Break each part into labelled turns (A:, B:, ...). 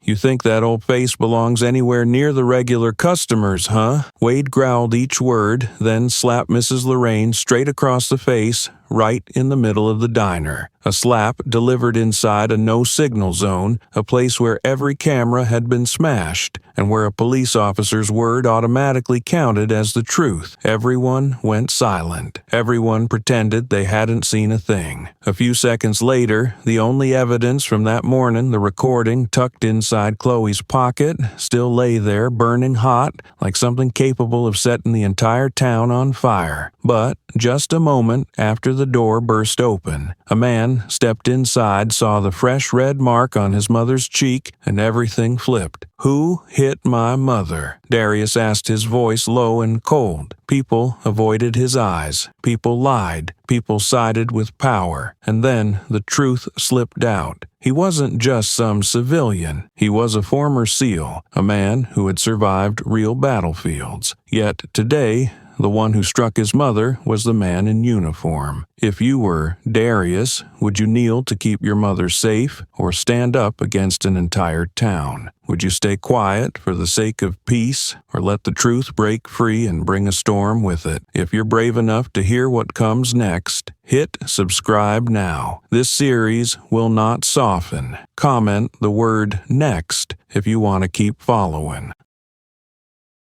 A: You think that old face belongs anywhere near the regular customers, huh? Wade growled each word, then slapped Mrs. Lorraine straight across the face, right in the middle of the diner. A slap delivered inside a no-signal zone, a place where every camera had been smashed, and where a police officer's word automatically counted as the truth. Everyone went silent. Everyone pretended they hadn't seen a thing. A few seconds later, the only evidence from that morning, the recording tucked inside Chloe's pocket, still lay there burning hot, like something capable of setting the entire town on fire. But just a moment after the door burst open, a man stepped inside, saw the fresh red mark on his mother's cheek, and everything flipped. "Who hit my mother?" Darius asked, his voice low and cold. People avoided his eyes. People lied. People sided with power. And then the truth slipped out. He wasn't just some civilian. He was a former SEAL, a man who had survived real battlefields. Yet today, the one who struck his mother was the man in uniform. If you were Darius, would you kneel to keep your mother safe or stand up against an entire town? Would you stay quiet for the sake of peace or let the truth break free and bring a storm with it? If you're brave enough to hear what comes next, hit subscribe now. This series will not soften. Comment the word "next" if you want to keep following.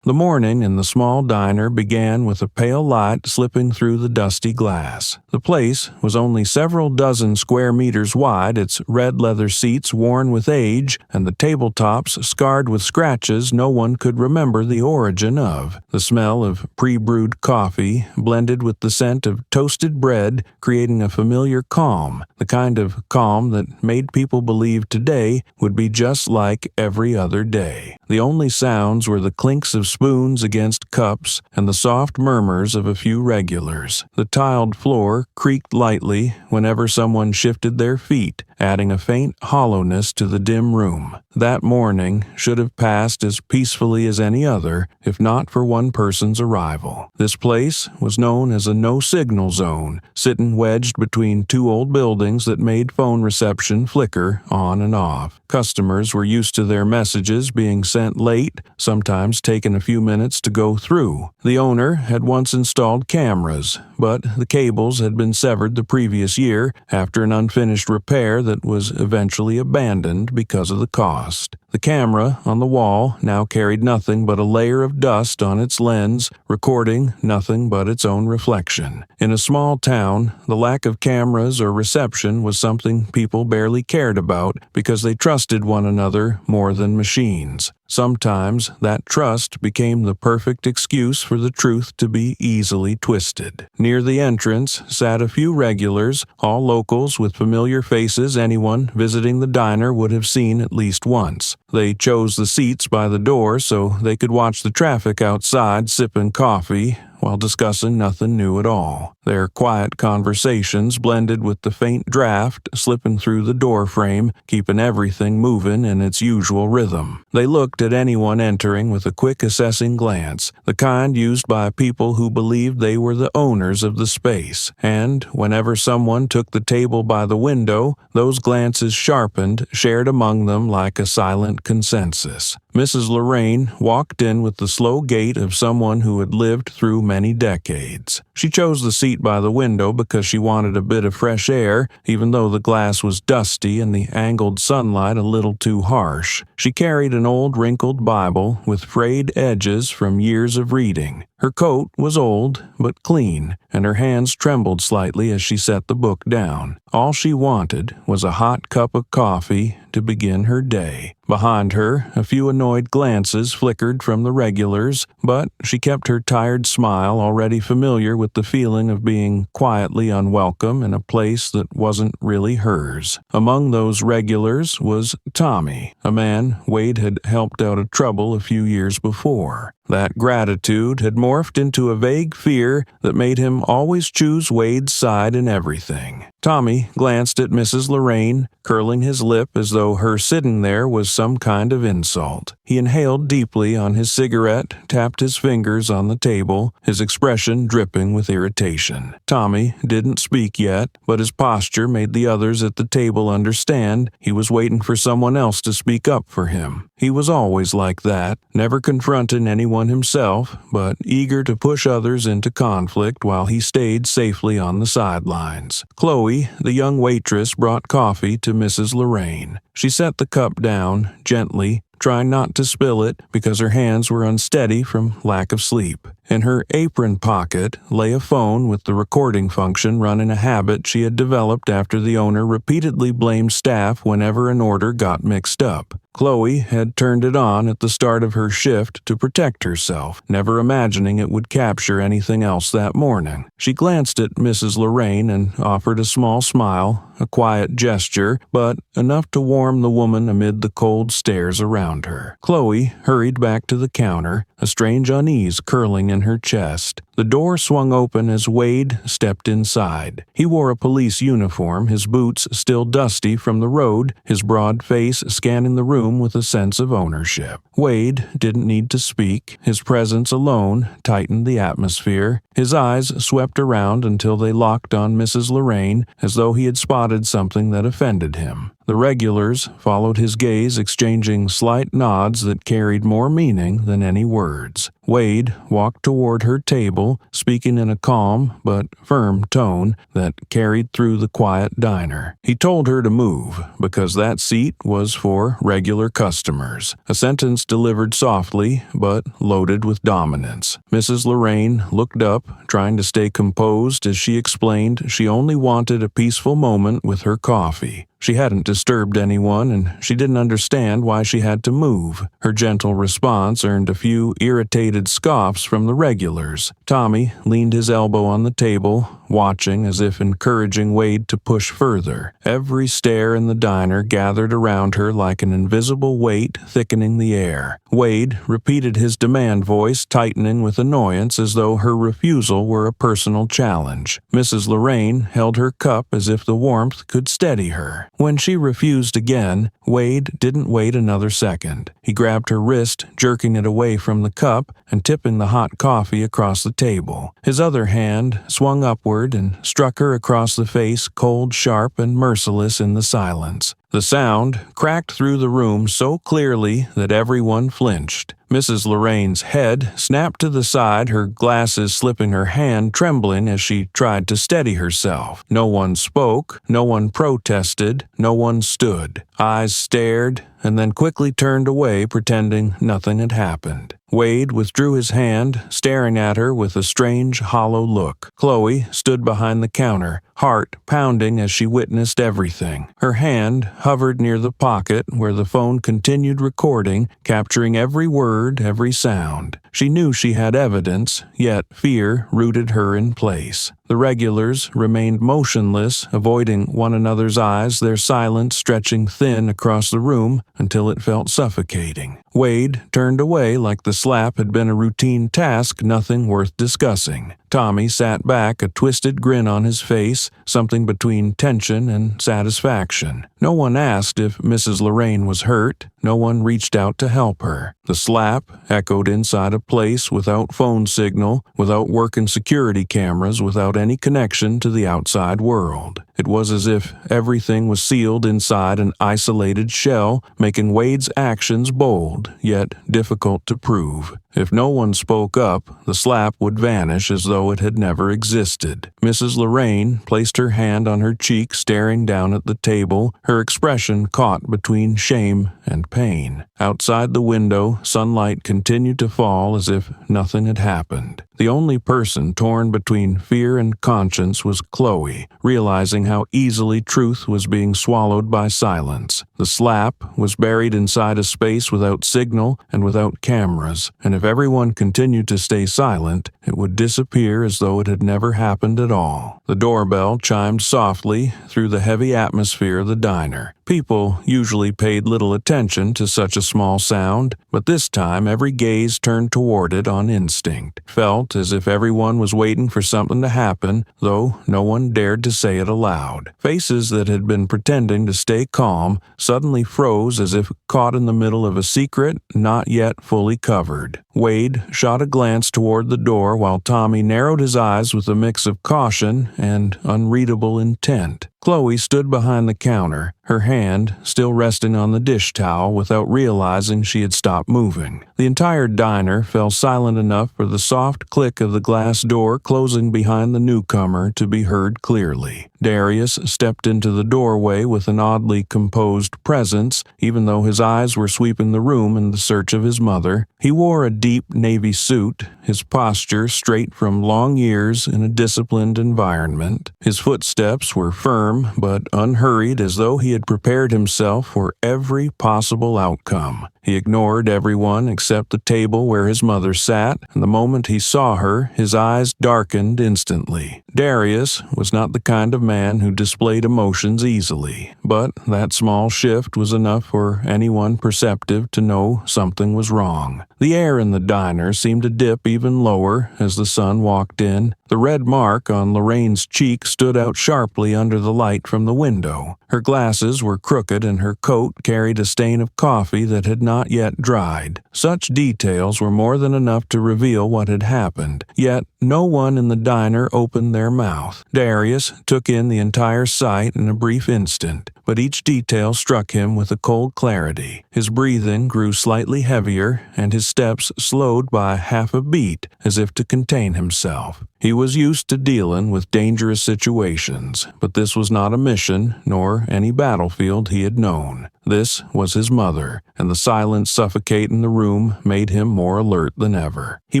A: The morning in the small diner began with a pale light slipping through the dusty glass. The place was only several dozen square meters wide, its red leather seats worn with age, and the tabletops scarred with scratches no one could remember the origin of. The smell of pre-brewed coffee blended with the scent of toasted bread, creating a familiar calm, the kind of calm that made people believe today would be just like every other day. The only sounds were the clinks of spoons against cups and the soft murmurs of a few regulars. The tiled floor creaked lightly whenever someone shifted their feet, adding a faint hollowness to the dim room. That morning should have passed as peacefully as any other, if not for one person's arrival. This place was known as a no-signal zone, sitting wedged between two old buildings that made phone reception flicker on and off. Customers were used to their messages being sent late, sometimes taking a few minutes to go through. The owner had once installed cameras, but the cables had been severed the previous year after an unfinished repair that was eventually abandoned because of the cost. The camera on the wall now carried nothing but a layer of dust on its lens, recording nothing but its own reflection. In a small town, the lack of cameras or reception was something people barely cared about because they trusted one another more than machines. Sometimes that trust became the perfect excuse for the truth to be easily twisted. Near the entrance sat a few regulars, all locals with familiar faces anyone visiting the diner would have seen at least once. They chose the seats by the door so they could watch the traffic outside sipping coffee while discussing nothing new at all. Their quiet conversations blended with the faint draft slipping through the doorframe, keeping everything moving in its usual rhythm. They looked at anyone entering with a quick assessing glance, the kind used by people who believed they were the owners of the space. And whenever someone took the table by the window, those glances sharpened, shared among them like a silent consensus. Mrs. Lorraine walked in with the slow gait of someone who had lived through many decades. She chose the seat by the window because she wanted a bit of fresh air, even though the glass was dusty and the angled sunlight a little too harsh. She carried an old wrinkled Bible with frayed edges from years of reading. Her coat was old but clean, and her hands trembled slightly as she set the book down. All she wanted was a hot cup of coffee to begin her day. Behind her, a few annoyed glances flickered from the regulars, but she kept her tired smile, already familiar with the feeling of being quietly unwelcome in a place that wasn't really hers. Among those regulars was Tommy, a man Wade had helped out of trouble a few years before. That gratitude had morphed into a vague fear that made him always choose Wade's side in everything. Tommy glanced at Mrs. Lorraine, curling his lip as though her sitting there was some kind of insult. He inhaled deeply on his cigarette, tapped his fingers on the table, his expression dripping with irritation. Tommy didn't speak yet, but his posture made the others at the table understand he was waiting for someone else to speak up for him. He was always like that, never confronting anyone himself, but eager to push others into conflict while he stayed safely on the sidelines. Chloe, the young waitress, brought coffee to Mrs. Lorraine. She set the cup down, gently, trying not to spill it because her hands were unsteady from lack of sleep. In her apron pocket lay a phone with the recording function running a habit she had developed after the owner repeatedly blamed staff whenever an order got mixed up. Chloe had turned it on at the start of her shift to protect herself, never imagining it would capture anything else that morning. She glanced at Mrs. Lorraine and offered a small smile, a quiet gesture, but enough to warm the woman amid the cold stares around her. Chloe hurried back to the counter, a strange unease curling in her chest. The door swung open as Wade stepped inside. He wore a police uniform, his boots still dusty from the road, his broad face scanning the room with a sense of ownership. Wade didn't need to speak. His presence alone tightened the atmosphere. His eyes swept around until they locked on Mrs. Lorraine, as though he had spotted something that offended him. The regulars followed his gaze, exchanging slight nods that carried more meaning than any words. Wade walked toward her table, speaking in a calm but firm tone that carried through the quiet diner. He told her to move, because that seat was for regular customers. A sentence delivered softly, but loaded with dominance. Mrs. Lorraine looked up, trying to stay composed as she explained she only wanted a peaceful moment with her coffee. She hadn't disturbed anyone, and she didn't understand why she had to move. Her gentle response earned a few irritated scoffs from the regulars. Tommy leaned his elbow on the table, watching as if encouraging Wade to push further. Every stare in the diner gathered around her like an invisible weight thickening the air. Wade repeated his demand voice, tightening with annoyance as though her refusal were a personal challenge. Mrs. Lorraine held her cup as if the warmth could steady her. When she refused again, Wade didn't wait another second. He grabbed her wrist, jerking it away from the cup and tipping the hot coffee across the table. His other hand swung upward and struck her across the face, cold, sharp, and merciless in the silence. The sound cracked through the room so clearly that everyone flinched. Mrs. Lorraine's head snapped to the side, her glasses slipping her hand, trembling as she tried to steady herself. No one spoke, no one protested, no one stood. Eyes stared, and then quickly turned away, pretending nothing had happened. Wade withdrew his hand, staring at her with a strange, hollow look. Chloe stood behind the counter, heart pounding as she witnessed everything. Her hand hovered near the pocket where the phone continued recording, capturing every word, every sound. She knew she had evidence, yet fear rooted her in place. The regulars remained motionless, avoiding one another's eyes, their silence stretching thin across the room until it felt suffocating. Wade turned away like the slap had been a routine task, nothing worth discussing. Tommy sat back, a twisted grin on his face, something between tension and satisfaction. No one asked if Mrs. Lorraine was hurt. No one reached out to help her. The slap echoed inside a place without phone signal, without working security cameras, without any connection to the outside world. It was as if everything was sealed inside an isolated shell, making Wade's actions bold, yet difficult to prove. If no one spoke up, the slap would vanish as though it had never existed. Mrs. Lorraine placed her hand on her cheek, staring down at the table, her expression caught between shame and pain. Outside the window, sunlight continued to fall as if nothing had happened. The only person torn between fear and conscience was Chloe, realizing how easily truth was being swallowed by silence. The slap was buried inside a space without signal and without cameras, and if everyone continued to stay silent, it would disappear as though it had never happened at all. The doorbell chimed softly through the heavy atmosphere of the diner. People usually paid little attention to such a small sound, but this time every gaze turned toward it on instinct. Felt as if everyone was waiting for something to happen, though no one dared to say it aloud. Faces that had been pretending to stay calm suddenly froze as if caught in the middle of a secret not yet fully covered. Wade shot a glance toward the door while Tommy narrowed his eyes with a mix of caution and unreadable intent. Chloe stood behind the counter, her hand still resting on the dish towel without realizing she had stopped moving. The entire diner fell silent enough for the soft click of the glass door closing behind the newcomer to be heard clearly. Darius stepped into the doorway with an oddly composed presence, even though his eyes were sweeping the room in the search of his mother. He wore a deep navy suit, his posture straight from long years in a disciplined environment. His footsteps were firm but unhurried, as though he had prepared himself for every possible outcome. He ignored everyone except the table where his mother sat, and the moment he saw her, his eyes darkened instantly. Darius was not the kind of man who displayed emotions easily, but that small shift was enough for anyone perceptive to know something was wrong. The air in the diner seemed to dip even lower as the sun walked in. The red mark on Lorraine's cheek stood out sharply under the light from the window. Her glasses were crooked and her coat carried a stain of coffee that had not yet dried. Such details were more than enough to reveal what had happened, yet no one in the diner opened their mouth. Darius took in the entire sight in a brief instant, but each detail struck him with a cold clarity. His breathing grew slightly heavier, and his steps slowed by half a beat, as if to contain himself. He was used to dealing with dangerous situations, but this was not a mission, nor any battlefield he had known. This was his mother, and the silence suffocating the room made him more alert than ever. He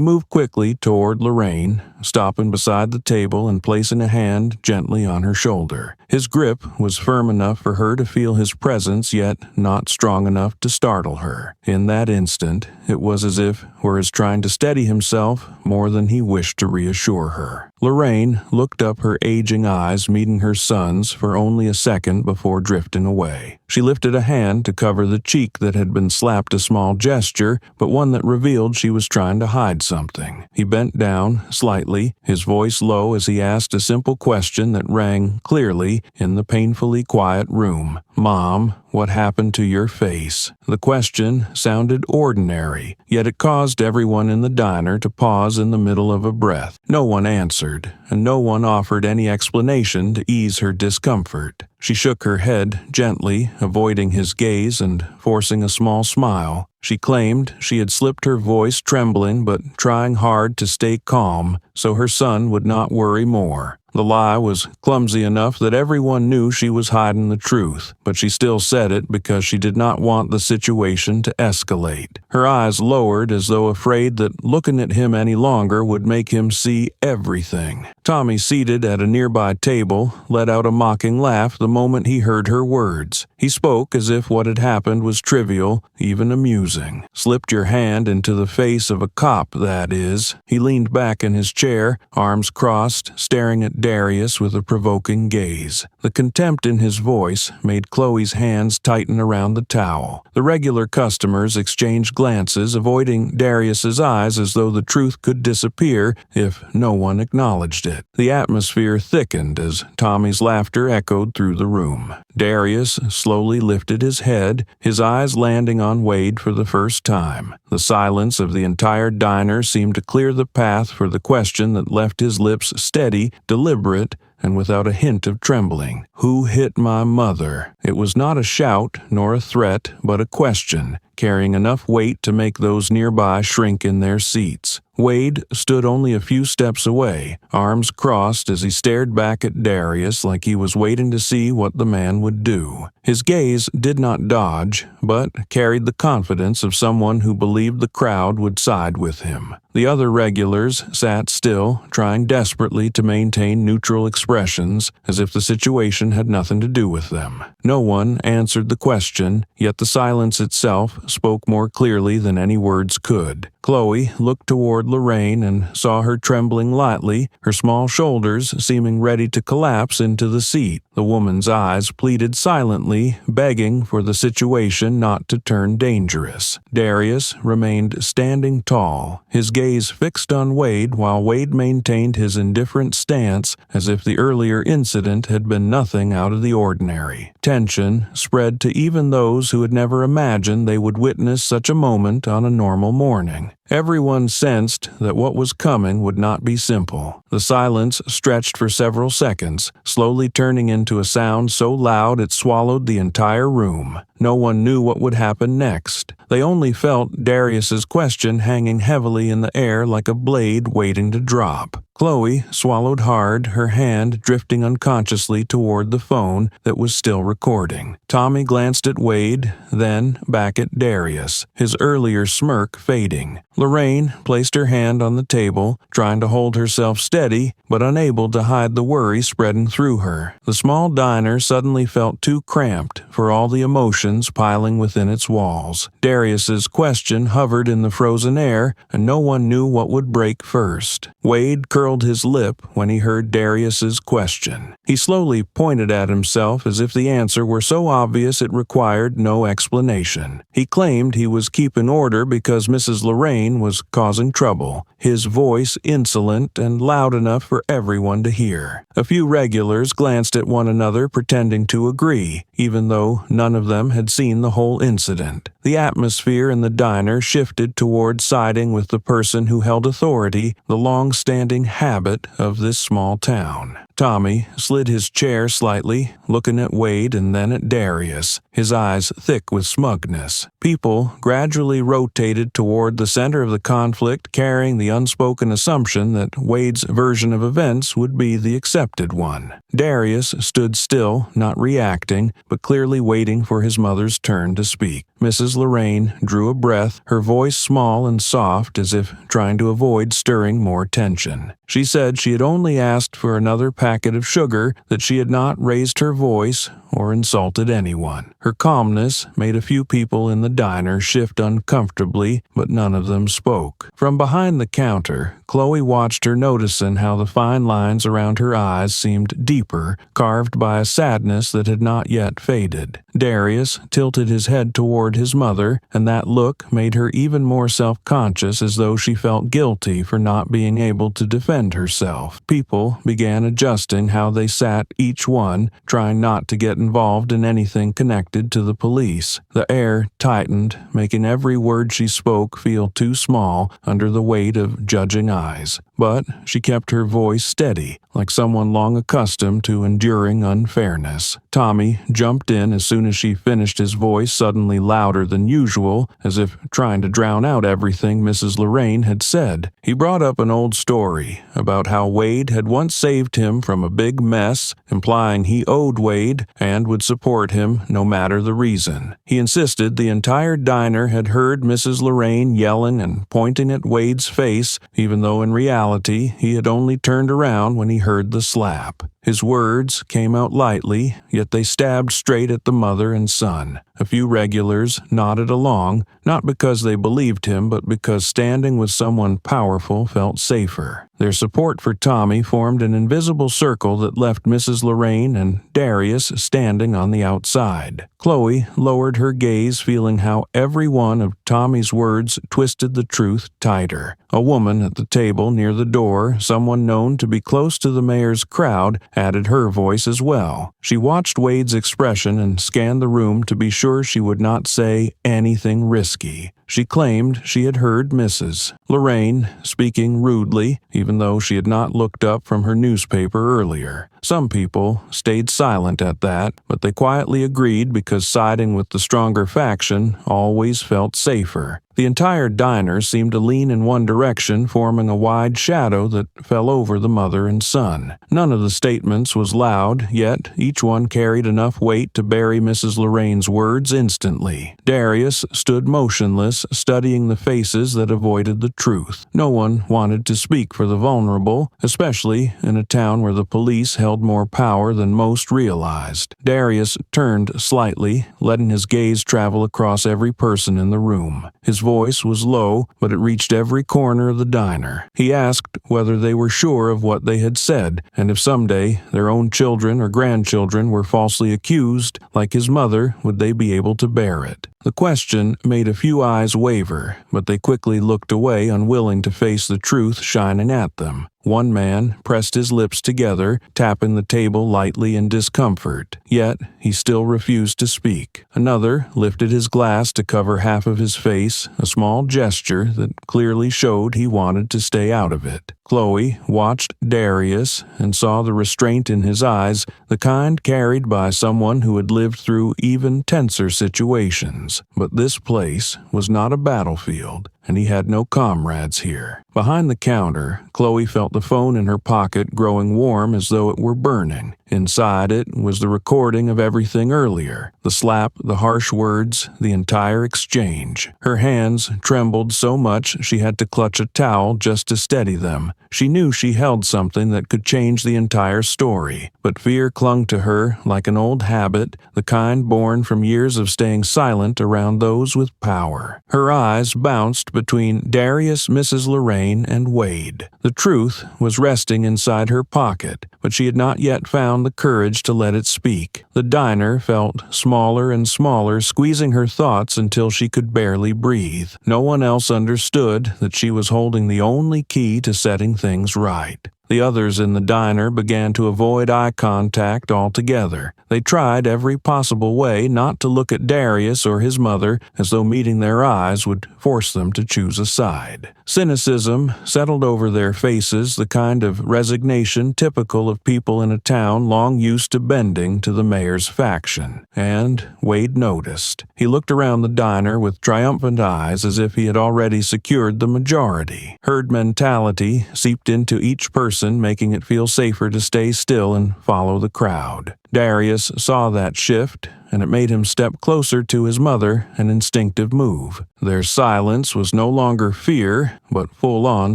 A: moved quickly toward Lorraine, stopping beside the table and placing a hand gently on her shoulder. His grip was firm enough for her to feel his presence, yet not strong enough to startle her. In that instant, it was as if he was trying to steady himself more than he wished to reassure her. Lorraine looked up, her aging eyes meeting her son's for only a second before drifting away. She lifted a hand to cover the cheek that had been slapped, a small gesture, but one that revealed she was trying to hide something. He bent down slightly, his voice low as he asked a simple question that rang clearly in the painfully quiet room. "Mom, what happened to your face?" The question sounded ordinary, yet it caused everyone in the diner to pause in the middle of a breath. No one answered, and no one offered any explanation to ease her discomfort. She shook her head gently, avoiding his gaze and forcing a small smile. She claimed she had slipped her voice, trembling but trying hard to stay calm so her son would not worry more. The lie was clumsy enough that everyone knew she was hiding the truth, but she still said it because she did not want the situation to escalate. Her eyes lowered as though afraid that looking at him any longer would make him see everything. Tommy, seated at a nearby table, let out a mocking laugh the moment he heard her words. He spoke as if what had happened was trivial, even amusing. "Slipped your hand into the face of a cop, that is." He leaned back in his chair, arms crossed, staring at Darius with a provoking gaze. The contempt in his voice made Chloe's hands tighten around the towel. The regular customers exchanged glances, avoiding Darius's eyes as though the truth could disappear if no one acknowledged it. The atmosphere thickened as Tommy's laughter echoed through the room. Darius slowly lifted his head, his eyes landing on Wade for the first time. The silence of the entire diner seemed to clear the path for the question that left his lips steady, deliberate, and without a hint of trembling. "Who hit my mother?" It was not a shout nor a threat, but a question, carrying enough weight to make those nearby shrink in their seats. Wade stood only a few steps away, arms crossed as he stared back at Darius like he was waiting to see what the man would do. His gaze did not dodge, but carried the confidence of someone who believed the crowd would side with him. The other regulars sat still, trying desperately to maintain neutral expressions, as if the situation had nothing to do with them. No one answered the question, yet the silence itself spoke more clearly than any words could. Chloe looked toward Lorraine and saw her trembling lightly, her small shoulders seeming ready to collapse into the seat. The The woman's eyes pleaded silently, begging for the situation not to turn dangerous. Darius remained standing tall, his gaze fixed on Wade while Wade maintained his indifferent stance as if the earlier incident had been nothing out of the ordinary. Tension spread to even those who had never imagined they would witness such a moment on a normal morning. Everyone sensed that what was coming would not be simple. The silence stretched for several seconds, slowly turning into a sound so loud it swallowed the entire room. No one knew what would happen next. They only felt Darius's question hanging heavily in the air like a blade waiting to drop. Chloe swallowed hard, her hand drifting unconsciously toward the phone that was still recording. Tommy glanced at Wade, then back at Darius, his earlier smirk fading. Lorraine placed her hand on the table, trying to hold herself steady, but unable to hide the worry spreading through her. The small diner suddenly felt too cramped for all the emotions piling within its walls. Darius's question hovered in the frozen air, and no one knew what would break first. Wade curled his lip when he heard Darius's question. He slowly pointed at himself as if the answer were so obvious it required no explanation. He claimed he was keeping order because Mrs. Lorraine was causing trouble, his voice insolent and loud enough for everyone to hear. A few regulars glanced at one another pretending to agree, even though none of them had seen the whole incident. The atmosphere in the diner shifted toward siding with the person who held authority, the long-standing habit of this small town. Tommy slid his chair slightly, looking at Wade and then at Darius, his eyes thick with smugness. People gradually rotated toward the center of the conflict, carrying the unspoken assumption that Wade's version of events would be the accepted one. Darius stood still, not reacting, but clearly waiting for his mother's turn to speak. Mrs. Lorraine drew a breath, her voice small and soft as if trying to avoid stirring more tension. She said she had only asked for another packet of sugar, that she had not raised her voice or insulted anyone. Her calmness made a few people in the diner shift uncomfortably, but none of them spoke. From behind the counter, Chloe watched her, noticing how the fine lines around her eyes seemed deeper, carved by a sadness that had not yet faded. Darius tilted his head toward his mother, and that look made her even more self-conscious, as though she felt guilty for not being able to defend herself. People began adjusting how they sat, each one trying not to get involved in anything connected to the police. The air tightened, making every word she spoke feel too small under the weight of judging eyes. But she kept her voice steady, like someone long accustomed to enduring unfairness. Tommy jumped in as soon as she finished, his voice suddenly louder than usual, as if trying to drown out everything Mrs. Lorraine had said. He brought up an old story about how Wade had once saved him from a big mess, implying he owed Wade and would support him no matter the reason. He insisted the entire diner had heard Mrs. Lorraine yelling and pointing at Wade's face, even though in reality he had only turned around when he heard the slap. His words came out lightly, yet they stabbed straight at the mother and son. A few regulars nodded along, not because they believed him, but because standing with someone powerful felt safer. Their support for Tommy formed an invisible circle that left Mrs. Lorraine and Darius standing on the outside. Chloe lowered her gaze, feeling how every one of Tommy's words twisted the truth tighter. A woman at the table near the door, someone known to be close to the mayor's crowd, added her voice as well. She watched Wade's expression and scanned the room to be sure she would not say anything risky. She claimed she had heard Mrs. Lorraine speaking rudely, even though she had not looked up from her newspaper earlier. Some people stayed silent at that, but they quietly agreed because siding with the stronger faction always felt safer. The entire diner seemed to lean in one direction, forming a wide shadow that fell over the mother and son. None of the statements was loud, yet each one carried enough weight to bury Mrs. Lorraine's words instantly. Darius stood motionless, studying the faces that avoided the truth. No one wanted to speak for the vulnerable, especially in a town where the police held more power than most realized. Darius turned slightly, letting his gaze travel across every person in the room. His His voice was low, but it reached every corner of the diner. He asked whether they were sure of what they had said, and if someday their own children or grandchildren were falsely accused, like his mother, would they be able to bear it? The question made a few eyes waver, but they quickly looked away, unwilling to face the truth shining at them. One man pressed his lips together, tapping the table lightly in discomfort, yet he still refused to speak. Another lifted his glass to cover half of his face, a small gesture that clearly showed he wanted to stay out of it. Chloe watched Darius and saw the restraint in his eyes, the kind carried by someone who had lived through even tenser situations. But this place was not a battlefield, and he had no comrades here. Behind the counter, Chloe felt the phone in her pocket growing warm as though it were burning. Inside it was the recording of everything earlier, the slap, the harsh words, the entire exchange. Her hands trembled so much she had to clutch a towel just to steady them. She knew she held something that could change the entire story, but fear clung to her like an old habit, the kind born from years of staying silent around those with power. Her eyes bounced between Darius, Mrs. Lorraine, and Wade. The truth was resting inside her pocket, but she had not yet found the courage to let it speak. The diner felt smaller and smaller, squeezing her thoughts until she could barely breathe. No one else understood that she was holding the only key to setting things right. The others in the diner began to avoid eye contact altogether. They tried every possible way not to look at Darius or his mother, as though meeting their eyes would force them to choose a side. Cynicism settled over their faces, the kind of resignation typical of people in a town long used to bending to the mayor's faction. And Wade noticed. He looked around the diner with triumphant eyes as if he had already secured the majority. Herd mentality seeped into each person, making it feel safer to stay still and follow the crowd. Darius saw that shift, and it made him step closer to his mother, an instinctive move. Their silence was no longer fear, but full-on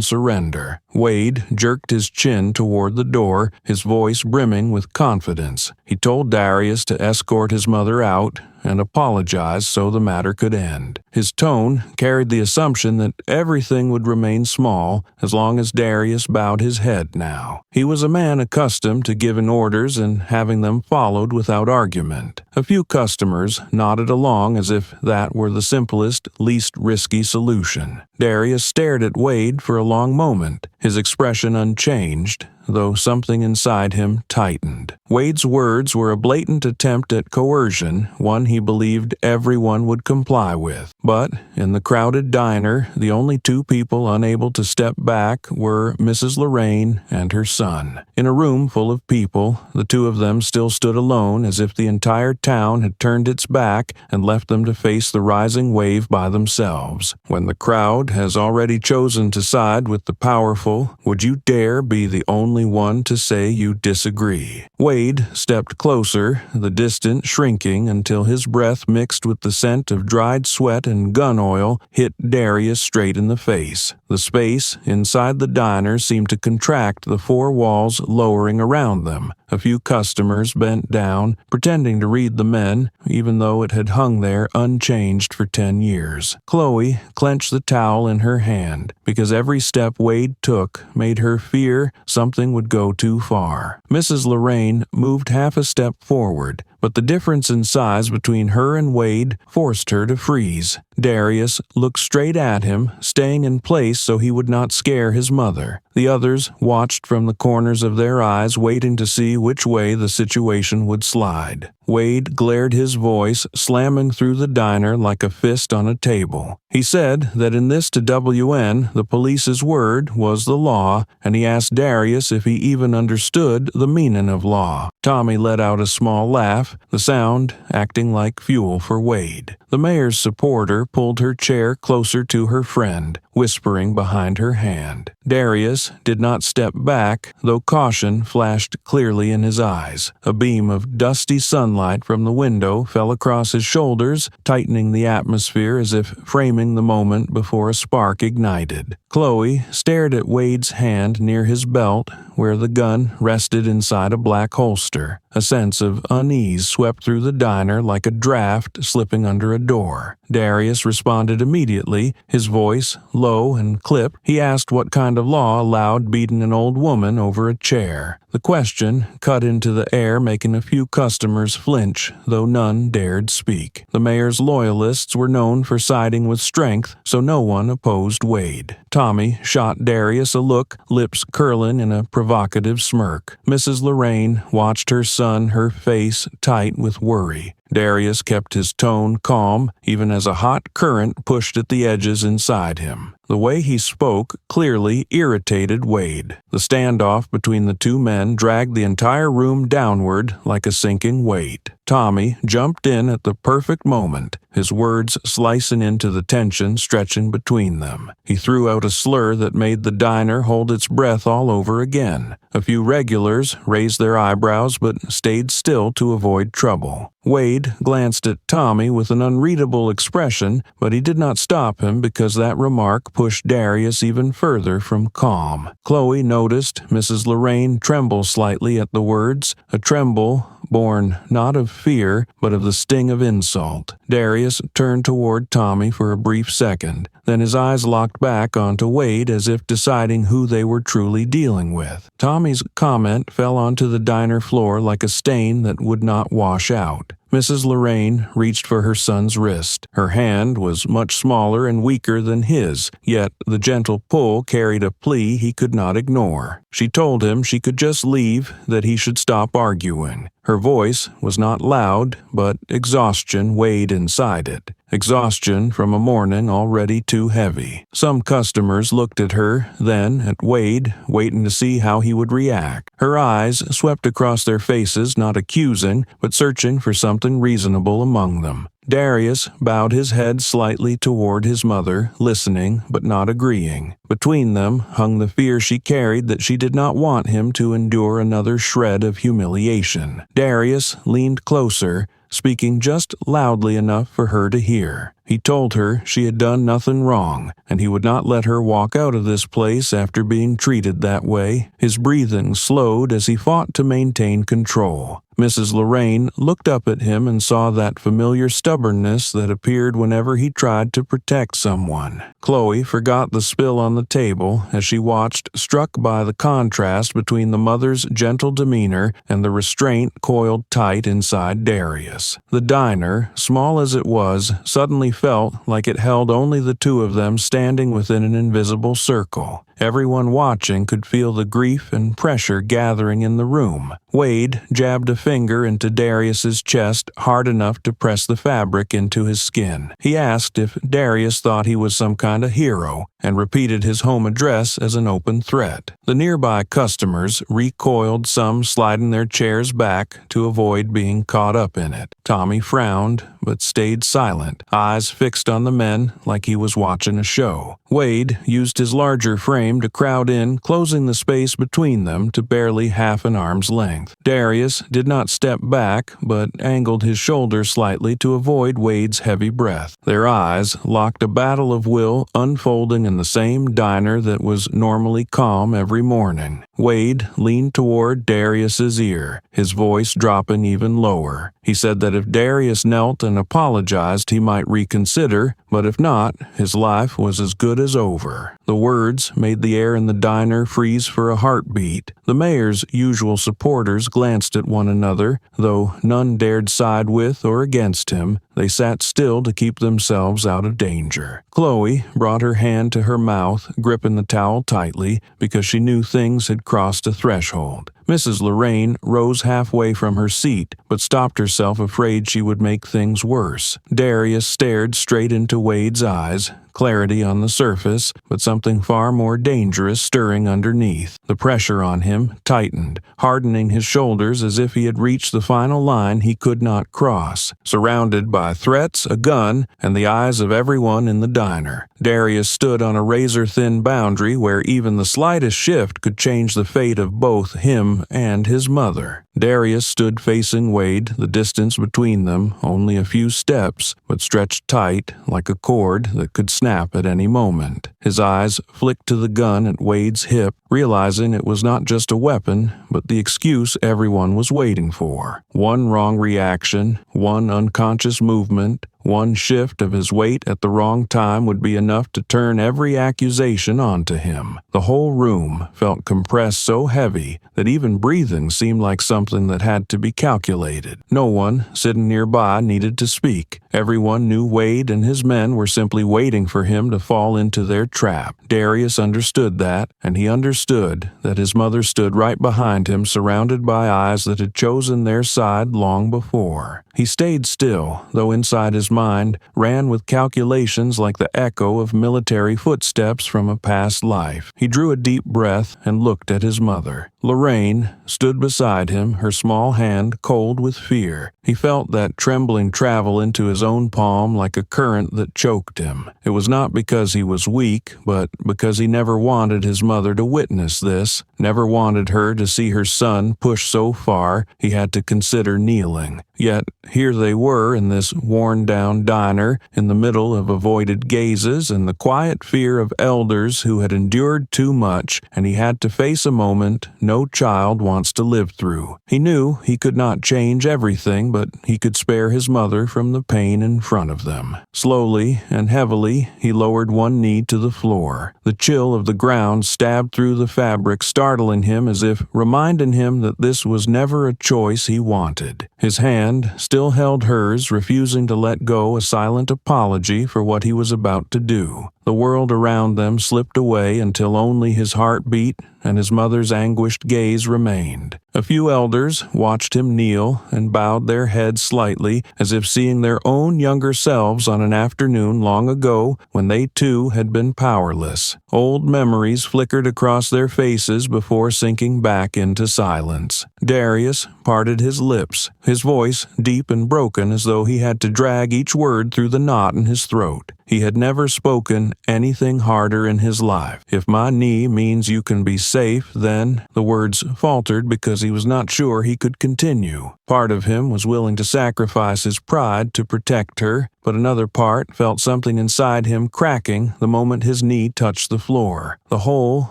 A: surrender. Wade jerked his chin toward the door, his voice brimming with confidence. He told Darius to escort his mother out and apologize so the matter could end. His tone carried the assumption that everything would remain small as long as Darius bowed his head now. He was a man accustomed to giving orders and having them followed without argument. A few customers nodded along as if that were the simplest, least risky solution. Darius stared at Wade for a long moment, his expression unchanged, though something inside him tightened. Wade's words were a blatant attempt at coercion, one he believed everyone would comply with. But in the crowded diner, the only two people unable to step back were Mrs. Lorraine and her son. In a room full of people, the two of them still stood alone, as if the entire town had turned its back and left them to face the rising wave by themselves. When the crowd has already chosen to side with the powerful, would you dare be the only one to say you disagree? Wade stepped closer, the distance shrinking until his breath mixed with the scent of dried sweat and gun oil hit Darius straight in the face. The space inside the diner seemed to contract, the four walls lowering around them. A few customers bent down, pretending to read the men, even though it had hung there unchanged for 10 years. Chloe clenched the towel in her hand, because every step Wade took made her fear something would go too far. Mrs. Lorraine moved half a step forward, but the difference in size between her and Wade forced her to freeze. Darius looked straight at him, staying in place so he would not scare his mother. The others watched from the corners of their eyes, waiting to see which way the situation would slide. Wade glared, his voice slamming through the diner like a fist on a table. He said that in this to WN, the police's word was the law, and he asked Darius if he even understood the meaning of law. Tommy let out a small laugh, the sound acting like fuel for Wade. The mayor's supporter pulled her chair closer to her friend, whispering behind her hand. Darius did not step back, though caution flashed clearly in his eyes. A beam of dusty sunlight from the window fell across his shoulders, tightening the atmosphere as if framing the moment before a spark ignited. Chloe stared at Wade's hand near his belt, where the gun rested inside a black holster. A sense of unease swept through the diner like a draft slipping under a door. Darius responded immediately, his voice low and clipped. He asked what kind of law allowed beating an old woman over a chair. The question cut into the air, making a few customers flinch, though none dared speak. The mayor's loyalists were known for siding with strength, so no one opposed Wade. Tommy shot Darius a look, lips curling in a provocative smirk. Mrs. Lorraine watched her son, her face tight with worry. Darius kept his tone calm, even as a hot current pushed at the edges inside him. The way he spoke clearly irritated Wade. The standoff between the two men dragged the entire room downward like a sinking weight. Tommy jumped in at the perfect moment, his words slicing into the tension stretching between them. He threw out a slur that made the diner hold its breath all over again. A few regulars raised their eyebrows but stayed still to avoid trouble. Wade glanced at Tommy with an unreadable expression, but he did not stop him because that remark pushed Darius even further from calm. Chloe noticed Mrs. Lorraine tremble slightly at the words, a tremble born not of fear, but of the sting of insult. Darius turned toward Tommy for a brief second. Then his eyes locked back onto Wade as if deciding who they were truly dealing with. Tommy's comment fell onto the diner floor like a stain that would not wash out. Mrs. Lorraine reached for her son's wrist. Her hand was much smaller and weaker than his, yet the gentle pull carried a plea he could not ignore. She told him she could just leave, that he should stop arguing. Her voice was not loud, but exhaustion weighed inside it. Exhaustion from a morning already too heavy. Some customers looked at her, then at Wade, waiting to see how he would react. Her eyes swept across their faces, not accusing, but searching for something reasonable among them. Darius bowed his head slightly toward his mother, listening but not agreeing. Between them hung the fear she carried that she did not want him to endure another shred of humiliation. Darius leaned closer, speaking just loudly enough for her to hear. He told her she had done nothing wrong, and he would not let her walk out of this place after being treated that way. His breathing slowed as he fought to maintain control. Mrs. Lorraine looked up at him and saw that familiar stubbornness that appeared whenever he tried to protect someone. Chloe forgot the spill on the table as she watched, struck by the contrast between the mother's gentle demeanor and the restraint coiled tight inside Darius. The diner, small as it was, suddenly felt like it held only the two of them standing within an invisible circle. Everyone watching could feel the grief and pressure gathering in the room. Wade jabbed a finger into Darius's chest hard enough to press the fabric into his skin. He asked if Darius thought he was some kind of hero, and repeated his home address as an open threat. The nearby customers recoiled, some sliding their chairs back to avoid being caught up in it. Tommy frowned, but stayed silent, eyes fixed on the men like he was watching a show. Wade used his larger frame to crowd in, closing the space between them to barely half an arm's length. Darius did not step back, but angled his shoulders slightly to avoid Wade's heavy breath. Their eyes locked, a battle of will unfolding in the same diner that was normally calm every morning. Wade leaned toward Darius's ear, his voice dropping even lower. He said that if Darius knelt and apologized, he might reconsider, but if not, his life was as good as over. The words made the air in the diner freeze for a heartbeat. The mayor's usual supporters glanced at one another, though none dared side with or against him. They sat still to keep themselves out of danger. Chloe brought her hand to her mouth, gripping the towel tightly, because she knew things had crossed a threshold. Mrs. Lorraine rose halfway from her seat, but stopped herself, afraid she would make things worse. Darius stared straight into Wade's eyes, clarity on the surface, but something far more dangerous stirring underneath. The pressure on him tightened, hardening his shoulders as if he had reached the final line he could not cross. Surrounded by threats, a gun, and the eyes of everyone in the diner, Darius stood on a razor-thin boundary where even the slightest shift could change the fate of both him and his mother. Darius stood facing Wade, the distance between them only a few steps, but stretched tight like a cord that could snap at any moment. His eyes flicked to the gun at Wade's hip, realizing it was not just a weapon, but the excuse everyone was waiting for. One wrong reaction, one unconscious movement, one shift of his weight at the wrong time would be enough to turn every accusation onto him. The whole room felt compressed so heavy that even breathing seemed like something that had to be calculated. No one sitting nearby needed to speak. Everyone knew Wade and his men were simply waiting for him to fall into their trap. Darius understood that, and he understood that his mother stood right behind him, surrounded by eyes that had chosen their side long before. He stayed still, though inside his mind ran with calculations like the echo of military footsteps from a past life. He drew a deep breath and looked at his mother. Lorraine stood beside him, her small hand cold with fear. He felt that trembling travel into his own palm like a current that choked him. It was not because he was weak, but because he never wanted his mother to witness this, never wanted her to see her son pushed so far he had to consider kneeling. Yet here they were in this worn-down diner, in the middle of avoided gazes and the quiet fear of elders who had endured too much, and he had to face a moment no child wants to live through. He knew he could not change everything, but he could spare his mother from the pain in front of them. Slowly and heavily, he lowered one knee to the floor. The chill of the ground stabbed through the fabric, startling him as if reminding him that this was never a choice he wanted. His hand still held hers, refusing to let go a silent apology for what he was about to do. The world around them slipped away until only his heart beat and his mother's anguished gaze remained. A few elders watched him kneel and bowed their heads slightly, as if seeing their own younger selves on an afternoon long ago when they too had been powerless. Old memories flickered across their faces before sinking back into silence. Darius parted his lips, his voice deep and broken as though he had to drag each word through the knot in his throat. He had never spoken anything harder in his life. "If my knee means you can be safe, then..." The words faltered because he was not sure he could continue. Part of him was willing to sacrifice his pride to protect her, but another part felt something inside him cracking the moment his knee touched the floor. The whole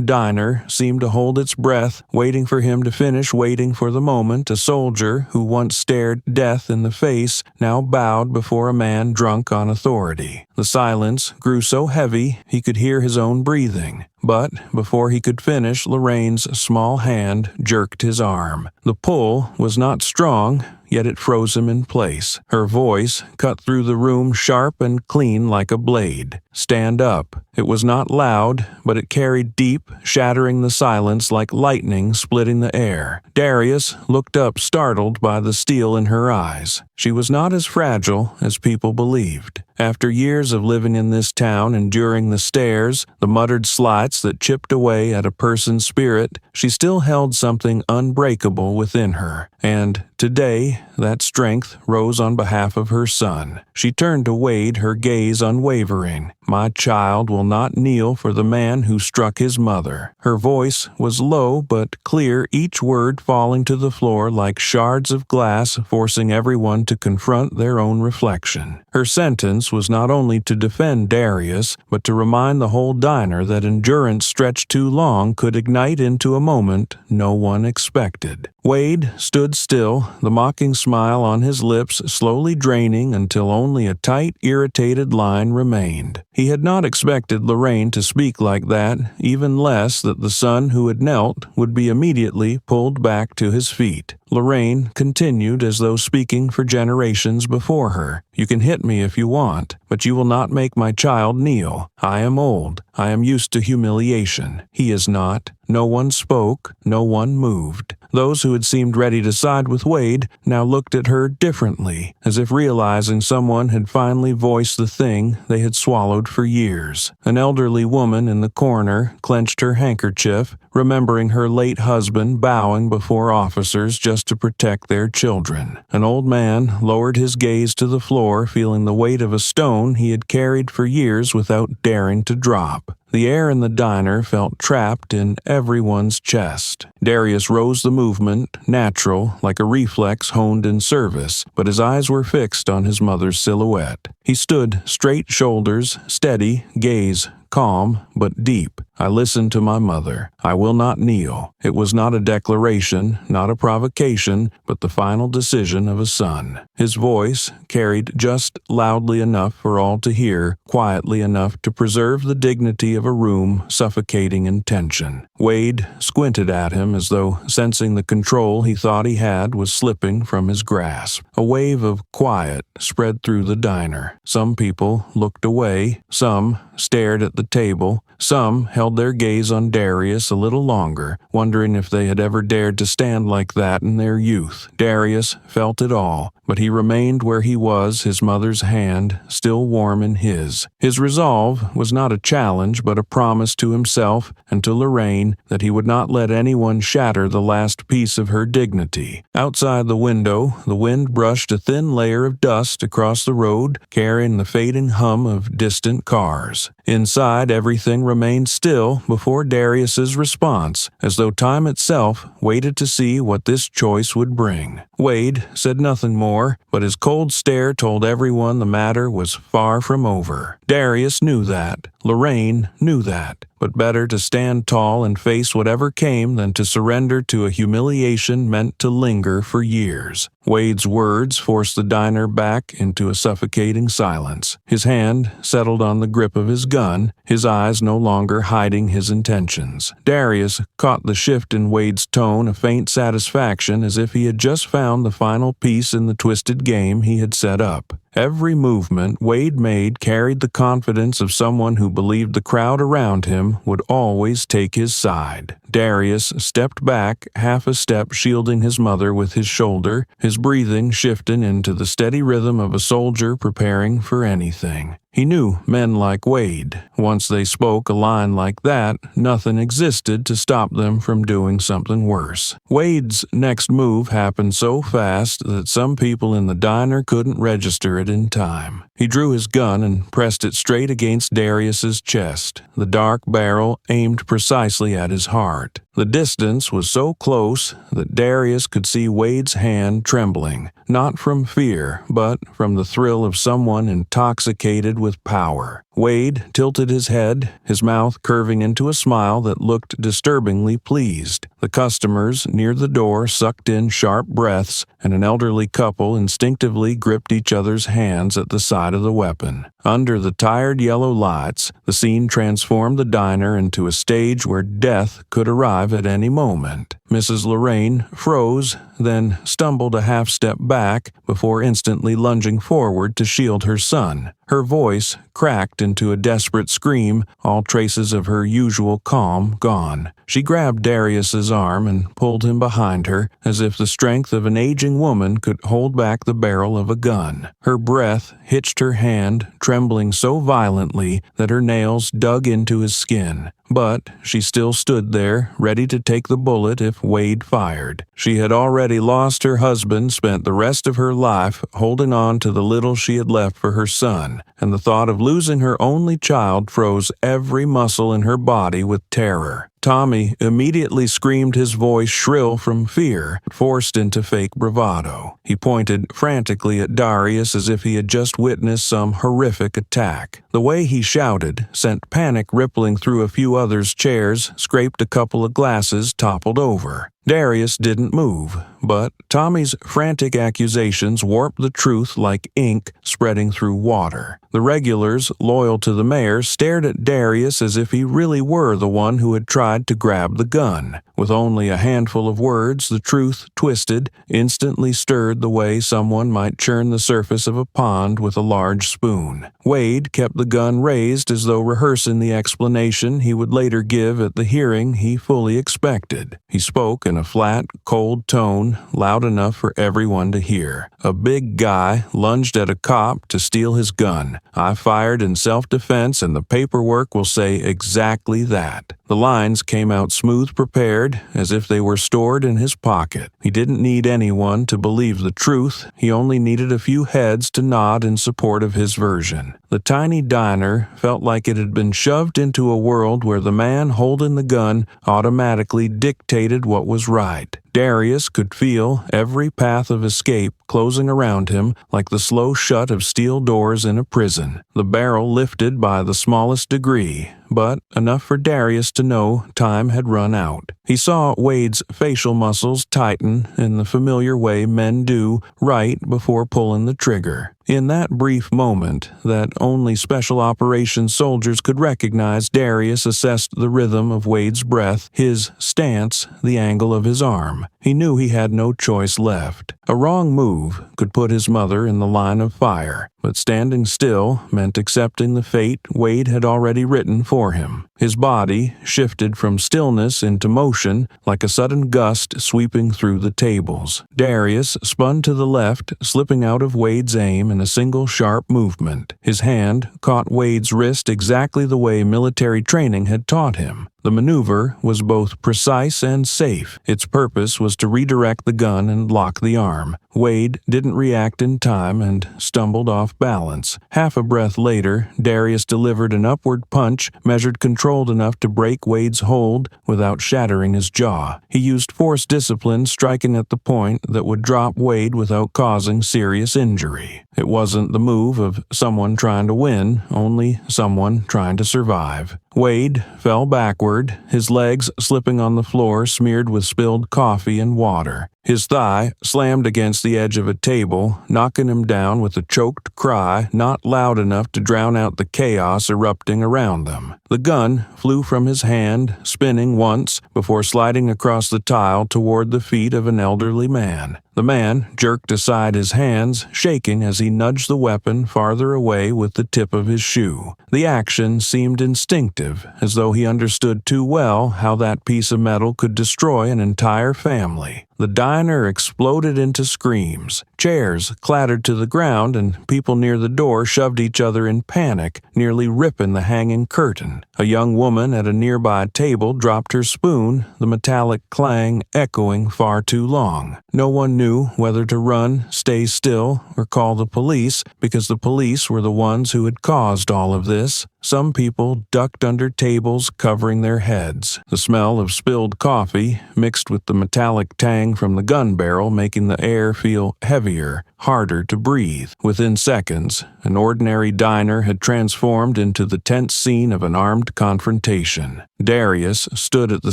A: diner seemed to hold its breath, waiting for him to finish, waiting for the moment a soldier who once stared death in the face now bowed before a man drunk on authority. The silence grew so heavy he could hear his own breathing. But before he could finish, Lorraine's small hand jerked his arm. The pull was not strong, yet it froze him in place. Her voice cut through the room sharp and clean like a blade. "Stand up." It was not loud, but it carried deep, shattering the silence like lightning splitting the air. Darius looked up, startled by the steel in her eyes. She was not as fragile as people believed. After years of living in this town, enduring the stares, the muttered slights that chipped away at a person's spirit, she still held something unbreakable within her. And today, that strength rose on behalf of her son. She turned to Wade, her gaze unwavering. "My child will not kneel for the man who struck his mother." Her voice was low but clear, each word falling to the floor like shards of glass, forcing everyone to confront their own reflection. Her sentence was not only to defend Darius, but to remind the whole diner that endurance stretched too long could ignite into a moment no one expected. Wade stood still, the mocking smile on his lips slowly draining until only a tight, irritated line remained. He had not expected Lorraine to speak like that, even less that the son who had knelt would be immediately pulled back to his feet. Lorraine continued as though speaking for generations before her. "You can hit me if you want, but you will not make my child kneel. I am old. I am used to humiliation. He is not." No one spoke. No one moved. Those who had seemed ready to side with Wade now looked at her differently, as if realizing someone had finally voiced the thing they had swallowed for years. An elderly woman in the corner clenched her handkerchief, remembering her late husband bowing before officers just to protect their children. An old man lowered his gaze to the floor, feeling the weight of a stone he had carried for years without daring to drop. The air in the diner felt trapped in everyone's chest. Darius rose the movement, natural, like a reflex honed in service, but his eyes were fixed on his mother's silhouette. He stood straight shoulders, steady, gaze calm but deep. I listened to my mother. I will not kneel. It was not a declaration, not a provocation, but the final decision of a son. His voice, carried just loudly enough for all to hear, quietly enough to preserve the dignity of a room suffocating in tension. Wade squinted at him as though sensing the control he thought he had was slipping from his grasp. A wave of quiet spread through the diner. Some people looked away, some stared at the table, some held their gaze on Darius a little longer, wondering if they had ever dared to stand like that in their youth. Darius felt it all, but he remained where he was, his mother's hand still warm in his. His resolve was not a challenge, but a promise to himself and to Lorraine that he would not let anyone shatter the last piece of her dignity. Outside the window, the wind brushed a thin layer of dust across the road, carrying the fading hum of distant cars. Inside, everything remained still before Darius's response, as though time itself waited to see what this choice would bring. Wade said nothing more, but his cold stare told everyone the matter was far from over. Darius knew that. Lorraine knew that. But better to stand tall and face whatever came than to surrender to a humiliation meant to linger for years. Wade's words forced the diner back into a suffocating silence. His hand settled on the grip of his gun, his eyes no longer hiding his intentions. Darius caught the shift in Wade's tone, a faint satisfaction, as if he had just found the final piece in the twisted game he had set up. Every movement Wade made carried the confidence of someone who believed the crowd around him would always take his side. Darius stepped back, half a step shielding his mother with his shoulder, his breathing shifting into the steady rhythm of a soldier preparing for anything. He knew men like Wade. Once they spoke a line like that, nothing existed to stop them from doing something worse. Wade's next move happened so fast that some people in the diner couldn't register it in time. He drew his gun and pressed it straight against Darius's chest, the dark barrel aimed precisely at his heart. The distance was so close that Darius could see Wade's hand trembling, not from fear, but from the thrill of someone intoxicated with power. Wade tilted his head, his mouth curving into a smile that looked disturbingly pleased. The customers near the door sucked in sharp breaths, and an elderly couple instinctively gripped each other's hands at the sight of the weapon. Under the tired yellow lights, the scene transformed the diner into a stage where death could arrive at any moment. Mrs. Lorraine froze, then stumbled a half-step back before instantly lunging forward to shield her son. Her voice cracked into a desperate scream, all traces of her usual calm gone. She grabbed Darius's arm and pulled him behind her, as if the strength of an aging woman could hold back the barrel of a gun. Her breath hitched her hand, trembling so violently that her nails dug into his skin. But she still stood there, ready to take the bullet if Wade fired. She had already lost her husband, spent the rest of her life holding on to the little she had left for her son, and the thought of losing her only child froze every muscle in her body with terror. Tommy immediately screamed, his voice shrill from fear, forced into fake bravado. He pointed frantically at Darius as if he had just witnessed some horrific attack. The way he shouted sent panic rippling through a few others' chairs, scraped a couple of glasses, toppled over. Darius didn't move, but Tommy's frantic accusations warped the truth like ink spreading through water. The regulars, loyal to the mayor, stared at Darius as if he really were the one who had tried to grab the gun. With only a handful of words, the truth, twisted, instantly stirred the way someone might churn the surface of a pond with a large spoon. Wade kept the gun raised as though rehearsing the explanation he would later give at the hearing he fully expected. He spoke in a flat, cold tone, loud enough for everyone to hear. A big guy lunged at a cop to steal his gun. I fired in self-defense, and the paperwork will say exactly that. The lines came out smooth prepared, as if they were stored in his pocket. He didn't need anyone to believe the truth. He only needed a few heads to nod in support of his version. The tiny diner felt like it had been shoved into a world where the man holding the gun automatically dictated what was right. Darius could feel every path of escape closing around him like the slow shut of steel doors in a prison. The barrel lifted by the smallest degree, but enough for Darius to know time had run out. He saw Wade's facial muscles tighten in the familiar way men do right before pulling the trigger. In that brief moment that only special operations soldiers could recognize, Darius assessed the rhythm of Wade's breath, his stance, the angle of his arm. He knew he had no choice left. A wrong move could put his mother in the line of fire, but standing still meant accepting the fate Wade had already written for him. His body shifted from stillness into motion like a sudden gust sweeping through the tables. Darius spun to the left, slipping out of Wade's aim in a single sharp movement. His hand caught Wade's wrist exactly the way military training had taught him. The maneuver was both precise and safe. Its purpose was to redirect the gun and lock the arm. Wade didn't react in time and stumbled off balance. Half a breath later, Darius delivered an upward punch measured controlled enough to break Wade's hold without shattering his jaw. He used force discipline, striking at the point that would drop Wade without causing serious injury. It wasn't the move of someone trying to win, only someone trying to survive. Wade fell backward, his legs slipping on the floor smeared with spilled coffee and water. His thigh slammed against the edge of a table, knocking him down with a choked cry not loud enough to drown out the chaos erupting around them. The gun flew from his hand, spinning once before sliding across the tile toward the feet of an elderly man. The man jerked aside his hands, shaking as he nudged the weapon farther away with the tip of his shoe. The action seemed instinctive, as though he understood too well how that piece of metal could destroy an entire family. The diner exploded into screams. Chairs clattered to the ground, and people near the door shoved each other in panic, nearly ripping the hanging curtain. A young woman at a nearby table dropped her spoon, the metallic clang echoing far too long. No one knew whether to run, stay still, or call the police, because the police were the ones who had caused all of this. Some people ducked under tables, covering their heads. The smell of spilled coffee mixed with the metallic tang from the gun barrel, making the air feel heavier, harder to breathe. Within seconds, an ordinary diner had transformed into the tense scene of an armed confrontation. Darius stood at the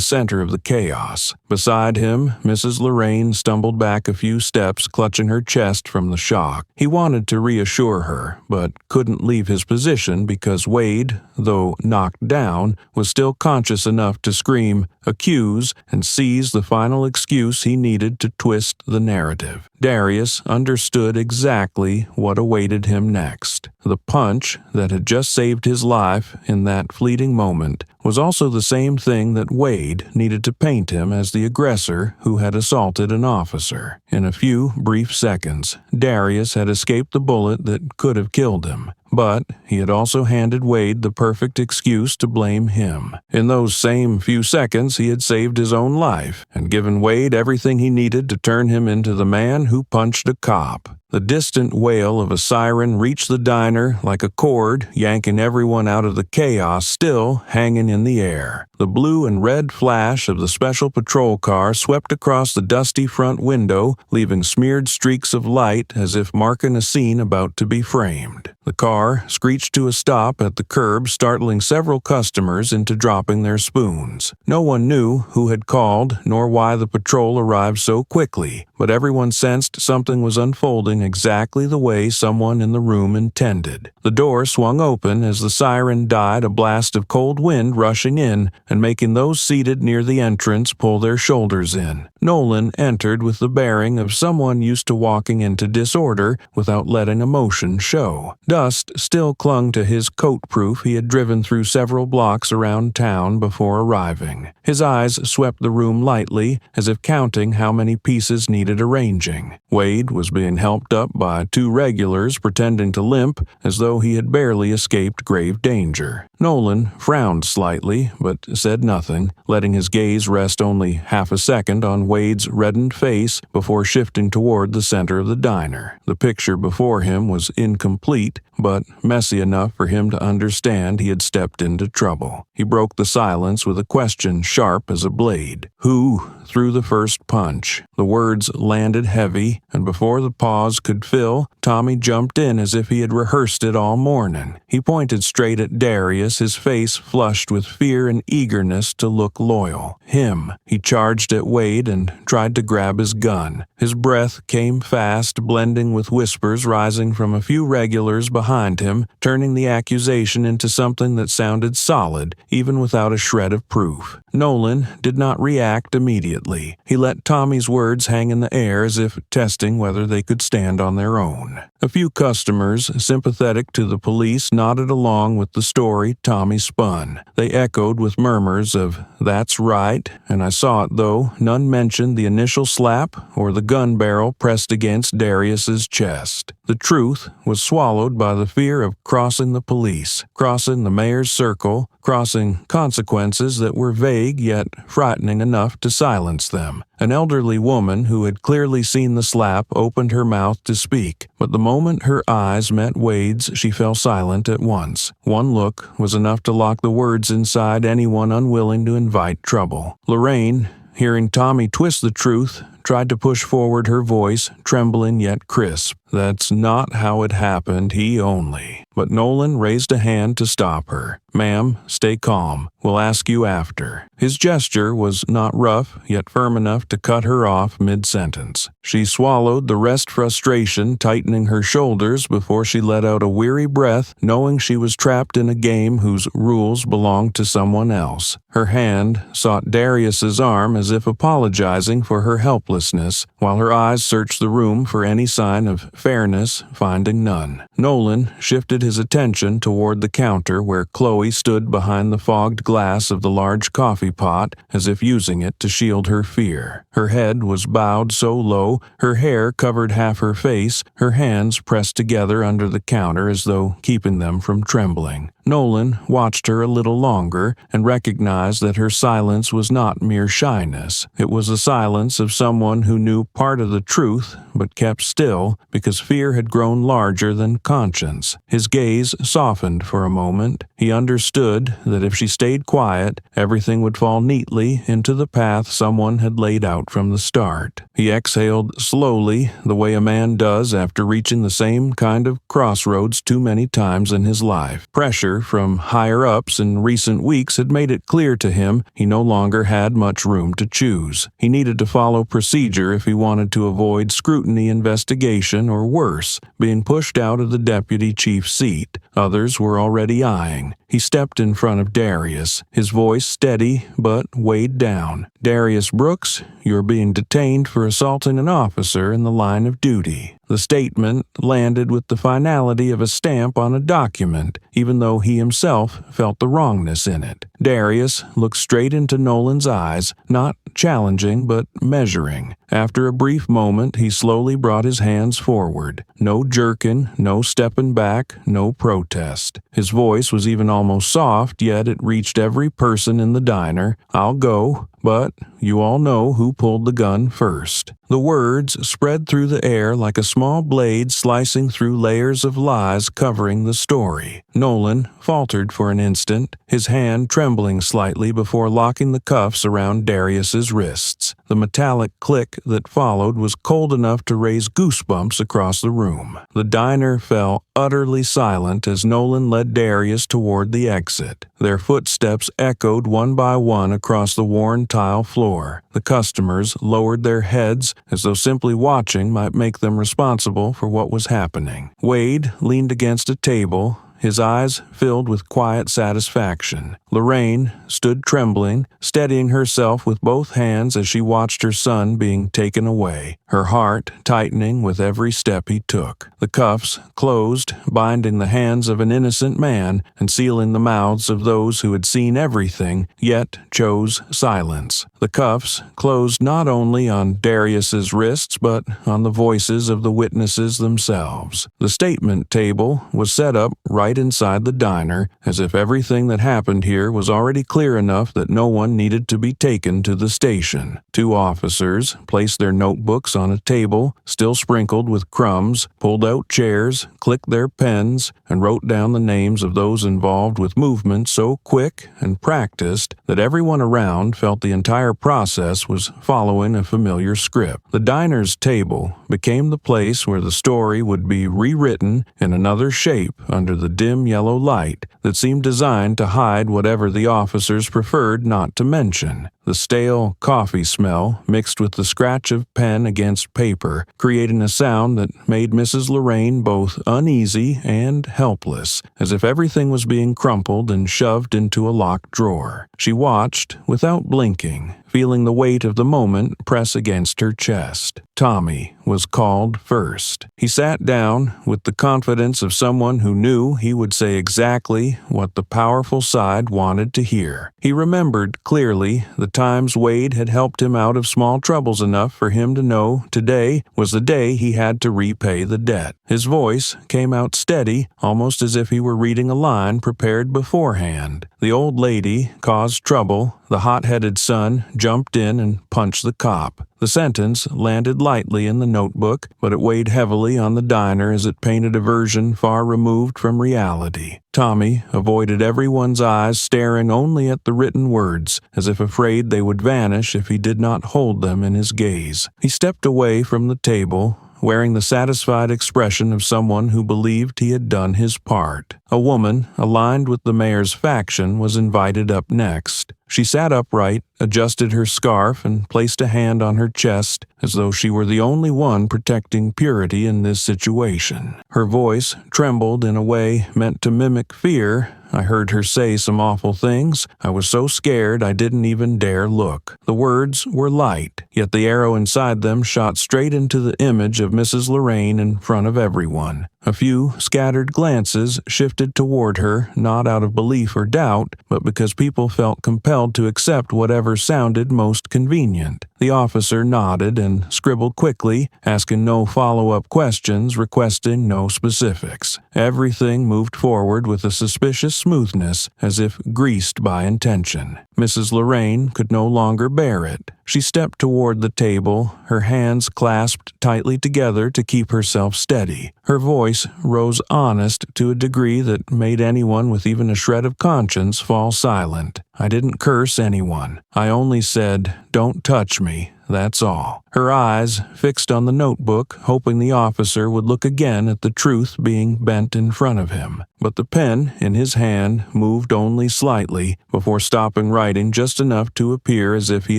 A: center of the chaos. Beside him, Mrs. Lorraine stumbled back a few steps, clutching her chest from the shock. He wanted to reassure her, but couldn't leave his position because Wade, though knocked down, was still conscious enough to scream, accuse, and seize the final excuse he needed to twist the narrative. Darius understood exactly what awaited him next. The punch that had just saved his life in that fleeting moment was also the same thing that Wade needed to paint him as the aggressor who had assaulted an officer. In a few brief seconds, Darius had escaped the bullet that could have killed him. But he had also handed Wade the perfect excuse to blame him. In those same few seconds, he had saved his own life and given Wade everything he needed to turn him into the man who punched a cop. The distant wail of a siren reached the diner like a cord, yanking everyone out of the chaos still hanging in the air. The blue and red flash of the special patrol car swept across the dusty front window, leaving smeared streaks of light as if marking a scene about to be framed. The car screeched to a stop at the curb, startling several customers into dropping their spoons. No one knew who had called nor why the patrol arrived so quickly, but everyone sensed something was unfolding exactly the way someone in the room intended. The door swung open as the siren died, a blast of cold wind rushing in and making those seated near the entrance pull their shoulders in. Nolan entered with the bearing of someone used to walking into disorder without letting emotion show. Dust still clung to his coat proof he had driven through several blocks around town before arriving. His eyes swept the room lightly, as if counting how many pieces needed arranging. Wade was being helped up by two regulars pretending to limp as though he had barely escaped grave danger. Nolan frowned slightly, but said nothing, letting his gaze rest only half a second on Wade's reddened face before shifting toward the center of the diner. The picture before him was incomplete, but messy enough for him to understand he had stepped into trouble. He broke the silence with a question sharp as a blade. Who threw the first punch? The words landed heavy, and before the pause could fill, Tommy jumped in as if he had rehearsed it all morning. He pointed straight at Darius, his face flushed with fear and eagerness to look loyal. Him. He charged at Wade and tried to grab his gun. His breath came fast, blending with whispers rising from a few regulars behind him, turning the accusation into something that sounded solid, even without a shred of proof. Nolan did not react immediately. He let Tommy's words hang in the air as if testing whether they could stand on their own. A few customers, sympathetic to the police, nodded along with the story Tommy spun. They echoed with murmurs of, "That's right," and I saw it though. None mentioned the initial slap or the gun barrel pressed against Darius's chest. The truth was swallowed by the fear of crossing the police, crossing the mayor's circle, crossing consequences that were vague yet frightening enough to silence them. An elderly woman who had clearly seen the slap opened her mouth to speak, but the moment her eyes met Wade's, she fell silent at once. One look was enough to lock the words inside anyone unwilling to invite trouble. Lorraine, hearing Tommy twist the truth, tried to push forward her voice, trembling yet crisp. "That's not how it happened, he only." But Nolan raised a hand to stop her. "Ma'am, stay calm. We'll ask you after." His gesture was not rough, yet firm enough to cut her off mid-sentence. She swallowed the rest frustration, tightening her shoulders before she let out a weary breath, knowing she was trapped in a game whose rules belonged to someone else. Her hand sought Darius's arm as if apologizing for her helplessness, while her eyes searched the room for any sign of fairness, finding none. Nolan shifted his attention toward the counter where Chloe stood behind the fogged glass of the large coffee pot, as if using it to shield her fear. Her head was bowed so low, her hair covered half her face, her hands pressed together under the counter as though keeping them from trembling. Nolan watched her a little longer and recognized that her silence was not mere shyness. It was the silence of someone who knew part of the truth but kept still because fear had grown larger than conscience. His gaze softened for a moment. He understood that if she stayed quiet, everything would fall neatly into the path someone had laid out from the start. He exhaled slowly, the way a man does after reaching the same kind of crossroads too many times in his life. Pressure from higher-ups in recent weeks had made it clear to him he no longer had much room to choose. He needed to follow procedure if he wanted to avoid scrutiny, investigation, or worse, being pushed out of the deputy chief's seat. Others were already eyeing. He stepped in front of Darius, his voice steady but weighed down. "Darius Brooks, you're being detained for assaulting an officer in the line of duty." The statement landed with the finality of a stamp on a document, even though he himself felt the wrongness in it. Darius looked straight into Nolan's eyes, not challenging but measuring. After a brief moment, he slowly brought his hands forward. No jerking, no stepping back, no protest. His voice was even almost soft, yet it reached every person in the diner. "I'll go, but you all know who pulled the gun first." The words spread through the air like a small blade slicing through layers of lies covering the story. Nolan faltered for an instant, his hand trembling slightly before locking the cuffs around Darius's wrists. The metallic click that followed was cold enough to raise goosebumps across the room. The diner fell utterly silent as Nolan led Darius toward the exit. Their footsteps echoed one by one across the worn tile floor. The customers lowered their heads as though simply watching might make them responsible for what was happening. Wade leaned against a table, his eyes filled with quiet satisfaction. Lorraine stood trembling, steadying herself with both hands as she watched her son being taken away, her heart tightening with every step he took. The cuffs closed, binding the hands of an innocent man and sealing the mouths of those who had seen everything, yet chose silence. The cuffs closed not only on Darius's wrists, but on the voices of the witnesses themselves. The statement table was set up right right inside the diner, as if everything that happened here was already clear enough that no one needed to be taken to the station. 2 officers placed their notebooks on a table, still sprinkled with crumbs, pulled out chairs, clicked their pens, and wrote down the names of those involved with movements so quick and practiced that everyone around felt the entire process was following a familiar script. The diner's table became the place where the story would be rewritten in another shape under the dim yellow light that seemed designed to hide whatever the officers preferred not to mention. The stale coffee smell mixed with the scratch of pen against paper, creating a sound that made Mrs. Lorraine both uneasy and helpless, as if everything was being crumpled and shoved into a locked drawer. She watched without blinking, feeling the weight of the moment press against her chest. Tommy was called first. He sat down with the confidence of someone who knew he would say exactly what the powerful side wanted to hear. He remembered clearly the times Wade had helped him out of small troubles enough for him to know today was the day he had to repay the debt. His voice came out steady, almost as if he were reading a line prepared beforehand. The old lady caused trouble. The hot-headed son jumped in and punched the cop. The sentence landed lightly in the notebook, but it weighed heavily on the diner as it painted a version far removed from reality. Tommy avoided everyone's eyes, staring only at the written words, as if afraid they would vanish if he did not hold them in his gaze. He stepped away from the table, wearing the satisfied expression of someone who believed he had done his part. A woman, aligned with the mayor's faction, was invited up next. She sat upright, adjusted her scarf, and placed a hand on her chest, as though she were the only one protecting purity in this situation. Her voice trembled in a way meant to mimic fear. I heard her say some awful things. I was so scared I didn't even dare look. The words were light, yet the arrow inside them shot straight into the image of Mrs. Lorraine in front of everyone. A few scattered glances shifted toward her, not out of belief or doubt, but because people felt compelled to accept whatever sounded most convenient. The officer nodded and scribbled quickly, asking no follow-up questions, requesting no specifics. Everything moved forward with a suspicious smoothness, as if greased by intention. Mrs. Lorraine could no longer bear it. She stepped toward the table, her hands clasped tightly together to keep herself steady. Her voice rose honest to a degree that made anyone with even a shred of conscience fall silent. I didn't curse anyone. I only said, "Don't touch me. That's all." Her eyes fixed on the notebook, hoping the officer would look again at the truth being bent in front of him. But the pen in his hand moved only slightly before stopping writing just enough to appear as if he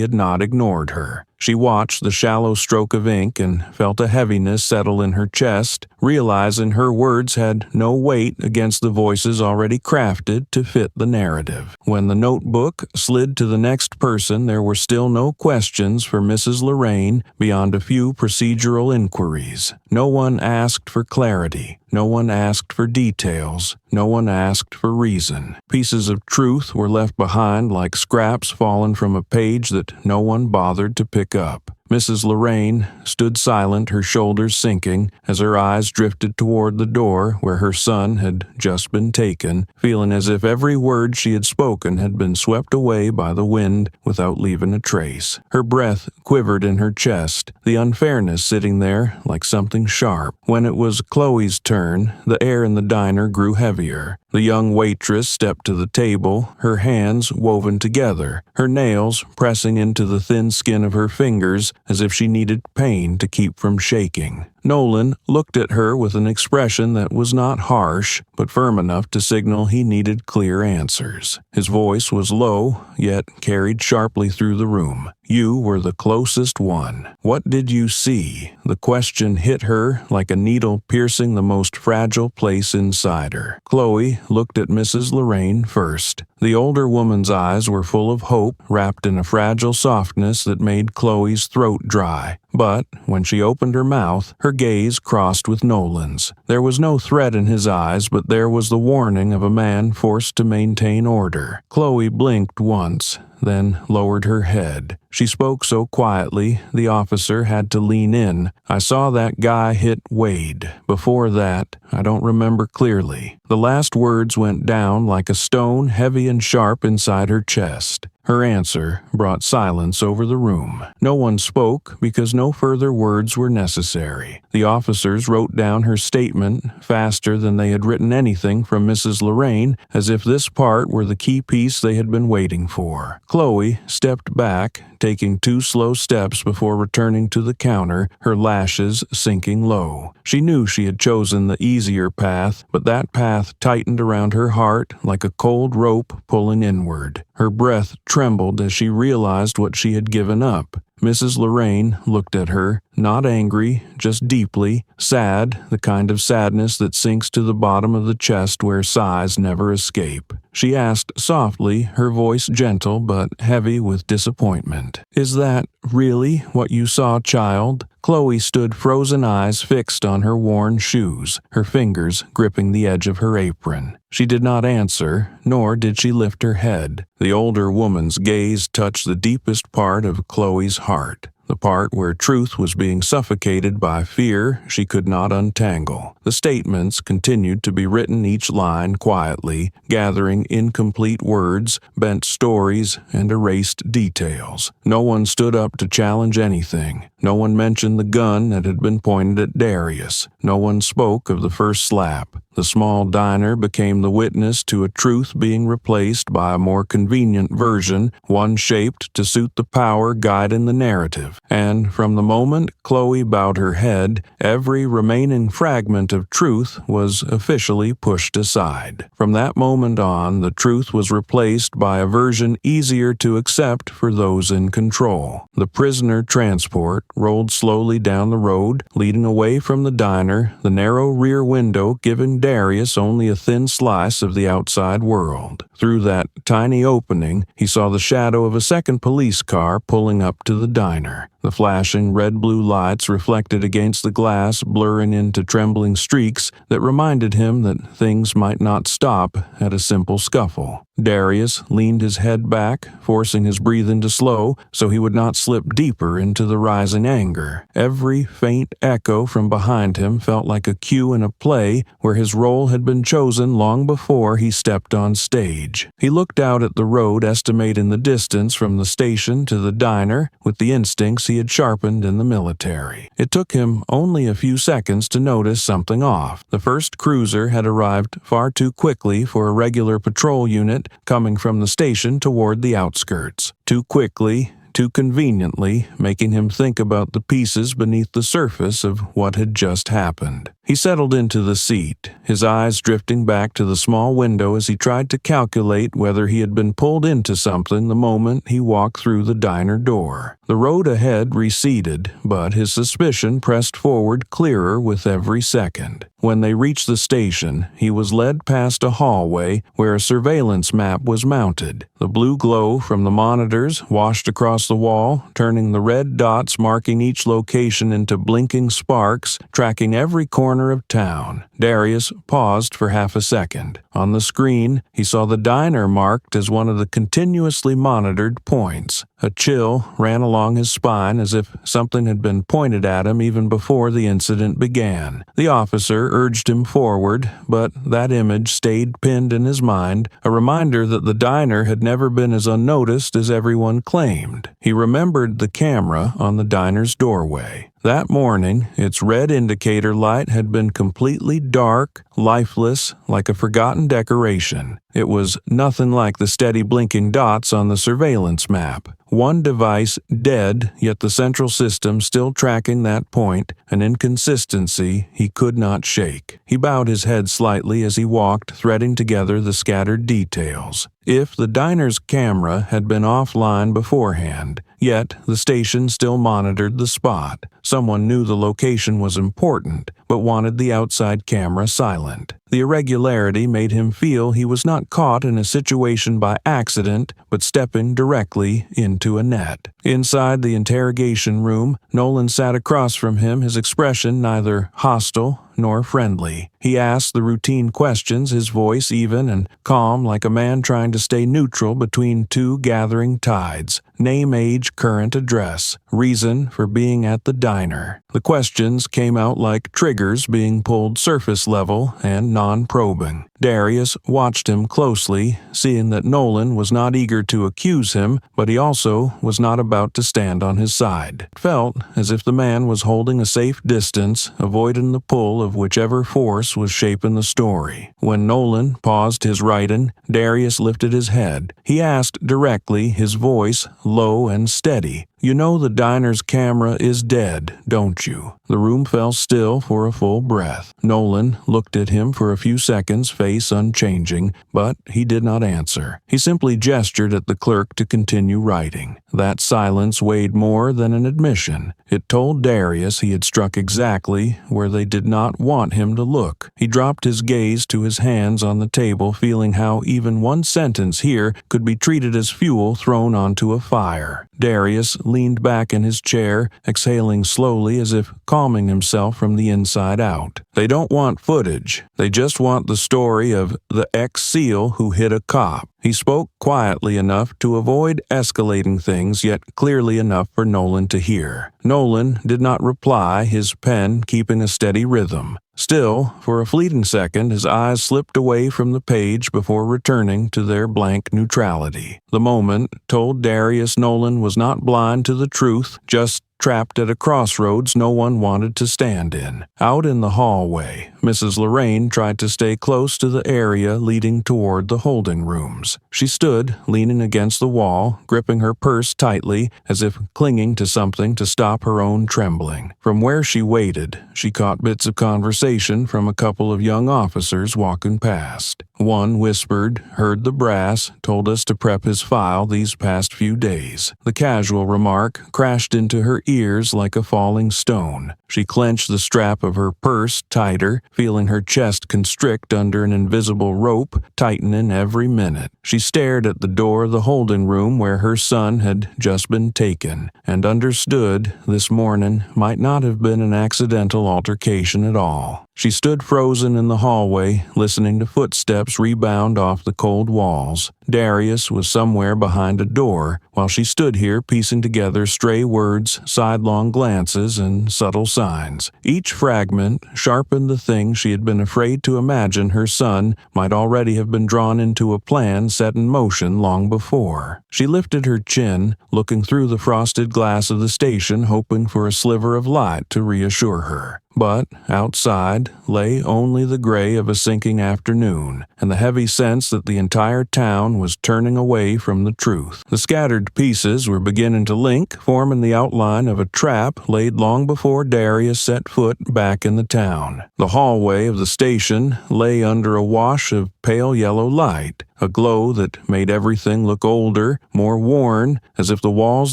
A: had not ignored her. She watched the shallow stroke of ink and felt a heaviness settle in her chest, realizing her words had no weight against the voices already crafted to fit the narrative. When the notebook slid to the next person, there were still no questions for Mrs. Lorraine beyond a few procedural inquiries. No one asked for clarity. No one asked for details. No one asked for reason. Pieces of truth were left behind like scraps fallen from a page that no one bothered to pick up. Mrs. Lorraine stood silent, her shoulders sinking, as her eyes drifted toward the door where her son had just been taken, feeling as if every word she had spoken had been swept away by the wind without leaving a trace. Her breath quivered in her chest, the unfairness sitting there like something sharp. When it was Chloe's turn, the air in the diner grew heavier. The young waitress stepped to the table, her hands woven together, her nails pressing into the thin skin of her fingers as if she needed pain to keep from shaking. Nolan looked at her with an expression that was not harsh, but firm enough to signal he needed clear answers. His voice was low, yet carried sharply through the room. "You were the closest one. What did you see?" The question hit her like a needle piercing the most fragile place inside her. Chloe looked at Mrs. Lorraine first. The older woman's eyes were full of hope, wrapped in a fragile softness that made Chloe's throat dry. But when she opened her mouth, her gaze crossed with Nolan's. There was no threat in his eyes, but there was the warning of a man forced to maintain order. Chloe blinked once, then lowered her head. She spoke so quietly, the officer had to lean in. "I saw that guy hit Wade. Before that, I don't remember clearly." The last words went down like a stone, heavy and sharp inside her chest. Her answer brought silence over the room. No one spoke because no further words were necessary. The officers wrote down her statement faster than they had written anything from Mrs. Lorraine, as if this part were the key piece they had been waiting for. Chloe stepped back, taking 2 slow steps before returning to the counter, her lashes sinking low. She knew she had chosen the easier path, but that path tightened around her heart like a cold rope pulling inward. Her breath trembled as she realized what she had given up. Mrs. Lorraine looked at her, not angry, just deeply, sad, the kind of sadness that sinks to the bottom of the chest where sighs never escape. She asked softly, her voice gentle but heavy with disappointment, "Is that really what you saw, child?" Chloe stood, frozen eyes fixed on her worn shoes, her fingers gripping the edge of her apron. She did not answer, nor did she lift her head. The older woman's gaze touched the deepest part of Chloe's heart, the part where truth was being suffocated by fear she could not untangle. The statements continued to be written, each line quietly, gathering incomplete words, bent stories, and erased details. No one stood up to challenge anything. No one mentioned the gun that had been pointed at Darius. No one spoke of the first slap. The small diner became the witness to a truth being replaced by a more convenient version, one shaped to suit the power guiding the narrative. And from the moment Chloe bowed her head, every remaining fragment of truth was officially pushed aside. From that moment on, the truth was replaced by a version easier to accept for those in control. The prisoner transport rolled slowly down the road, leading away from the diner, the narrow rear window giving Darius only a thin slice of the outside world. Through that tiny opening, he saw the shadow of a second police car pulling up to the diner. The flashing red-blue lights reflected against the glass, blurring into trembling streaks that reminded him that things might not stop at a simple scuffle. Darius leaned his head back, forcing his breathing to slow so he would not slip deeper into the rising anger. Every faint echo from behind him felt like a cue in a play where his role had been chosen long before he stepped on stage. He looked out at the road, estimating the distance from the station to the diner with the instincts he had sharpened in the military. It took him only a few seconds to notice something off. The first cruiser had arrived far too quickly for a regular patrol unit coming from the station toward the outskirts. Too quickly, too conveniently, making him think about the pieces beneath the surface of what had just happened. He settled into the seat, his eyes drifting back to the small window as he tried to calculate whether he had been pulled into something the moment he walked through the diner door. The road ahead receded, but his suspicion pressed forward clearer with every second. When they reached the station, he was led past a hallway where a surveillance map was mounted. The blue glow from the monitors washed across the wall, turning the red dots marking each location into blinking sparks, tracking every corner of town. Darius paused for half a second. On the screen, he saw the diner marked as one of the continuously monitored points. A chill ran along his spine as if something had been pointed at him even before the incident began. The officer urged him forward, but that image stayed pinned in his mind, a reminder that the diner had never been as unnoticed as everyone claimed. He remembered the camera on the diner's doorway. That morning, its red indicator light had been completely dark, lifeless, like a forgotten decoration. It was nothing like the steady blinking dots on the surveillance map. One device dead, yet the central system still tracking that point, an inconsistency he could not shake. He bowed his head slightly as he walked, threading together the scattered details. If the diner's camera had been offline beforehand, yet the station still monitored the spot. Someone knew the location was important, but wanted the outside camera silent. The irregularity made him feel he was not caught in a situation by accident, but stepping directly into a net. Inside the interrogation room, Nolan sat across from him, his expression neither hostile nor friendly. He asked the routine questions, his voice even and calm like a man trying to stay neutral between two gathering tides. Name, age, current address, reason for being at the diner. The questions came out like triggers being pulled surface level and non-probing. Darius watched him closely, seeing that Nolan was not eager to accuse him, but he also was not about to stand on his side. It felt as if the man was holding a safe distance, avoiding the pull of whichever force was shaping the story. When Nolan paused his writing, Darius lifted his head. He asked directly, his voice low and steady, "You know the diner's camera is dead, don't you?" The room fell still for a full breath. Nolan looked at him for a few seconds, face unchanging, but he did not answer. He simply gestured at the clerk to continue writing. That silence weighed more than an admission. It told Darius he had struck exactly where they did not want him to look. He dropped his gaze to his hands on the table, feeling how even one sentence here could be treated as fuel thrown onto a fire. Darius leaned back in his chair, exhaling slowly as if calming himself from the inside out. They don't want footage. They just want the story of the ex-SEAL who hit a cop. He spoke quietly enough to avoid escalating things, yet clearly enough for Nolan to hear. Nolan did not reply, his pen keeping a steady rhythm. Still, for a fleeting second, his eyes slipped away from the page before returning to their blank neutrality. The moment told Darius Nolan was not blind to the truth, just trapped at a crossroads no one wanted to stand in. Out in the hallway, Mrs. Lorraine tried to stay close to the area leading toward the holding rooms. She stood, leaning against the wall, gripping her purse tightly, as if clinging to something to stop her own trembling. From where she waited, she caught bits of conversation from a couple of young officers walking past. One whispered, "Heard the brass, told us to prep his file these past few days." The casual remark crashed into her ears like a falling stone. She clenched the strap of her purse tighter, feeling her chest constrict under an invisible rope, tightening every minute. She stared at the door of the holding room where her son had just been taken, and understood this morning might not have been an accidental altercation at all. She stood frozen in the hallway, listening to footsteps rebound off the cold walls. Darius was somewhere behind a door, while she stood here piecing together stray words, sidelong glances, and subtle signs. Each fragment sharpened the thing she had been afraid to imagine her son might already have been drawn into a plan set in motion long before. She lifted her chin, looking through the frosted glass of the station, hoping for a sliver of light to reassure her. But outside lay only the gray of a sinking afternoon, and the heavy sense that the entire town was turning away from the truth. The scattered pieces were beginning to link, forming the outline of a trap laid long before Darius set foot back in the town. The hallway of the station lay under a wash of pale yellow light, a glow that made everything look older, more worn, as if the walls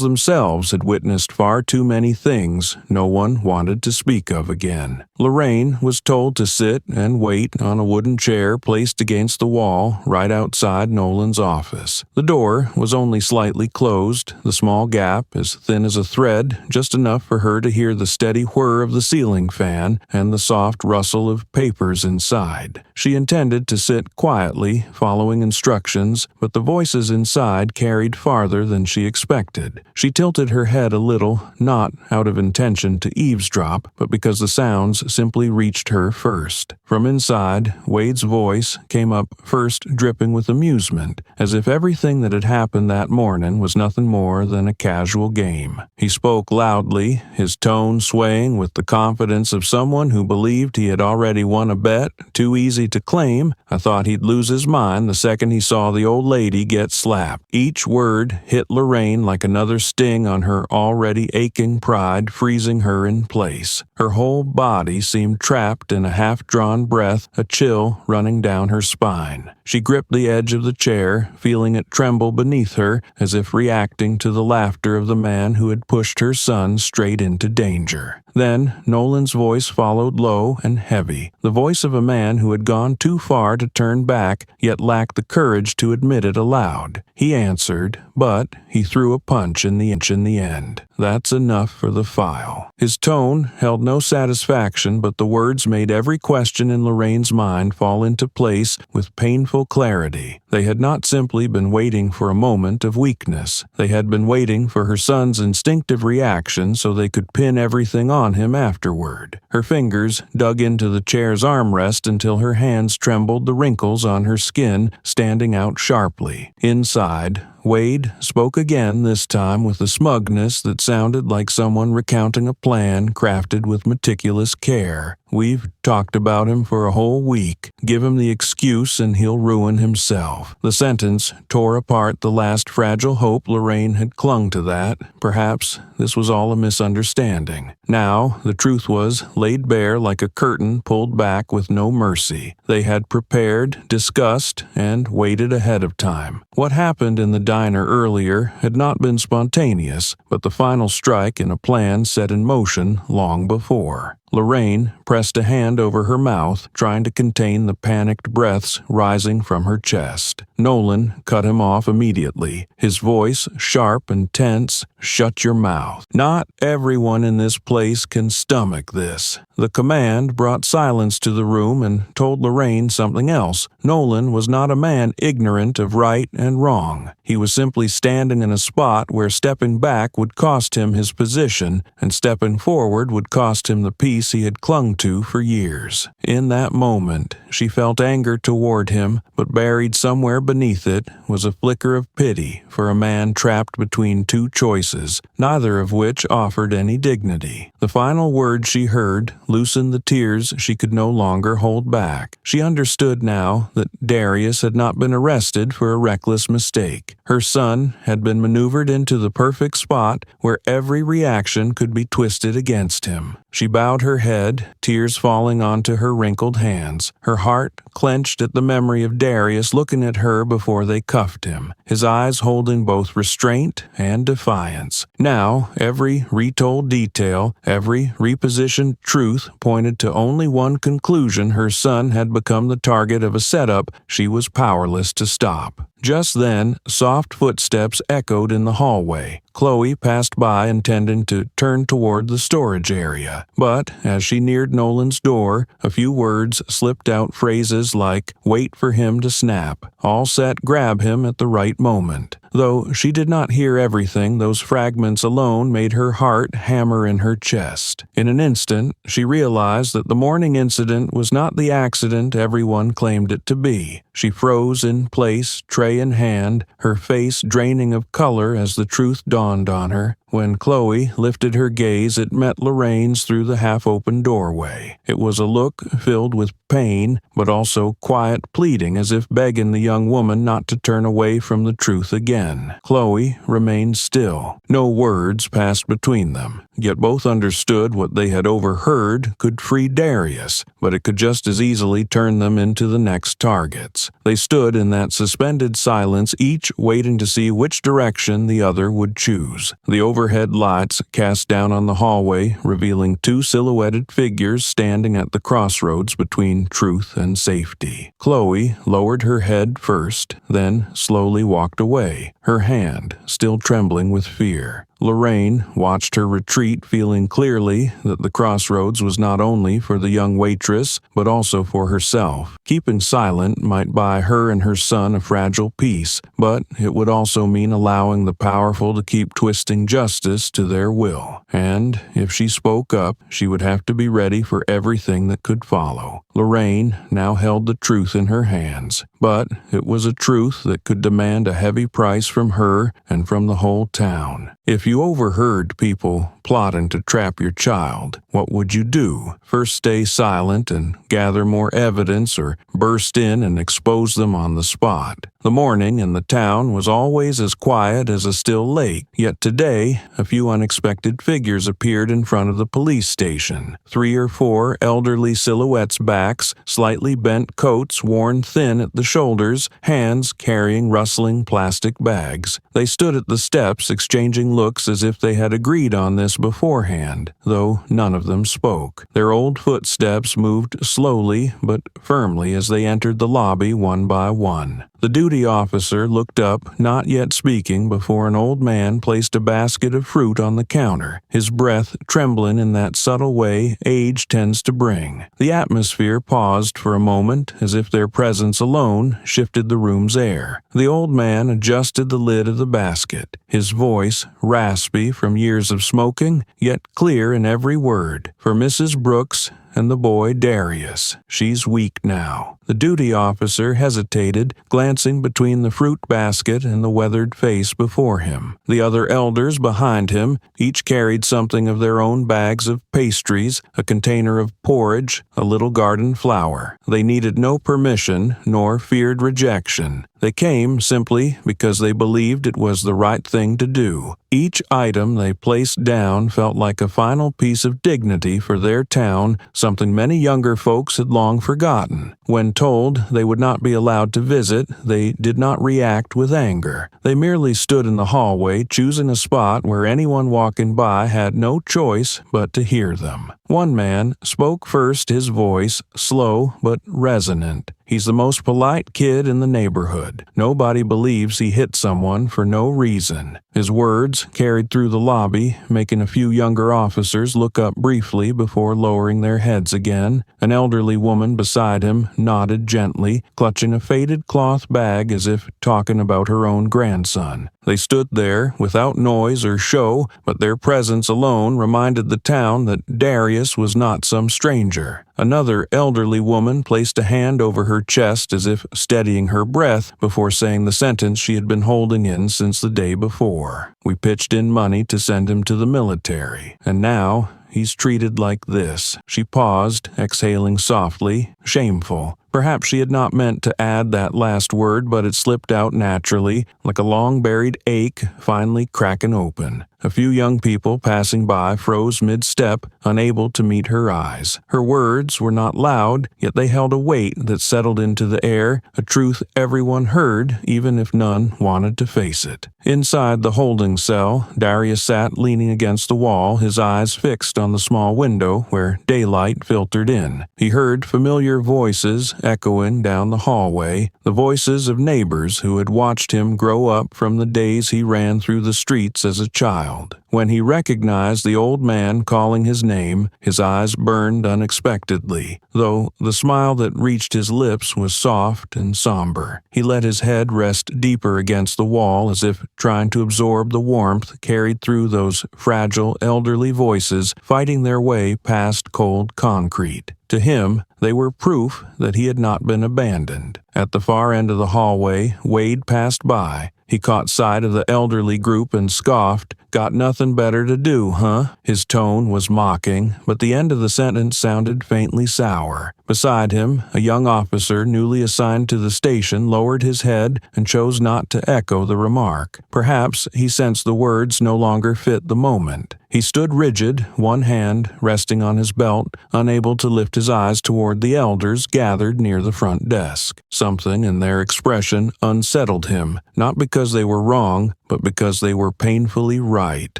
A: themselves had witnessed far too many things no one wanted to speak of again. Lorraine was told to sit and wait on a wooden chair placed against the wall right outside Nolan's office. The door was only slightly closed, the small gap as thin as a thread, just enough for her to hear the steady whir of the ceiling fan and the soft rustle of papers inside. She intended to sit quietly, following instructions, but the voices inside carried farther than she expected. She tilted her head a little, not out of intention to eavesdrop, but because the sounds simply reached her first. From inside, Wade's voice came up first, dripping with amusement, as if everything that had happened that morning was nothing more than a casual game. He spoke loudly, his tone swaying with the confidence of someone who believed he had already won a bet too easy to claim. "I thought he'd lose his mind the second he saw the old lady get slapped." Each word hit Lorraine like another sting on her already aching pride, freezing her in place. Her whole body seemed trapped in a half-drawn breath, a chill running down her spine. She gripped the edge of the chair, feeling it tremble beneath her, as if reacting to the laughter of the man who had pushed her son straight into danger. Then Nolan's voice followed, low and heavy, the voice of a man who had gone too far to turn back, yet lacked the courage to admit it aloud. He answered, but he threw a punch in the end. That's enough for the file. His tone held no satisfaction, but the words made every question in Lorraine's mind fall into place with painful clarity. They had not simply been waiting for a moment of weakness. They had been waiting for her son's instinctive reaction so they could pin everything on him afterward. Her fingers dug into the chair's armrest until her hands trembled, the wrinkles on her skin standing out sharply. Inside, Wade spoke again, this time with a smugness that sounded like someone recounting a plan crafted with meticulous care. We've talked about him for a whole week. Give him the excuse and he'll ruin himself. The sentence tore apart the last fragile hope Lorraine had clung to that. Perhaps this was all a misunderstanding. Now, the truth was laid bare like a curtain pulled back with no mercy. They had prepared, discussed, and waited ahead of time. What happened in the diner earlier had not been spontaneous, but the final strike in a plan set in motion long before. Lorraine pressed a hand over her mouth, trying to contain the panicked breaths rising from her chest. Nolan cut him off immediately, his voice sharp and tense. Shut your mouth. Not everyone in this place can stomach this. The command brought silence to the room and told Lorraine something else. Nolan was not a man ignorant of right and wrong. He was simply standing in a spot where stepping back would cost him his position, and stepping forward would cost him the peace he had clung to for years. In that moment, she felt anger toward him, but buried somewhere beneath it was a flicker of pity for a man trapped between two choices, neither of which offered any dignity. The final word she heard loosened the tears she could no longer hold back. She understood now that Darius had not been arrested for a reckless mistake. Her son had been maneuvered into the perfect spot where every reaction could be twisted against him. She bowed her head, tears falling onto her wrinkled hands. Her heart clenched at the memory of Darius looking at her before they cuffed him, his eyes holding both restraint and defiance. Now, every retold detail, every repositioned truth pointed to only one conclusion: her son had become the target of a setup she was powerless to stop. Just then, soft footsteps echoed in the hallway. Chloe passed by intending to turn toward the storage area, but as she neared Nolan's door, a few words slipped out, phrases like, "Wait for him to snap," all set grab him at the right moment. Though she did not hear everything, those fragments alone made her heart hammer in her chest. In an instant, she realized that the morning incident was not the accident everyone claimed it to be. She froze in place, tray in hand, her face draining of color as the truth dawned on her. When Chloe lifted her gaze, it met Lorraine's through the half-open doorway. It was a look filled with pain, but also quiet pleading, as if begging the young woman not to turn away from the truth again. Chloe remained still. No words passed between them, yet both understood what they had overheard could free Darius, but it could just as easily turn them into the next targets. They stood in that suspended silence, each waiting to see which direction the other would choose. The overhead lights cast down on the hallway, revealing two silhouetted figures standing at the crossroads between truth and safety. Chloe lowered her head first, then slowly walked away, her hand still trembling with fear. Lorraine watched her retreat, feeling clearly that the crossroads was not only for the young waitress, but also for herself. Keeping silent might buy her and her son a fragile peace, but it would also mean allowing the powerful to keep twisting justice to their will. And if she spoke up, she would have to be ready for everything that could follow. Lorraine now held the truth in her hands, but it was a truth that could demand a heavy price from her and from the whole town. If you overheard people plotting to trap your child, what would you do? First stay silent and gather more evidence, or burst in and expose them on the spot? The morning in the town was always as quiet as a still lake, yet today a few unexpected figures appeared in front of the police station. 3 or 4 elderly silhouettes' backs, slightly bent coats worn thin at the shoulders, hands carrying rustling plastic bags. They stood at the steps exchanging looks as if they had agreed on this beforehand, though none of them spoke. Their old footsteps moved slowly but firmly as they entered the lobby one by one. The duty officer looked up, not yet speaking, before an old man placed a basket of fruit on the counter, his breath trembling in that subtle way age tends to bring. The atmosphere paused for a moment, as if their presence alone shifted the room's air. The old man adjusted the lid of the basket, his voice raspy from years of smoking, yet clear in every word. "For Mrs. Brooks and the boy Darius. She's weak now." The duty officer hesitated, glancing between the fruit basket and the weathered face before him. The other elders behind him each carried something of their own: bags of pastries, a container of porridge, a little garden flower. They needed no permission, nor feared rejection. They came simply because they believed it was the right thing to do. Each item they placed down felt like a final piece of dignity for their town, something many younger folks had long forgotten. When told they would not be allowed to visit, they did not react with anger. They merely stood in the hallway, choosing a spot where anyone walking by had no choice but to hear them. One man spoke first, his voice slow but resonant. "He's the most polite kid in the neighborhood. Nobody believes he hit someone for no reason." His words carried through the lobby, making a few younger officers look up briefly before lowering their heads again. An elderly woman beside him nodded gently, clutching a faded cloth bag as if talking about her own grandson. They stood there without noise or show, but their presence alone reminded the town that Darius was not some stranger. Another elderly woman placed a hand over her chest as if steadying her breath before saying the sentence she had been holding in since the day before. "We pitched in money to send him to the military, and now he's treated like this." She paused, exhaling softly, shameful. Perhaps she had not meant to add that last word, but it slipped out naturally, like a long-buried ache finally cracking open. A few young people passing by froze mid-step, unable to meet her eyes. Her words were not loud, yet they held a weight that settled into the air, a truth everyone heard, even if none wanted to face it. Inside the holding cell, Darius sat leaning against the wall, his eyes fixed on the small window where daylight filtered in. He heard familiar voices echoing down the hallway, the voices of neighbors who had watched him grow up from the days he ran through the streets as a child. When he recognized the old man calling his name, his eyes burned unexpectedly, though the smile that reached his lips was soft and somber. He let his head rest deeper against the wall as if trying to absorb the warmth carried through those fragile elderly voices fighting their way past cold concrete. To him, they were proof that he had not been abandoned. At the far end of the hallway, Wade passed by. He caught sight of the elderly group and scoffed. "Got nothing better to do, huh?" His tone was mocking, but the end of the sentence sounded faintly sour. Beside him, a young officer newly assigned to the station lowered his head and chose not to echo the remark. Perhaps he sensed the words no longer fit the moment. He stood rigid, one hand resting on his belt, unable to lift his eyes toward the elders gathered near the front desk. Something in their expression unsettled him, not because they were wrong, but because they were painfully right.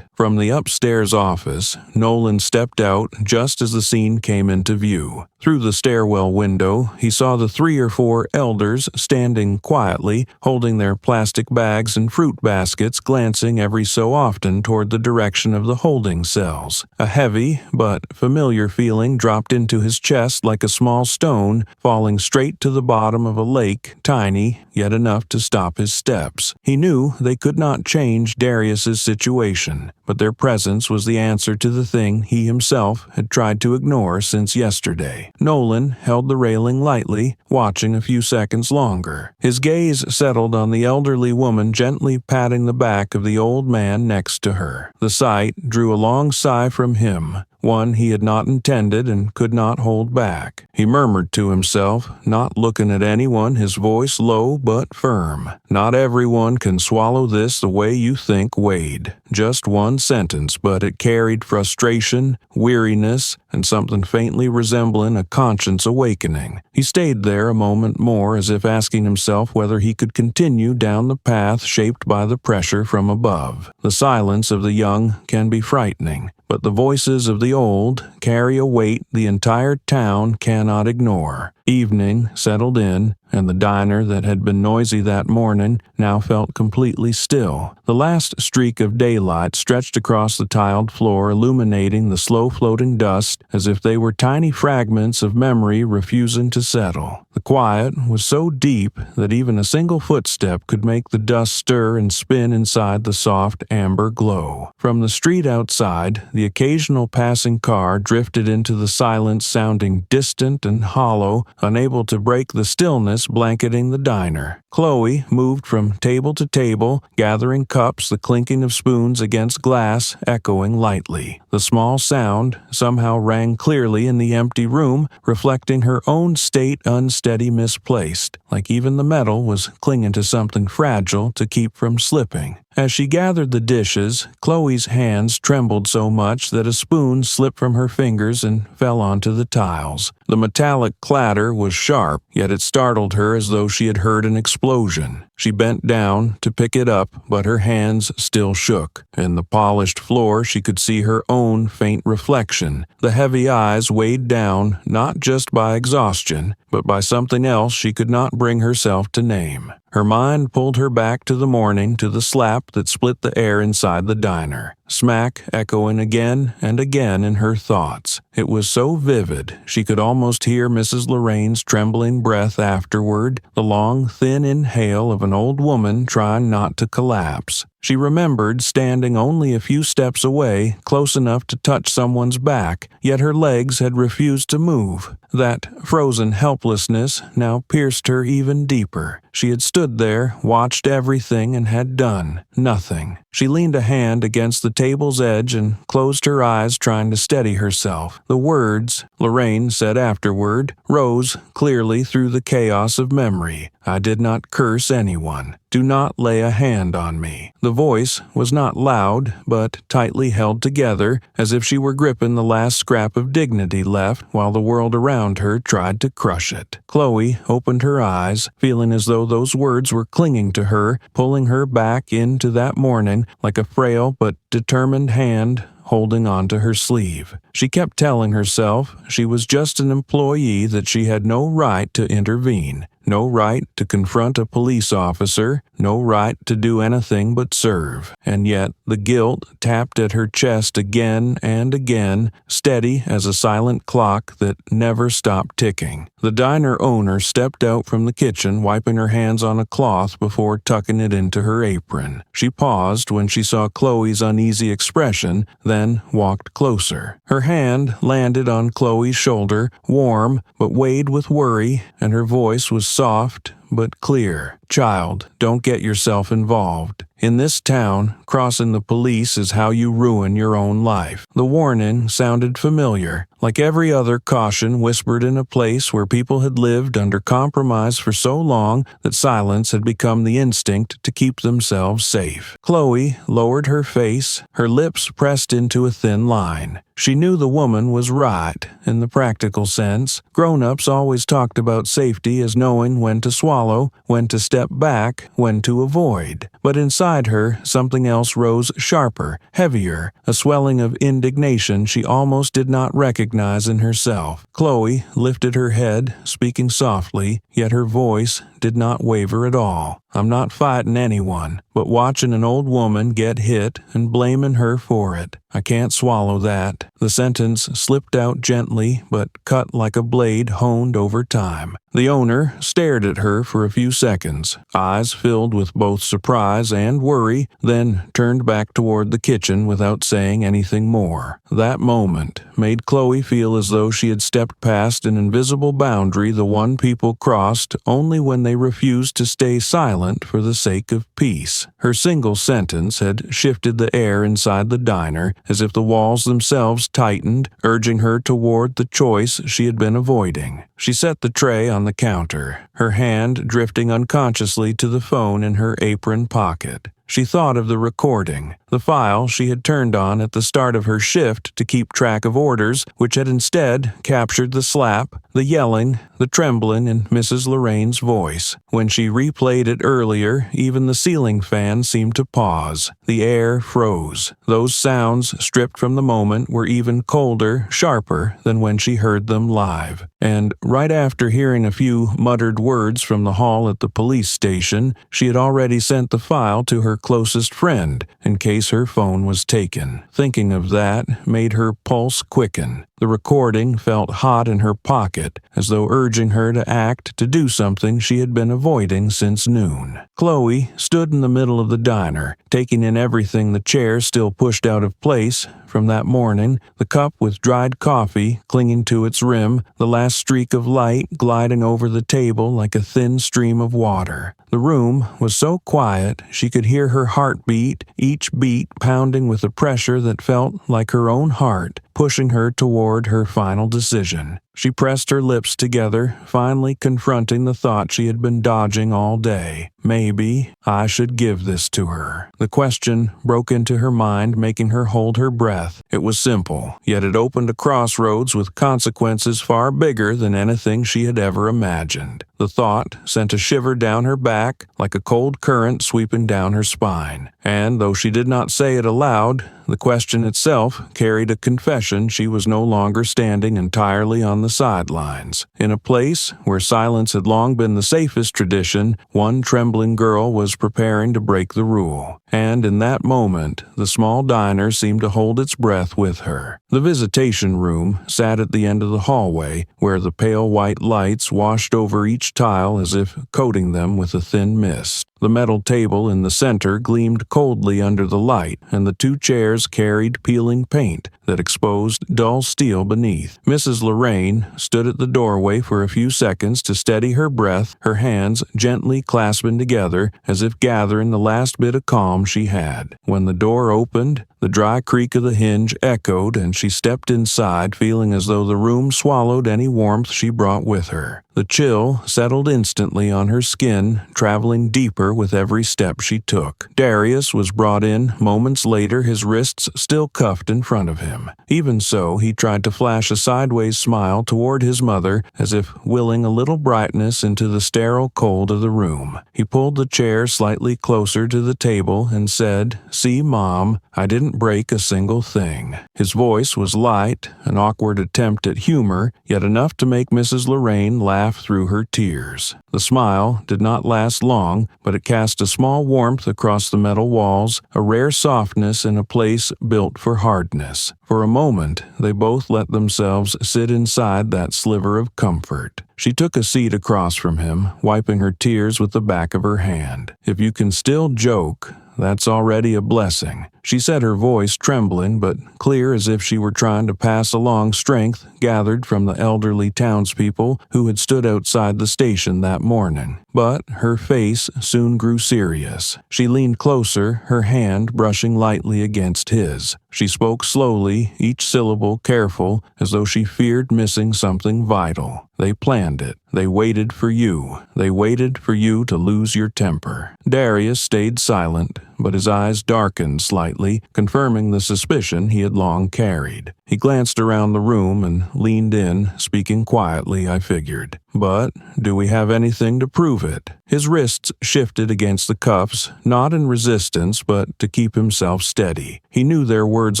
A: From the upstairs office, Nolan stepped out just as the scene came into view. Through the stairwell window, he saw the 3 or 4 elders standing quietly, holding their plastic bags and fruit baskets, glancing every so often toward the direction of the holding cells. A heavy but familiar feeling dropped into his chest like a small stone falling straight to the bottom of a lake, tiny, yet enough to stop his steps. He knew they could not change Darius's situation, but their presence was the answer to the thing he himself had tried to ignore since yesterday. Nolan held the railing lightly, watching a few seconds longer. His gaze settled on the elderly woman gently patting the back of the old man next to her. The sight drew a long sigh from him, one he had not intended and could not hold back. He murmured to himself, not looking at anyone, his voice low but firm. "Not everyone can swallow this the way you think, Wade." Just one sentence, but it carried frustration, weariness, and something faintly resembling a conscience awakening. He stayed there a moment more, as if asking himself whether he could continue down the path shaped by the pressure from above. The silence of the young can be frightening, but the voices of the old carry a weight the entire town cannot ignore. Evening settled in, and the diner that had been noisy that morning now felt completely still. The last streak of daylight stretched across the tiled floor, illuminating the slow-floating dust as if they were tiny fragments of memory refusing to settle. The quiet was so deep that even a single footstep could make the dust stir and spin inside the soft amber glow. From the street outside, the occasional passing car drifted into the silence, sounding distant and hollow, unable to break the stillness blanketing the diner. Chloe moved from table to table, gathering cups, the clinking of spoons against glass echoing lightly. The small sound somehow rang clearly in the empty room, reflecting her own state unsteady, misplaced, like even the metal was clinging to something fragile to keep from slipping. As she gathered the dishes, Chloe's hands trembled so much that a spoon slipped from her fingers and fell onto the tiles. The metallic clatter was sharp, yet it startled her as though she had heard an explosion. She bent down to pick it up, but her hands still shook. In the polished floor, she could see her own faint reflection. The heavy eyes weighed down not just by exhaustion, but by something else she could not bring herself to name. Her mind pulled her back to the morning, to the slap that split the air inside the diner. Smack echoing again and again in her thoughts. It was so vivid, she could almost hear Mrs. Lorraine's trembling breath afterward, the long, thin inhale of an old woman trying not to collapse. She remembered standing only a few steps away, close enough to touch someone's back, yet her legs had refused to move. That frozen helplessness now pierced her even deeper. She had stood there, watched everything, and had done nothing. She leaned a hand against the table's edge and closed her eyes, trying to steady herself. The words, Lorraine said afterward, rose clearly through the chaos of memory. "I did not curse anyone. Do not lay a hand on me." The voice was not loud, but tightly held together, as if she were gripping the last scrap of dignity left while the world around her tried to crush it. Chloe opened her eyes, feeling as though those words were clinging to her, pulling her back into that morning like a frail but determined hand holding onto her sleeve. She kept telling herself she was just an employee, that she had no right to intervene, no right to confront a police officer, no right to do anything but serve. And yet the guilt tapped at her chest again and again, steady as a silent clock that never stopped ticking. The diner owner stepped out from the kitchen, wiping her hands on a cloth before tucking it into her apron. She paused when she saw Chloe's uneasy expression, then walked closer. Her hand landed on Chloe's shoulder, warm but weighed with worry, and her voice was soft but clear. "Child, don't get yourself involved. In this town, crossing the police is how you ruin your own life." The warning sounded familiar, like every other caution whispered in a place where people had lived under compromise for so long that silence had become the instinct to keep themselves safe. Chloe lowered her face, her lips pressed into a thin line. She knew the woman was right, in the practical sense. Grown-ups always talked about safety as knowing when to swallow, when to step back, when to avoid. But inside her, something else rose sharper, heavier, a swelling of indignation she almost did not recognize in herself. Chloe lifted her head, speaking softly, yet her voice did not waver at all. I'm not fighting anyone, but watching an old woman get hit and blaming her for it. I can't swallow that." The sentence slipped out gently, but cut like a blade honed over time. The owner stared at her for a few seconds, eyes filled with both surprise and worry, then turned back toward the kitchen without saying anything more. That moment made Chloe feel as though she had stepped past an invisible boundary the one people crossed only when they refused to stay silent for the sake of peace. Her single sentence had shifted the air inside the diner, as if the walls themselves tightened, urging her toward the choice she had been avoiding. She set the tray on the counter, her hand drifting unconsciously to the phone in her apron pocket. She thought of the recording, the file she had turned on at the start of her shift to keep track of orders, which had instead captured the slap, the yelling, the trembling in Mrs. Lorraine's voice. When she replayed it earlier, even the ceiling fan seemed to pause. The air froze. Those sounds, stripped from the moment, were even colder, sharper than when she heard them live. And right after hearing a few muttered words from the hall at the police station, she had already sent the file to her closest friend in case her phone was taken. Thinking of that made her pulse quicken. The recording felt hot in her pocket, as though urging her to act, to do something she had been avoiding since noon. Chloe stood in the middle of the diner, taking in everything the chair still pushed out of place from that morning, the cup with dried coffee clinging to its rim, the last streak of light gliding over the table like a thin stream of water. The room was so quiet she could hear her heartbeat, each beat pounding with a pressure that felt like her own heart, pushing her toward her final decision. She pressed her lips together, finally confronting the thought she had been dodging all day. Maybe I should give this to her. The question broke into her mind, making her hold her breath. It was simple, yet it opened a crossroads with consequences far bigger than anything she had ever imagined. The thought sent a shiver down her back, like a cold current sweeping down her spine. And though she did not say it aloud, the question itself carried a confession she was no longer standing entirely on the sidelines. In a place where silence had long been the safest tradition, one trembling girl was preparing to break the rule. And in that moment, the small diner seemed to hold its breath with her. The visitation room sat at the end of the hallway, where the pale white lights washed over each tile as if coating them with a thin mist. The metal table in the center gleamed coldly under the light, and the two chairs carried peeling paint that exposed dull steel beneath. Mrs. Lorraine stood at the doorway for a few seconds to steady her breath, her hands gently clasping together as if gathering the last bit of calm she had. When the door opened, the dry creak of the hinge echoed, and she stepped inside, feeling as though the room swallowed any warmth she brought with her. The chill settled instantly on her skin, traveling deeper with every step she took. Darius was brought in moments later, his wrists still cuffed in front of him. Even so, he tried to flash a sideways smile toward his mother, as if willing a little brightness into the sterile cold of the room. He pulled the chair slightly closer to the table and said, "See, Mom, I didn't break a single thing." His voice was light, an awkward attempt at humor, yet enough to make Mrs. Lorraine laugh through her tears. The smile did not last long, but it cast a small warmth across the metal walls, a rare softness in a place built for hardness. For a moment, they both let themselves sit inside that sliver of comfort. She took a seat across from him, wiping her tears with the back of her hand. "If you can still joke, that's already a blessing," she said, her voice trembling but clear as if she were trying to pass along strength gathered from the elderly townspeople who had stood outside the station that morning. But her face soon grew serious. She leaned closer, her hand brushing lightly against his. She spoke slowly, each syllable careful, as though she feared missing something vital. "They planned it. They waited for you. They waited for you to lose your temper." Darius stayed silent, but his eyes darkened slightly, confirming the suspicion he had long carried. He glanced around the room and leaned in, speaking quietly, I figured. But do we have anything to prove it? His wrists shifted against the cuffs, not in resistance, but to keep himself steady. He knew their words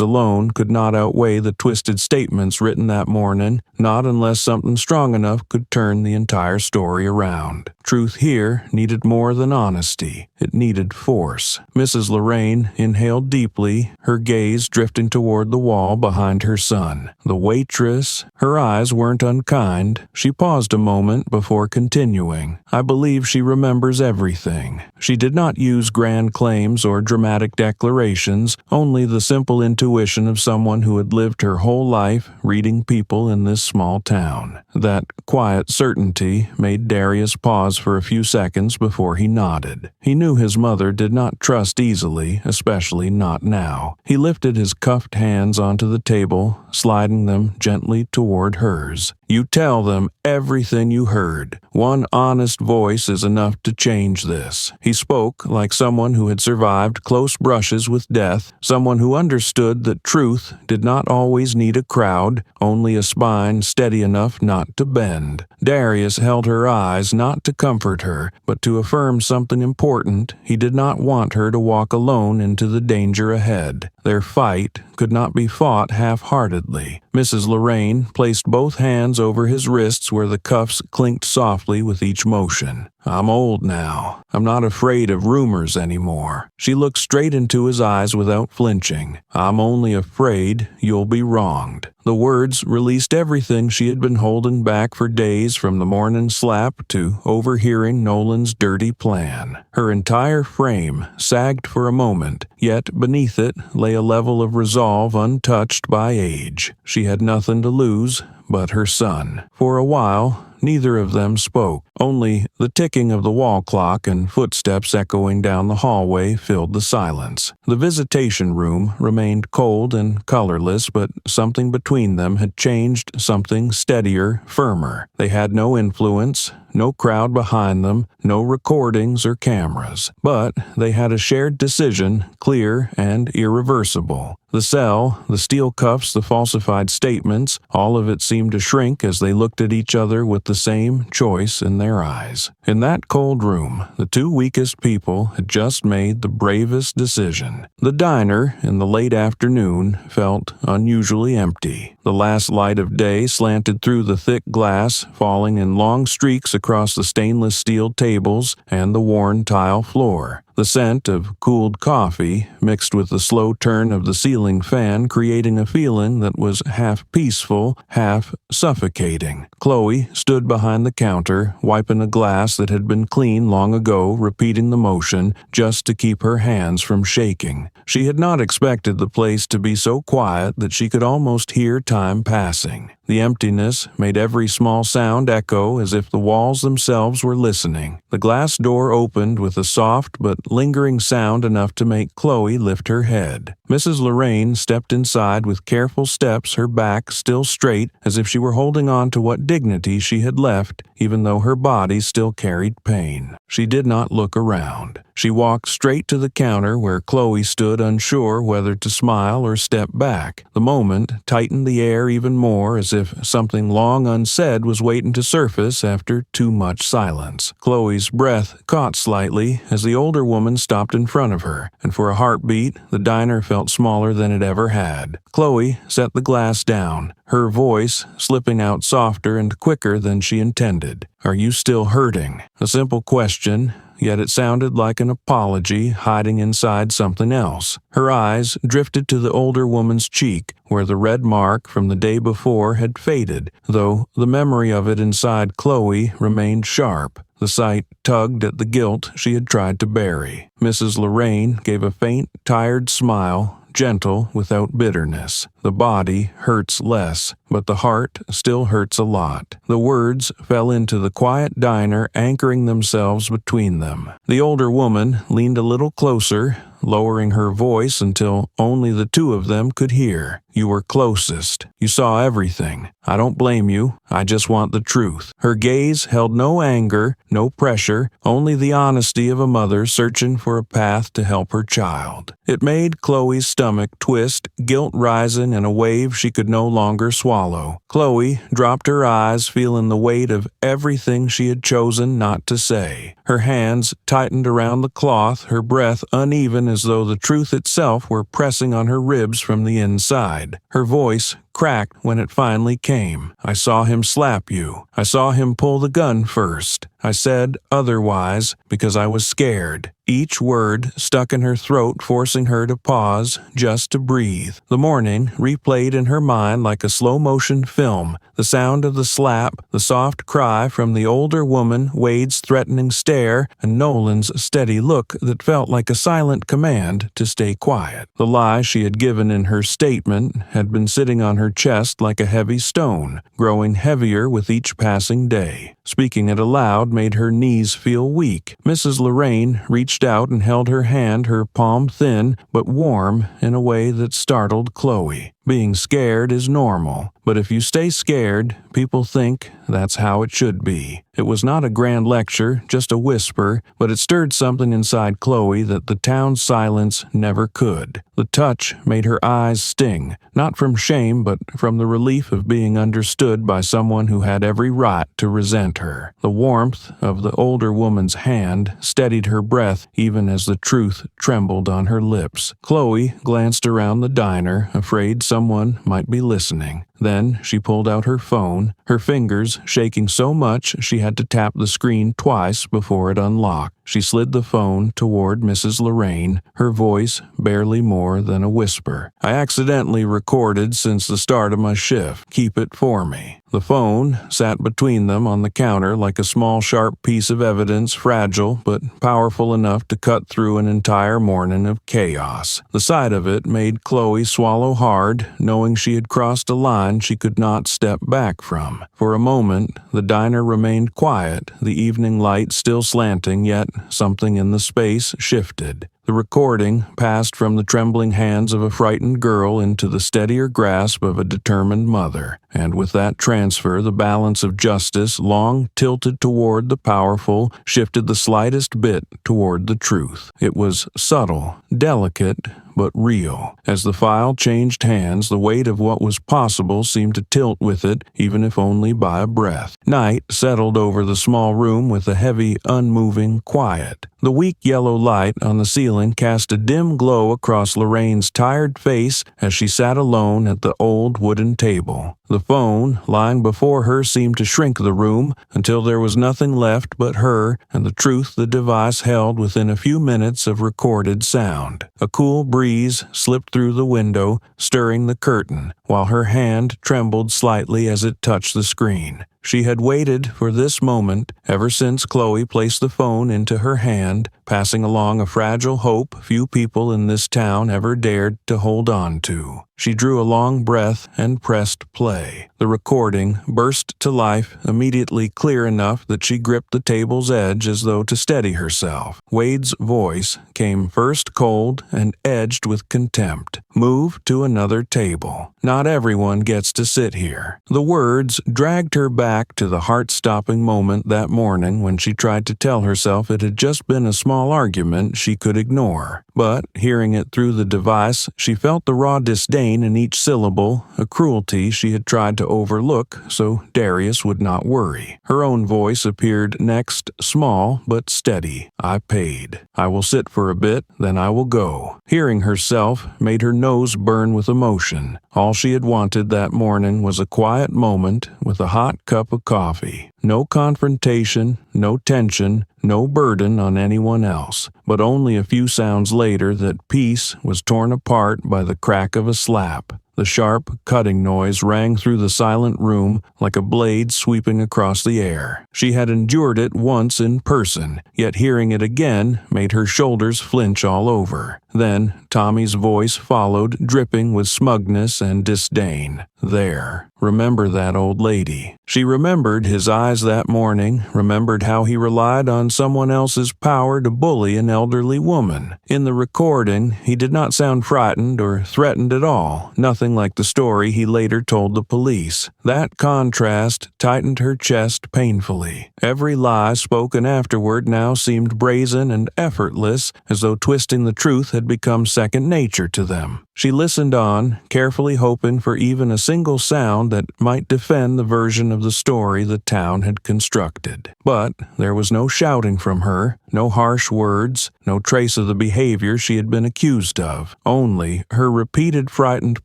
A: alone could not outweigh the twisted statements written that morning, not unless something strong enough could turn the entire story around. Truth here needed more than honesty. It needed force. Mrs. Lorraine inhaled deeply, her gaze drifting toward the wall behind her son. The waitress, her eyes weren't unkind. She paused a moment before continuing. I believe she remembers everything. She did not use grand claims or dramatic declarations, only the simple intuition of someone who had lived her whole life reading people in this small town. That quiet certainty made Darius pause for a few seconds before he nodded. He knew his mother did not trust easily, especially not now. He lifted his cuffed hands onto the table, sliding them gently toward hers. You tell them everything you heard. One honest voice is enough to change this. He spoke like someone who had survived close brushes with death, someone who understood that truth did not always need a crowd, only a spine steady enough not to bend. Darius held her eyes not to comfort her, but to affirm something important. He did not want her to walk alone into the danger ahead. Their fight could not be fought half-heartedly. Mrs. Lorraine placed both hands over his wrists where the cuffs clinked softly with each motion. I'm old now. I'm not afraid of rumors anymore. She looked straight into his eyes without flinching. I'm only afraid you'll be wronged. The words released everything she had been holding back for days, from the morning slap to overhearing Nolan's dirty plan. Her entire frame sagged for a moment, yet beneath it lay a level of resolve untouched by age. She had nothing to lose but her son. For a while, neither of them spoke. Only the ticking of the wall clock and footsteps echoing down the hallway filled the silence. The visitation room remained cold and colorless, but something between them had changed, something steadier, firmer. They had no influence, no crowd behind them, no recordings or cameras. But they had a shared decision, clear and irreversible. The cell, the steel cuffs, the falsified statements, all of it seemed to shrink as they looked at each other with the same choice in their eyes. In that cold room, the two weakest people had just made the bravest decision. The diner, in the late afternoon, felt unusually empty. The last light of day slanted through the thick glass, falling in long streaks across the stainless steel tables and the worn tile floor. The scent of cooled coffee mixed with the slow turn of the ceiling fan, creating a feeling that was half peaceful, half suffocating. Chloe stood behind the counter, wiping a glass that had been clean long ago, repeating the motion just to keep her hands from shaking. She had not expected the place to be so quiet that she could almost hear time passing. The emptiness made every small sound echo as if the walls themselves were listening. The glass door opened with a soft but lingering sound enough to make Chloe lift her head. Mrs. Lorraine stepped inside with careful steps, her back still straight, as if she were holding on to what dignity she had left, even though her body still carried pain. She did not look around. She walked straight to the counter where Chloe stood, unsure whether to smile or step back. The moment tightened the air even more, as if something long unsaid was waiting to surface after too much silence. Chloe's breath caught slightly as the older woman stopped in front of her, and for a heartbeat, the diner felt smaller than it ever had. Chloe set the glass down, her voice slipping out softer and quicker than she intended. Are you still hurting? A simple question, yet it sounded like an apology hiding inside something else. Her eyes drifted to the older woman's cheek, where the red mark from the day before had faded, though the memory of it inside Chloe remained sharp. The sight tugged at the guilt she had tried to bury. Mrs. Lorraine gave a faint, tired smile, gentle without bitterness. The body hurts less, but the heart still hurts a lot. The words fell into the quiet diner, anchoring themselves between them. The older woman leaned a little closer, lowering her voice until only the two of them could hear. You were closest. You saw everything. I don't blame you. I just want the truth. Her gaze held no anger, no pressure, only the honesty of a mother searching for a path to help her child. It made Chloe's stomach twist, guilt rising and a wave she could no longer swallow. Chloe dropped her eyes, feeling the weight of everything she had chosen not to say. Her hands tightened around the cloth, her breath uneven as though the truth itself were pressing on her ribs from the inside. Her voice cracked when it finally came. "I saw him slap you. I saw him pull the gun first. I said otherwise because I was scared." Each word stuck in her throat, forcing her to pause just to breathe. The morning replayed in her mind like a slow-motion film. The sound of the slap, the soft cry from the older woman, Wade's threatening stare, and Nolan's steady look that felt like a silent command to stay quiet. The lie she had given in her statement had been sitting on her chest like a heavy stone, growing heavier with each passing day. Speaking it aloud made her knees feel weak. Mrs. Lorraine reached out and held her hand, her palm thin but warm in a way that startled Chloe. Being scared is normal, but if you stay scared, people think that's how it should be. It was not a grand lecture, just a whisper, but it stirred something inside Chloe that the town's silence never could. The touch made her eyes sting, not from shame but from the relief of being understood by someone who had every right to resent her. The warmth of the older woman's hand steadied her breath even as the truth trembled on her lips. Chloe glanced around the diner, afraid someone might be listening. Then she pulled out her phone, her fingers shaking so much she had to tap the screen twice before it unlocked. She slid the phone toward Mrs. Lorraine, her voice barely more than a whisper. "I accidentally recorded since the start of my shift. Keep it for me." The phone sat between them on the counter like a small sharp piece of evidence, fragile but powerful enough to cut through an entire morning of chaos. The sight of it made Chloe swallow hard, knowing she had crossed a line she could not step back from. For a moment, the diner remained quiet, the evening light still slanting, yet something in the space shifted. The recording passed from the trembling hands of a frightened girl into the steadier grasp of a determined mother, and with that transfer the balance of justice, long tilted toward the powerful, shifted the slightest bit toward the truth. It was subtle, delicate, but real. As the file changed hands, the weight of what was possible seemed to tilt with it, even if only by a breath. Night settled over the small room with a heavy, unmoving quiet. The weak yellow light on the ceiling cast a dim glow across Lorraine's tired face as she sat alone at the old wooden table. The phone lying before her seemed to shrink the room until there was nothing left but her and the truth the device held within a few minutes of recorded sound. A cool breeze slipped through the window, stirring the curtain, while her hand trembled slightly as it touched the screen. She had waited for this moment ever since Chloe placed the phone into her hand, passing along a fragile hope few people in this town ever dared to hold on to. She drew a long breath and pressed play. The recording burst to life, immediately clear enough that she gripped the table's edge as though to steady herself. Wade's voice came first cold and edged with contempt. "Move to another table. Not everyone gets to sit here." The words dragged her back to the heart-stopping moment that morning when she tried to tell herself it had just been a small argument she could ignore. But, hearing it through the device, she felt the raw disdain in each syllable, a cruelty she had tried to overlook so Darius would not worry. Her own voice appeared next, small but steady. "I paid. I will sit for a bit, then I will go." Hearing herself made her nose burn with emotion. All she had wanted that morning was a quiet moment with a hot cup of coffee. No confrontation, no tension, no burden on anyone else, but only a few sounds later that peace was torn apart by the crack of a slap. The sharp, cutting noise rang through the silent room like a blade sweeping across the air. She had endured it once in person, yet hearing it again made her shoulders flinch all over. Then Tommy's voice followed, dripping with smugness and disdain. "There. Remember that old lady." She remembered his eyes that morning, remembered how he relied on someone else's power to bully an elderly woman. In the recording, he did not sound frightened or threatened at all, nothing like the story he later told the police. That contrast tightened her chest painfully. Every lie spoken afterward now seemed brazen and effortless, as though twisting the truth had become second nature to them. She listened on, carefully hoping for even a single sound that might defend the version of the story the town had constructed. But there was no shouting from her, no harsh words, no trace of the behavior she had been accused of, only her repeated frightened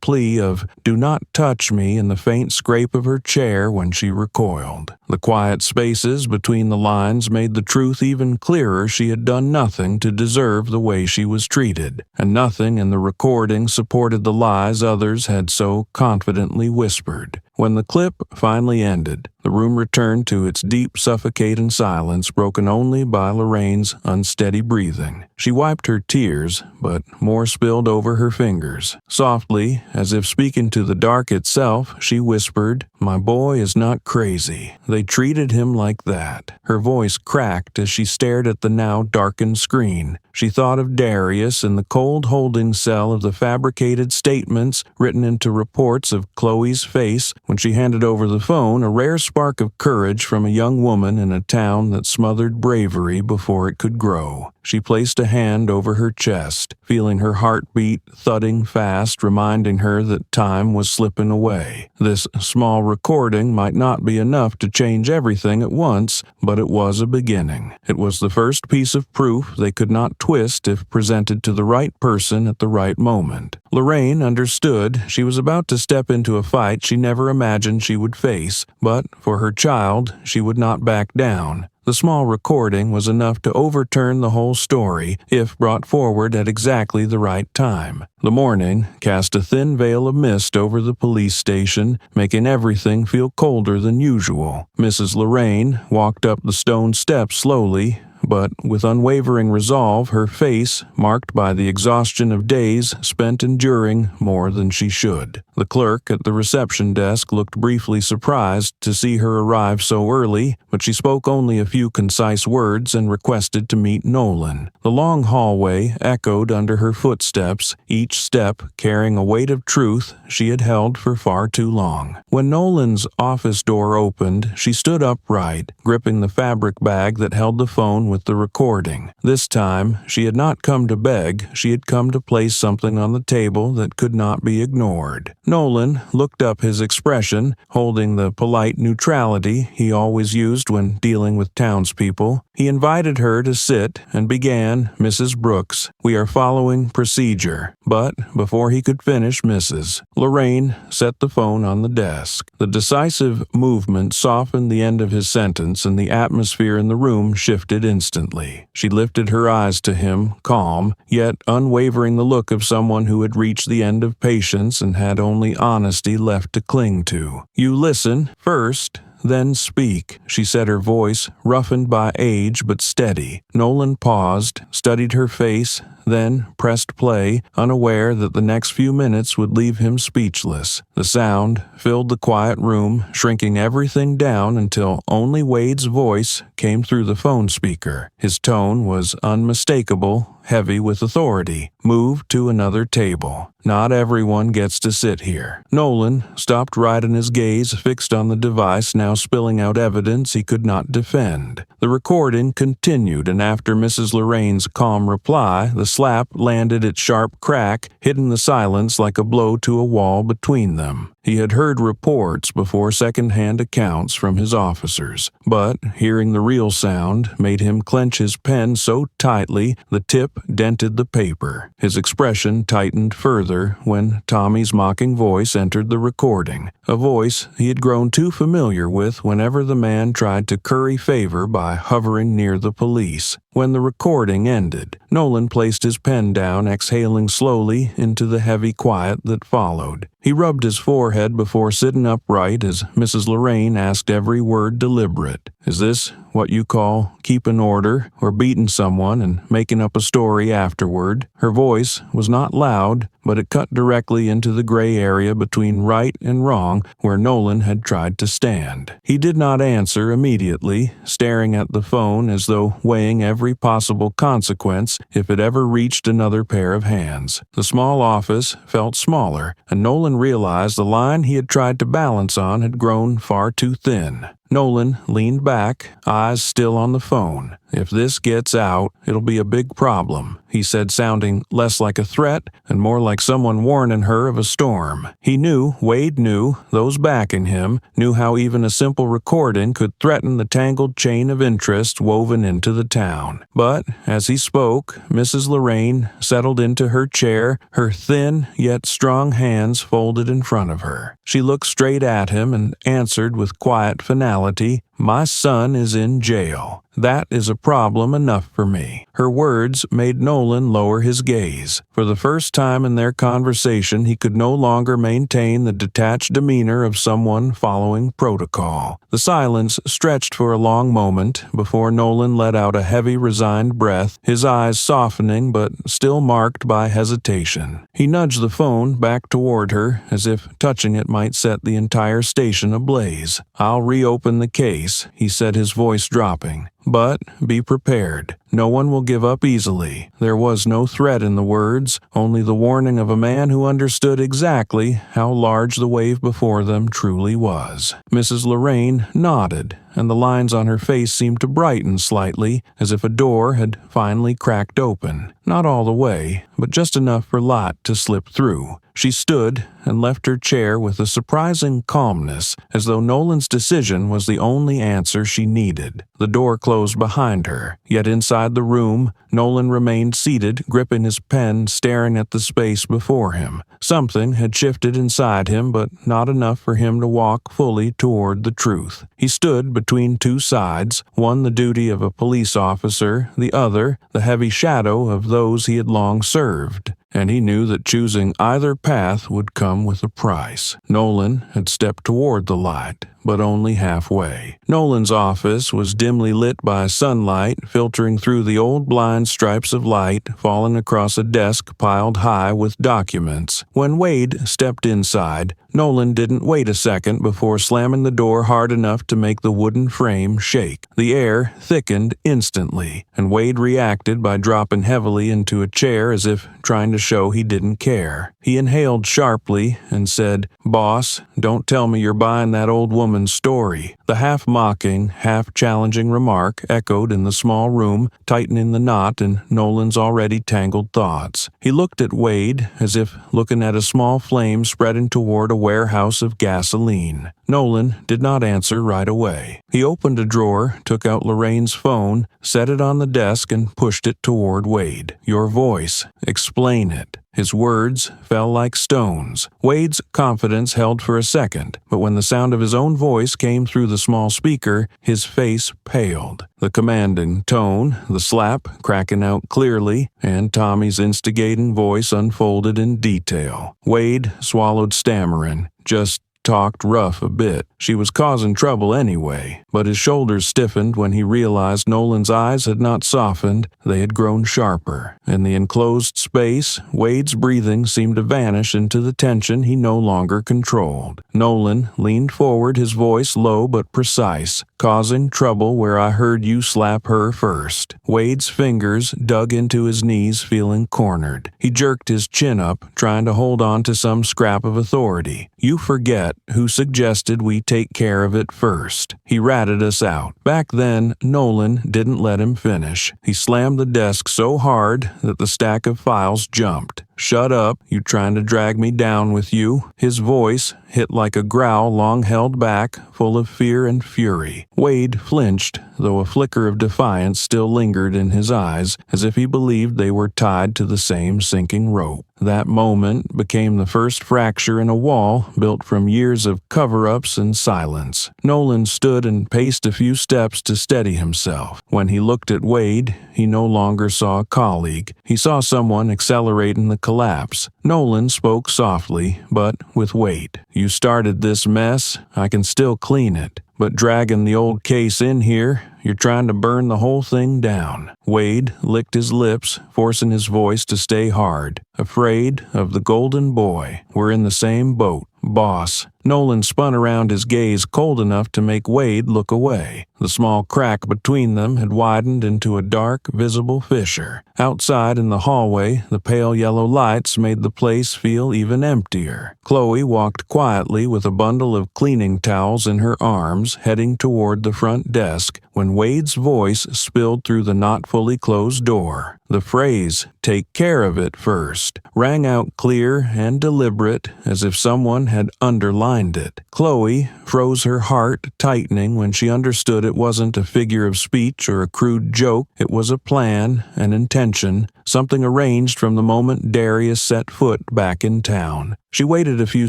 A: plea of, "Do not touch me," and the faint scrape of her chair when she recoiled. The quiet spaces between the lines made the truth even clearer. She had done nothing to deserve the way she was treated, and nothing in the recording supported the lies others had so confidently whispered. When the clip finally ended, the room returned to its deep, suffocating silence, broken only by Lorraine's unsteady breathing. She wiped her tears, but more spilled over her fingers. Softly, as if speaking to the dark itself, she whispered, "My boy is not crazy. They treated him like that." Her voice cracked as she stared at the now darkened screen. She thought of Darius in the cold holding cell, of the fabricated statements written into reports, of Chloe's face when she handed over the phone, a rare spark of courage from a young woman in a town that smothered bravery before it could grow. She placed a hand over her chest, feeling her heartbeat thudding fast, reminding her that time was slipping away. This small recording might not be enough to change everything at once, but it was a beginning. It was the first piece of proof they could not twist if presented to the right person at the right moment. Lorraine understood she was about to step into a fight she never imagined she would face, but for her child, she would not back down. The small recording was enough to overturn the whole story if brought forward at exactly the right time. The morning cast a thin veil of mist over the police station, making everything feel colder than usual. Mrs. Lorraine walked up the stone steps slowly, but with unwavering resolve, her face marked by the exhaustion of days spent enduring more than she should. The clerk at the reception desk looked briefly surprised to see her arrive so early, but she spoke only a few concise words and requested to meet Nolan. The long hallway echoed under her footsteps, each step carrying a weight of truth she had held for far too long. When Nolan's office door opened, she stood upright, gripping the fabric bag that held the phone with the recording. This time, she had not come to beg, she had come to place something on the table that could not be ignored. Nolan looked up, his expression holding the polite neutrality he always used when dealing with townspeople. He invited her to sit and began, "Mrs. Brooks, we are following procedure." But before he could finish, Mrs. Lorraine set the phone on the desk. The decisive movement softened the end of his sentence, and the atmosphere in the room shifted instantly. She lifted her eyes to him, calm, yet unwavering, the look of someone who had reached the end of patience and had only honesty left to cling to. "You listen first, then speak," she said, her voice roughened by age but steady. Nolan paused, studied her face, then pressed play, unaware that the next few minutes would leave him speechless. The sound filled the quiet room, shrinking everything down until only Wade's voice came through the phone speaker. His tone was unmistakable, heavy with authority. "Move to another table. Not everyone gets to sit here." Nolan stopped right, and his gaze fixed on the device, now spilling out evidence he could not defend. The recording continued, and after Mrs. Lorraine's calm reply, the slap landed its sharp crack, hitting the silence like a blow to a wall between them. He had heard reports before, second-hand accounts from his officers, but hearing the real sound made him clench his pen so tightly the tip dented the paper. His expression tightened further when Tommy's mocking voice entered the recording, a voice he had grown too familiar with whenever the man tried to curry favor by hovering near the police. When the recording ended, Nolan placed his pen down, exhaling slowly into the heavy quiet that followed. He rubbed his forehead before sitting upright as Mrs. Lorraine asked, every word deliberate. "Is this what you call keeping order, or beating someone and making up a story afterward?" Her voice was not loud, but it cut directly into the gray area between right and wrong where Nolan had tried to stand. He did not answer immediately, staring at the phone as though weighing every possible consequence if it ever reached another pair of hands. The small office felt smaller, and Nolan realized the line he had tried to balance on had grown far too thin. Nolan leaned back, eyes still on the phone. "If this gets out, it'll be a big problem," he said, sounding less like a threat and more like someone warning her of a storm. He knew, Wade knew, those backing him knew how even a simple recording could threaten the tangled chain of interest woven into the town. But as he spoke, Mrs. Lorraine settled into her chair, her thin yet strong hands folded in front of her. She looked straight at him and answered with quiet finality, "My son is in jail. That is a problem enough for me." Her words made Nolan lower his gaze. For the first time in their conversation, he could no longer maintain the detached demeanor of someone following protocol. The silence stretched for a long moment before Nolan let out a heavy, resigned breath, his eyes softening but still marked by hesitation. He nudged the phone back toward her, as if touching it might set the entire station ablaze. "I'll reopen the case," he said, his voice dropping. "But be prepared. No one will give up easily." There was no threat in the words, only the warning of a man who understood exactly how large the wave before them truly was. Mrs. Lorraine nodded, and the lines on her face seemed to brighten slightly, as if a door had finally cracked open. Not all the way, but just enough for light to slip through. She stood and left her chair with a surprising calmness, as though Nolan's decision was the only answer she needed. The door closed behind her, yet inside the room, Nolan remained seated, gripping his pen, staring at the space before him. Something had shifted inside him, but not enough for him to walk fully toward the truth. He stood between two sides, one the duty of a police officer, the other the heavy shadow of those he had long served. And he knew that choosing either path would come with a price. Nolan had stepped toward the light, but only halfway. Nolan's office was dimly lit by sunlight filtering through the old blind stripes of light falling across a desk piled high with documents. When Wade stepped inside, Nolan didn't wait a second before slamming the door hard enough to make the wooden frame shake. The air thickened instantly, and Wade reacted by dropping heavily into a chair as if trying to show he didn't care. He inhaled sharply and said, "Boss, don't tell me you're buying that old woman's story." The half-mocking, half-challenging remark echoed in the small room, tightening the knot in Nolan's already tangled thoughts. He looked at Wade as if looking at a small flame spreading toward a warehouse of gasoline. Nolan did not answer right away. He opened a drawer, took out Lorraine's phone, set it on the desk, and pushed it toward Wade. "Your voice. Explain it." His words fell like stones. Wade's confidence held for a second, but when the sound of his own voice came through the small speaker, his face paled. The commanding tone, the slap cracking out clearly, and Tommy's instigating voice unfolded in detail. Wade swallowed, stammering, "Just talked rough a bit. She was causing trouble anyway." But his shoulders stiffened when he realized Nolan's eyes had not softened, they had grown sharper. In the enclosed space, Wade's breathing seemed to vanish into the tension he no longer controlled. Nolan leaned forward, his voice low but precise. "Causing trouble where I heard you slap her first." Wade's fingers dug into his knees, feeling cornered. He jerked his chin up, trying to hold on to some scrap of authority. "You forget who suggested we take care of it first." He ratted us out. Back then, Nolan didn't let him finish. He slammed the desk so hard that the stack of files jumped. "Shut up, you trying to drag me down with you?" His voice hit like a growl long held back, full of fear and fury. Wade flinched, though a flicker of defiance still lingered in his eyes, as if he believed they were tied to the same sinking rope. That moment became the first fracture in a wall built from years of cover-ups and silence. Nolan stood and paced a few steps to steady himself. When he looked at Wade, he no longer saw a colleague. He saw someone accelerating the collapse. Nolan spoke softly, but with weight. "You started this mess. I can still clean it. But dragging the old case in here, you're trying to burn the whole thing down." Wade licked his lips, forcing his voice to stay hard. "Afraid of the golden boy. We're in the same boat, boss." Nolan spun around, his gaze cold enough to make Wade look away. The small crack between them had widened into a dark, visible fissure. Outside in the hallway, the pale yellow lights made the place feel even emptier. Chloe walked quietly with a bundle of cleaning towels in her arms, heading toward the front desk, when Wade's voice spilled through the not fully closed door. The phrase, "Take care of it first," rang out clear and deliberate, as if someone had underlined it. Chloe froze, her heart tightening when she understood it wasn't a figure of speech or a crude joke. It was a plan, an intention, something arranged from the moment Darius set foot back in town. She waited a few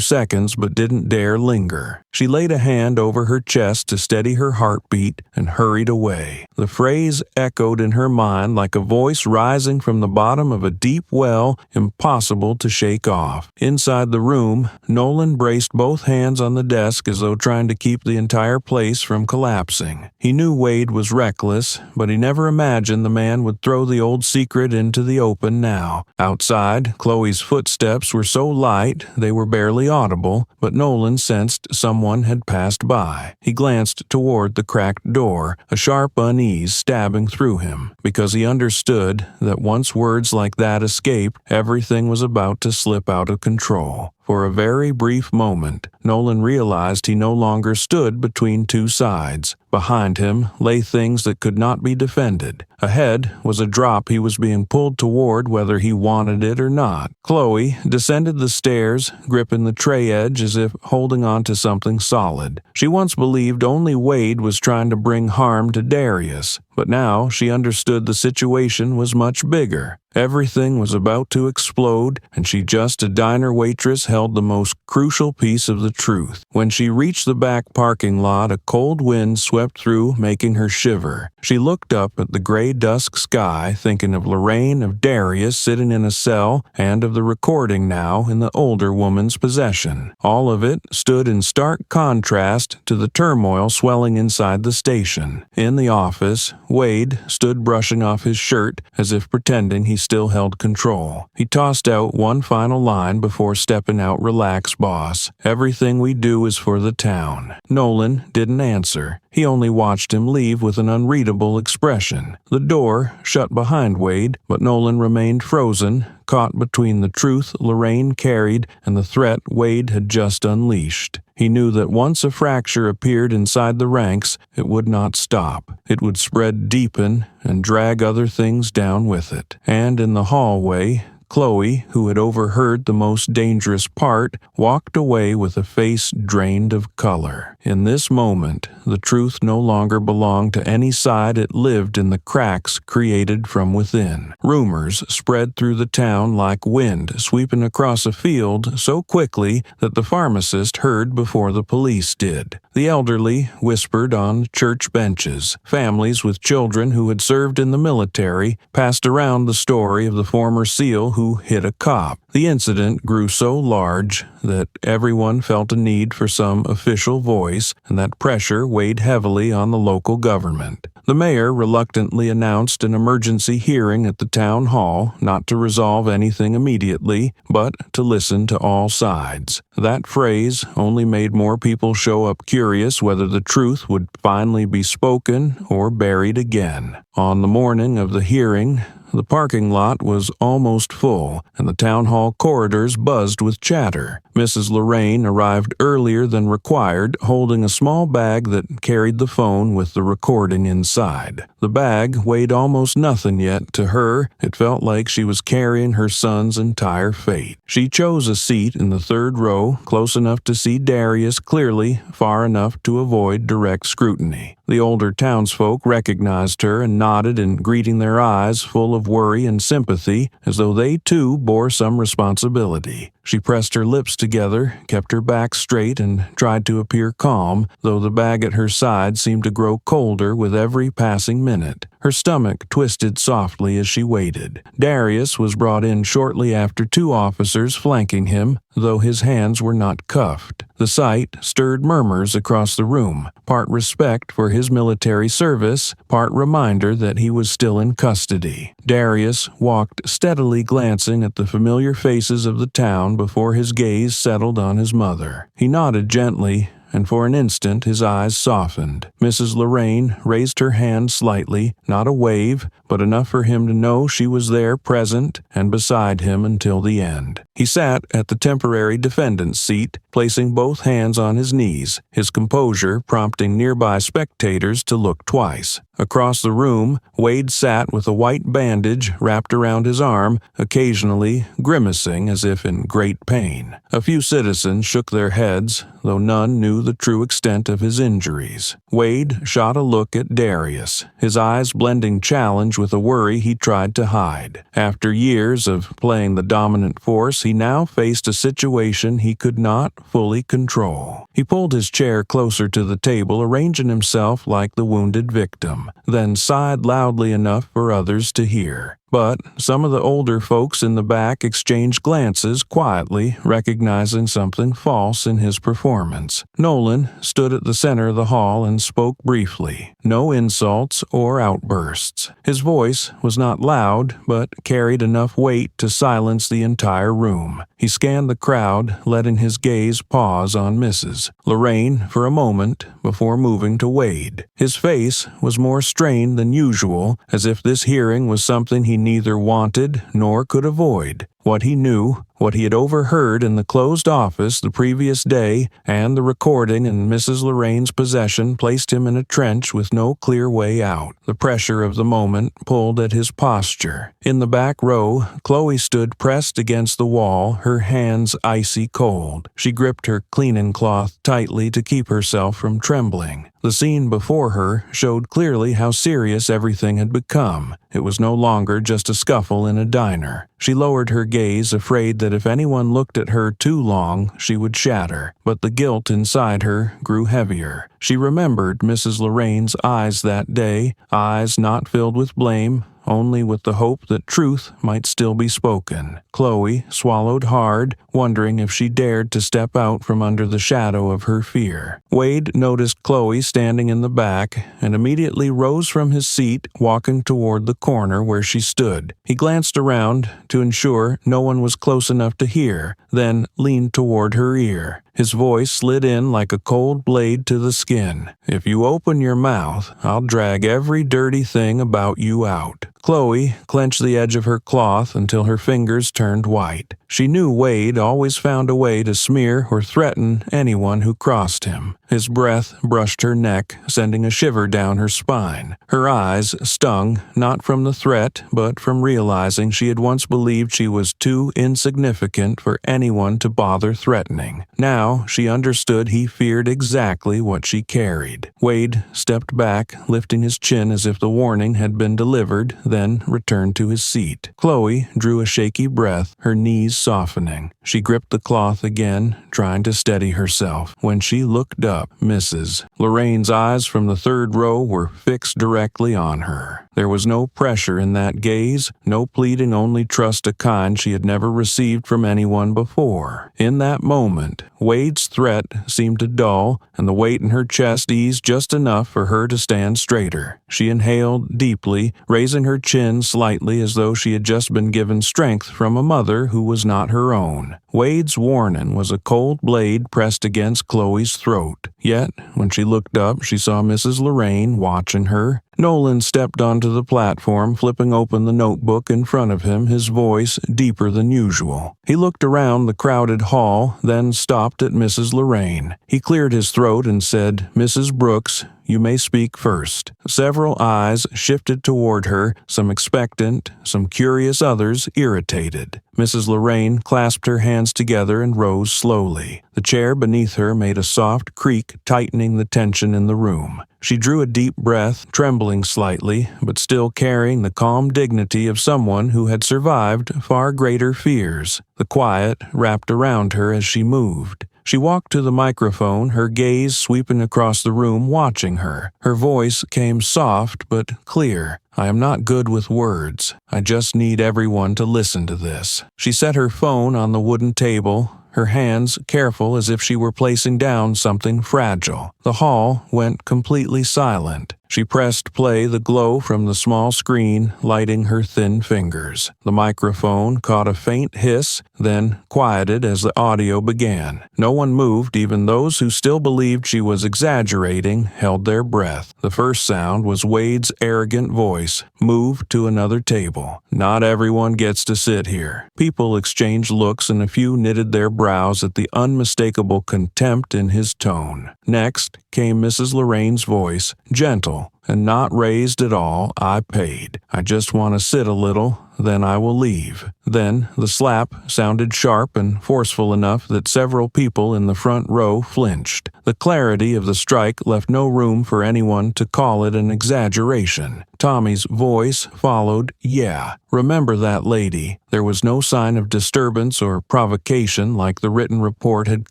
A: seconds but didn't dare linger. She laid a hand over her chest to steady her heartbeat and hurried away. The phrase echoed in her mind like a voice rising from the bottom of a deep well, impossible to shake off. Inside the room, Nolan braced both hands on the desk as though trying to keep the entire place from collapsing. He knew Wade was reckless, but he never imagined the man would throw the old secret into the open now. Outside, Chloe's footsteps were so light they were barely audible, but Nolan sensed someone had passed by. He glanced toward the cracked door, a sharp unease stabbing through him, because he understood that once words like that escaped, everything was about to slip out of control. For a very brief moment, Nolan realized he no longer stood between two sides. Behind him lay things that could not be defended. Ahead was a drop he was being pulled toward whether he wanted it or not. Chloe descended the stairs, gripping the tray edge as if holding on to something solid. She once believed only Wade was trying to bring harm to Darius, but now she understood the situation was much bigger. Everything was about to explode, and she, just a diner waitress, held the most crucial piece of the truth. When she reached the back parking lot, a cold wind swept through, making her shiver. She looked up at the gray dusk sky, thinking of Lorraine, of Darius sitting in a cell, and of the recording now in the older woman's possession. All of it stood in stark contrast to the turmoil swelling inside the station. In the office, Wade stood brushing off his shirt as if pretending he still held control. He tossed out one final line before stepping out. "Relax, boss. Everything we do is for the town." Nolan didn't answer. He only watched him leave with an unreadable expression. The door shut behind Wade, but Nolan remained frozen, caught between the truth Lorraine carried and the threat Wade had just unleashed. He knew that once a fracture appeared inside the ranks, it would not stop. It would spread, deepen, and drag other things down with it. And in the hallway, Chloe, who had overheard the most dangerous part, walked away with a face drained of color. In this moment, the truth no longer belonged to any side. It lived in the cracks created from within. Rumors spread through the town like wind sweeping across a field so quickly that the pharmacist heard before the police did. The elderly whispered on church benches. Families with children who had served in the military passed around the story of the former SEAL who hit a cop. The incident grew so large that everyone felt a need for some official voice, and that pressure weighed heavily on the local government. The mayor reluctantly announced an emergency hearing at the town hall, not to resolve anything immediately, but to listen to all sides. That phrase only made more people show up, curious whether the truth would finally be spoken or buried again. On the morning of the hearing, the parking lot was almost full, and the town hall corridors buzzed with chatter. Mrs. Lorraine arrived earlier than required, holding a small bag that carried the phone with the recording inside. The bag weighed almost nothing, yet to her it felt like she was carrying her son's entire fate. She chose a seat in the third row, close enough to see Darius clearly, far enough to avoid direct scrutiny. The older townsfolk recognized her and nodded in greeting, their eyes full of worry and sympathy, as though they too bore some responsibility. She pressed her lips together, kept her back straight, and tried to appear calm, though the bag at her side seemed to grow colder with every passing minute. Her stomach twisted softly as she waited. Darius was brought in shortly after, two officers flanking him, though his hands were not cuffed. The sight stirred murmurs across the room, part respect for his military service, part reminder that he was still in custody. Darius walked steadily, glancing at the familiar faces of the town before his gaze settled on his mother. He nodded gently, and for an instant his eyes softened. Mrs. Lorraine raised her hand slightly, not a wave, but enough for him to know she was there present and beside him until the end. He sat at the temporary defendant's seat, placing both hands on his knees, his composure prompting nearby spectators to look twice. Across the room, Wade sat with a white bandage wrapped around his arm, occasionally grimacing as if in great pain. A few citizens shook their heads, though none knew the true extent of his injuries. Wade shot a look at Darius, his eyes blending challenge with a worry he tried to hide. After years of playing the dominant force, he now faced a situation he could not fully control. He pulled his chair closer to the table, arranging himself like the wounded victim, then sighed loudly enough for others to hear. But some of the older folks in the back exchanged glances quietly, recognizing something false in his performance. Nolan stood at the center of the hall and spoke briefly. No insults or outbursts. His voice was not loud, but carried enough weight to silence the entire room. He scanned the crowd, letting his gaze pause on Mrs. Lorraine for a moment before moving to Wade. His face was more strained than usual, as if this hearing was something he neither wanted nor could avoid. What he knew, what he had overheard in the closed office the previous day, and the recording in Mrs. Lorraine's possession placed him in a trench with no clear way out. The pressure of the moment pulled at his posture. In the back row, Chloe stood pressed against the wall, her hands icy cold. She gripped her cleaning cloth tightly to keep herself from trembling. The scene before her showed clearly how serious everything had become. It was no longer just a scuffle in a diner. She lowered her gaze, afraid that if anyone looked at her too long, she would shatter. But the guilt inside her grew heavier. She remembered Mrs. Lorraine's eyes that day, eyes not filled with blame, only with the hope that truth might still be spoken. Chloe swallowed hard, wondering if she dared to step out from under the shadow of her fear. Wade noticed Chloe standing in the back and immediately rose from his seat, walking toward the corner where she stood. He glanced around to ensure no one was close enough to hear, then leaned toward her ear. His voice slid in like a cold blade to the skin. "If you open your mouth, I'll drag every dirty thing about you out." Chloe clenched the edge of her cloth until her fingers turned white. She knew Wade always found a way to smear or threaten anyone who crossed him. His breath brushed her neck, sending a shiver down her spine. Her eyes stung, not from the threat, but from realizing she had once believed she was too insignificant for anyone to bother threatening. Now she understood he feared exactly what she carried. Wade stepped back, lifting his chin as if the warning had been delivered, then returned to his seat. Chloe drew a shaky breath, her knees softening. She gripped the cloth again, trying to steady herself. When she looked up, Mrs. Lorraine's eyes from the third row were fixed directly on her. There was no pressure in that gaze, no pleading, only trust, a kind she had never received from anyone before. In that moment, Wade's threat seemed to dull, and the weight in her chest eased just enough for her to stand straighter. She inhaled deeply, raising her chin slightly as though she had just been given strength from a mother who was not her own. Wade's warning was a cold blade pressed against Chloe's throat. Yet, when she looked up, she saw Mrs. Lorraine watching her. Nolan stepped onto the platform, flipping open the notebook in front of him, his voice deeper than usual. He looked around the crowded hall, then stopped at Mrs. Lorraine. He cleared his throat and said, "Mrs. Brooks, you may speak first." Several eyes shifted toward her, some expectant, some curious, others irritated. Mrs. Lorraine clasped her hands together and rose slowly. The chair beneath her made a soft creak, tightening the tension in the room. She drew a deep breath, trembling slightly, but still carrying the calm dignity of someone who had survived far greater fears. The quiet wrapped around her as she moved. She walked to the microphone, her gaze sweeping across the room, watching her. Her voice came soft but clear. "I am not good with words. I just need everyone to listen to this." She set her phone on the wooden table, her hands careful as if she were placing down something fragile. The hall went completely silent. She pressed play, the glow from the small screen lighting her thin fingers. The microphone caught a faint hiss, then quieted as the audio began. No one moved, even those who still believed she was exaggerating held their breath. The first sound was Wade's arrogant voice. "Move to another table. Not everyone gets to sit here." People exchanged looks and a few knitted their brows at the unmistakable contempt in his tone. Next came Mrs. Lorraine's voice, gentle and not raised at all. "I paid. I just want to sit a little, then I will leave." Then the slap sounded sharp and forceful enough that several people in the front row flinched. The clarity of the strike left no room for anyone to call it an exaggeration. Tommy's voice followed, "Yeah, remember that lady." There was no sign of disturbance or provocation like the written report had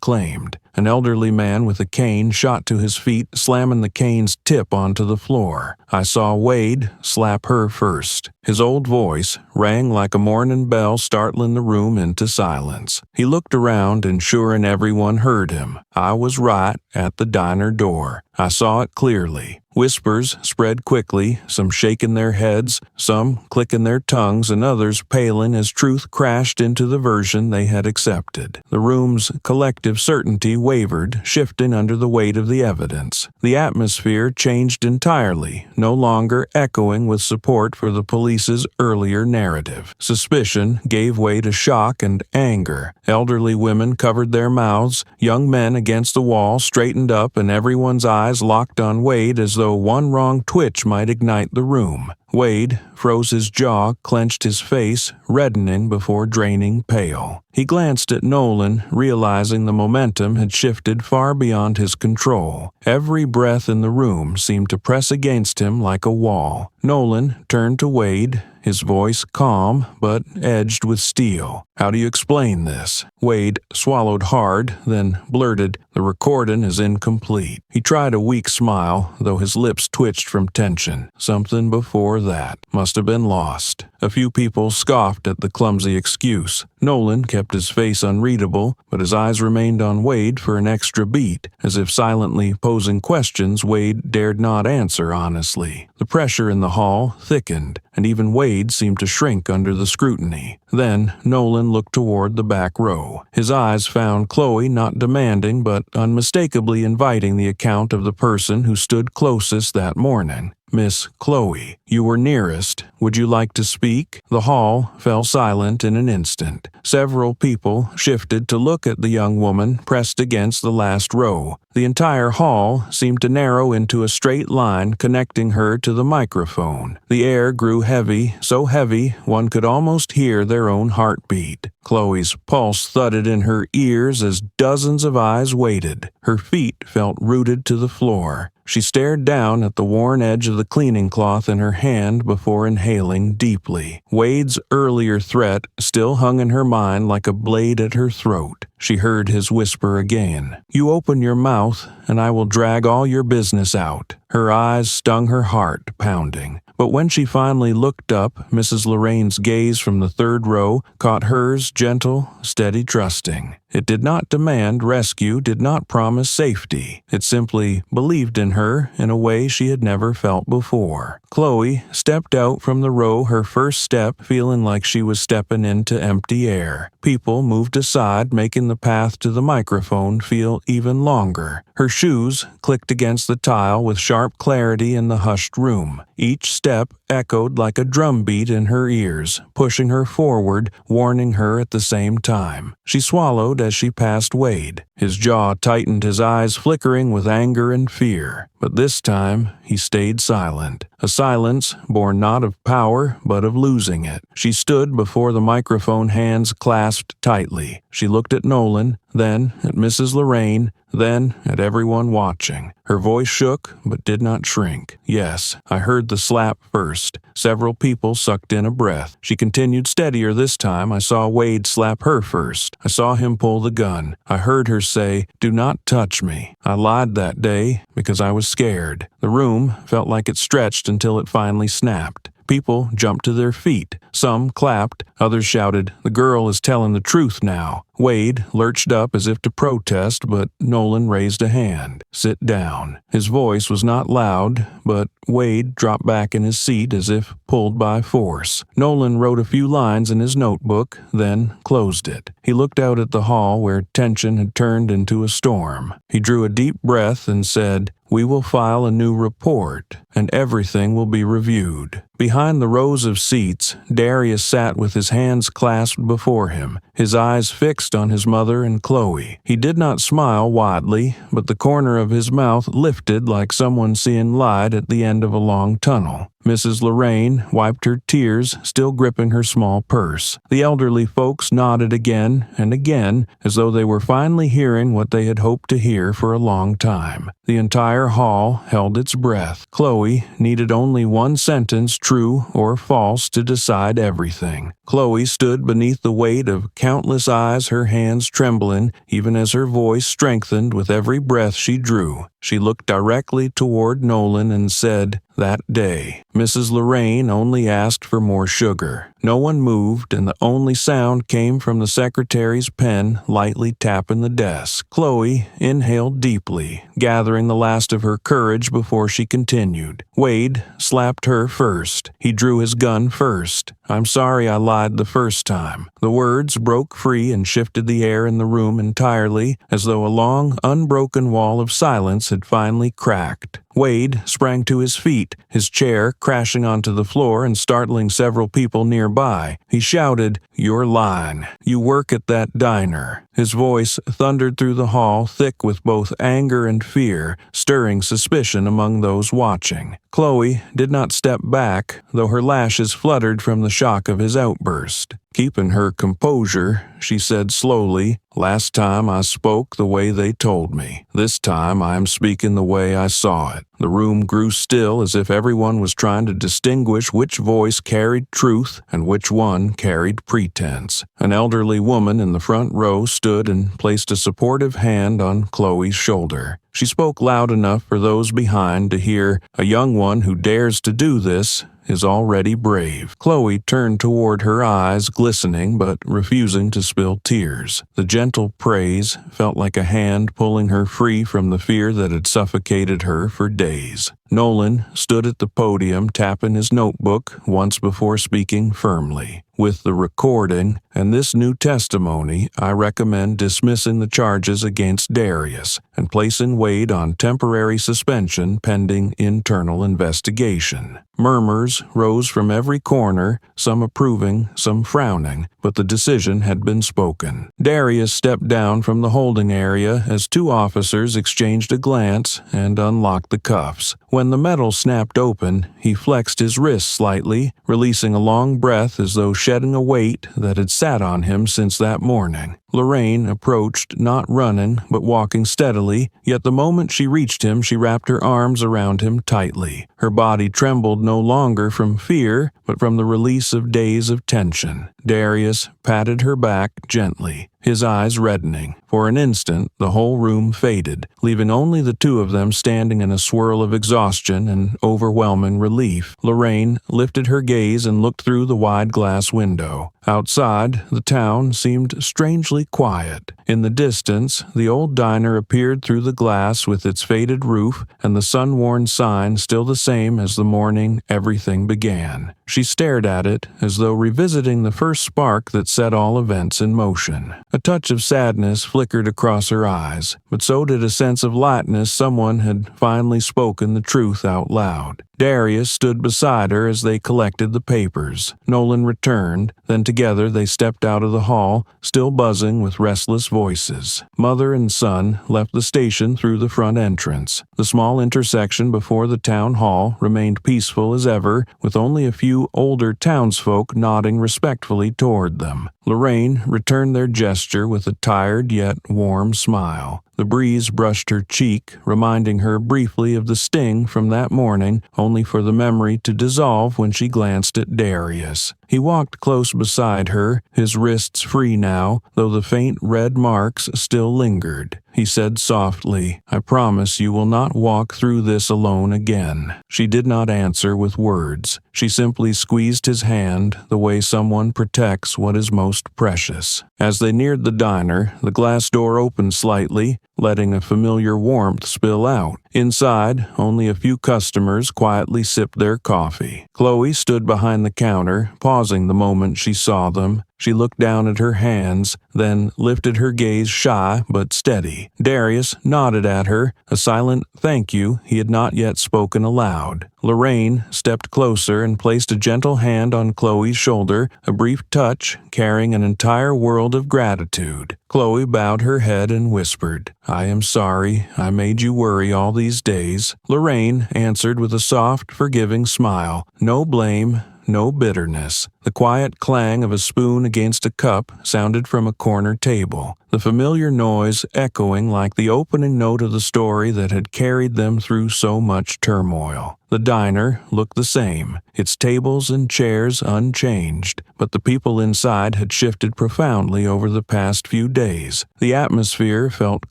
A: claimed. An elderly man with a cane shot to his feet, slamming the cane's tip onto the floor. I saw Wade slap her first. His old voice rang like a morning bell, startling the room into silence. He looked around, ensuring everyone heard him. I was right at the diner door. I saw it clearly. Whispers spread quickly, some shaking their heads, some clicking their tongues, and others paling as truth crashed into the version they had accepted. The room's collective certainty wavered, shifting under the weight of the evidence. The atmosphere changed entirely, no longer echoing with support for the police's earlier narrative. Suspicion gave way to shock and anger. Elderly women covered their mouths, young men against the wall straightened up, and everyone's eyes locked on Wade as though one wrong twitch might ignite the room. Wade froze his jaw, clenched his face, reddening before draining pale. He glanced at Nolan, realizing the momentum had shifted far beyond his control. Every breath in the room seemed to press against him like a wall. Nolan turned to Wade, his voice calm but edged with steel. "How do you explain this?" Wade swallowed hard, then blurted, "The recording is incomplete." He tried a weak smile, though his lips twitched from tension. Something before that must have been lost. A few people scoffed at the clumsy excuse. Nolan kept his face unreadable, but his eyes remained on Wade for an extra beat, as if silently posing questions Wade dared not answer honestly. The pressure in the hall thickened, and even Wade seemed to shrink under the scrutiny. Then Nolan looked toward the back row. His eyes found Chloe, not demanding but unmistakably inviting the account of the person who stood closest that morning. "Miss Chloe, you were nearest. Would you like to speak?" The hall fell silent in an instant. Several people shifted to look at the young woman pressed against the last row. The entire hall seemed to narrow into a straight line connecting her to the microphone. The air grew heavy, so heavy one could almost hear their own heartbeat. Chloe's pulse thudded in her ears as dozens of eyes waited. Her feet felt rooted to the floor. She stared down at the worn edge of the cleaning cloth in her hand before inhaling deeply. Wade's earlier threat still hung in her mind like a blade at her throat. She heard his whisper again. "You open your mouth, and I will drag all your business out." Her eyes stung her heart, pounding. But when she finally looked up, Mrs. Lorraine's gaze from the third row caught hers, gentle, steady, trusting. It did not demand rescue, did not promise safety. It simply believed in her in a way she had never felt before. Chloe stepped out from the row, her first step feeling like she was stepping into empty air. People moved aside, making the path to the microphone feel even longer. Her shoes clicked against the tile with sharp clarity in the hushed room. Each step echoed like a drumbeat in her ears, pushing her forward, warning her at the same time. She swallowed as she passed Wade. His jaw tightened, his eyes flickering with anger and fear. But this time, he stayed silent. A silence born not of power, but of losing it. She stood before the microphone, hands clasped tightly. She looked at Nolan, then at Mrs. Lorraine, then at everyone watching. Her voice shook, but did not shrink. "Yes, I heard the slap first." Several people sucked in a breath. She continued steadier this time. "I saw Wade slap her first. I saw him pull the gun. I heard her say, 'Do not touch me.' I lied that day because I was scared." The room felt like it stretched until it finally snapped. People jumped to their feet. Some clapped, others shouted, "The girl is telling the truth now." Wade lurched up as if to protest, but Nolan raised a hand. "Sit down." His voice was not loud, but Wade dropped back in his seat as if pulled by force. Nolan wrote a few lines in his notebook, then closed it. He looked out at the hall where tension had turned into a storm. He drew a deep breath and said, "We will file a new report, and everything will be reviewed." Behind the rows of seats, Darius sat with his hands clasped before him, his eyes fixed on his mother and Chloe. He did not smile widely, but the corner of his mouth lifted like someone seeing light at the end of a long tunnel. Mrs. Lorraine wiped her tears, still gripping her small purse. The elderly folks nodded again and again, as though they were finally hearing what they had hoped to hear for a long time. The entire hall held its breath. Chloe needed only one sentence, true or false, to decide everything. Chloe stood beneath the weight of countless eyes, her hands trembling, even as her voice strengthened with every breath she drew. She looked directly toward Nolan and said, "That day, Mrs. Lorraine only asked for more sugar." No one moved, and the only sound came from the secretary's pen lightly tapping the desk. Chloe inhaled deeply, gathering the last of her courage before she continued. Wade slapped her first. He drew his gun first. "I'm sorry I lied the first time." The words broke free and shifted the air in the room entirely, as though a long, unbroken wall of silence had finally cracked. Wade sprang to his feet, his chair crashing onto the floor and startling several people nearby. He shouted, "You're lying. You work at that diner." His voice thundered through the hall, thick with both anger and fear, stirring suspicion among those watching. Chloe did not step back, though her lashes fluttered from the shock of his outburst. Keeping her composure, she said slowly, "Last time I spoke the way they told me. This time I am speaking the way I saw it." The room grew still, as if everyone was trying to distinguish which voice carried truth and which one carried pretense. An elderly woman in the front row stood and placed a supportive hand on Chloe's shoulder. She spoke loud enough for those behind to hear, "A young one who dares to do this is already brave." Chloe turned toward, her eyes glistening but refusing to spill tears. The gentle praise felt like a hand pulling her free from the fear that had suffocated her for days. Nolan stood at the podium tapping his notebook once before speaking firmly. "With the recording and this new testimony, I recommend dismissing the charges against Darius and placing Wade on temporary suspension pending internal investigation." Murmurs rose from every corner, some approving, some frowning, but the decision had been spoken. Darius stepped down from the holding area as two officers exchanged a glance and unlocked the cuffs. When the metal snapped open, he flexed his wrist slightly, releasing a long breath as though shedding a weight that had sat on him since that morning. Lorraine approached, not running, but walking steadily, yet the moment she reached him, she wrapped her arms around him tightly. Her body trembled no longer from fear, but from the release of days of tension. Darius patted her back gently, his eyes reddening. For an instant, the whole room faded, leaving only the two of them standing in a swirl of exhaustion and overwhelming relief. Lorraine lifted her gaze and looked through the wide glass window. Outside, the town seemed strangely quiet. In the distance, the old diner appeared through the glass with its faded roof and the sun-worn sign still the same as the morning everything began. She stared at it as though revisiting the first spark that set all events in motion. A touch of sadness flickered across her eyes, but so did a sense of lightness. Someone had finally spoken the truth out loud. Darius stood beside her as they collected the papers. Nolan returned, then together they stepped out of the hall, still buzzing with restless voices. Mother and son left the station through the front entrance. The small intersection before the town hall remained peaceful as ever, with only a few older townsfolk nodding respectfully toward them. Lorraine returned their gesture with a tired yet warm smile. The breeze brushed her cheek, reminding her briefly of the sting from that morning, only for the memory to dissolve when she glanced at Darius. He walked close beside her, his wrists free now, though the faint red marks still lingered. He said softly, "I promise you will not walk through this alone again." She did not answer with words. She simply squeezed his hand the way someone protects what is most precious. As they neared the diner, the glass door opened slightly, letting a familiar warmth spill out. Inside, only a few customers quietly sipped their coffee. Chloe stood behind the counter, pausing the moment she saw them. She looked down at her hands, then lifted her gaze shy but steady. Darius nodded at her, a silent thank you he had not yet spoken aloud. Lorraine stepped closer and placed a gentle hand on Chloe's shoulder, a brief touch carrying an entire world of gratitude. Chloe bowed her head and whispered, "I am sorry I made you worry all these days." Lorraine answered with a soft, forgiving smile. No blame, no bitterness. The quiet clang of a spoon against a cup sounded from a corner table, the familiar noise echoing like the opening note of the story that had carried them through so much turmoil. The diner looked the same, its tables and chairs unchanged, but the people inside had shifted profoundly over the past few days. The atmosphere felt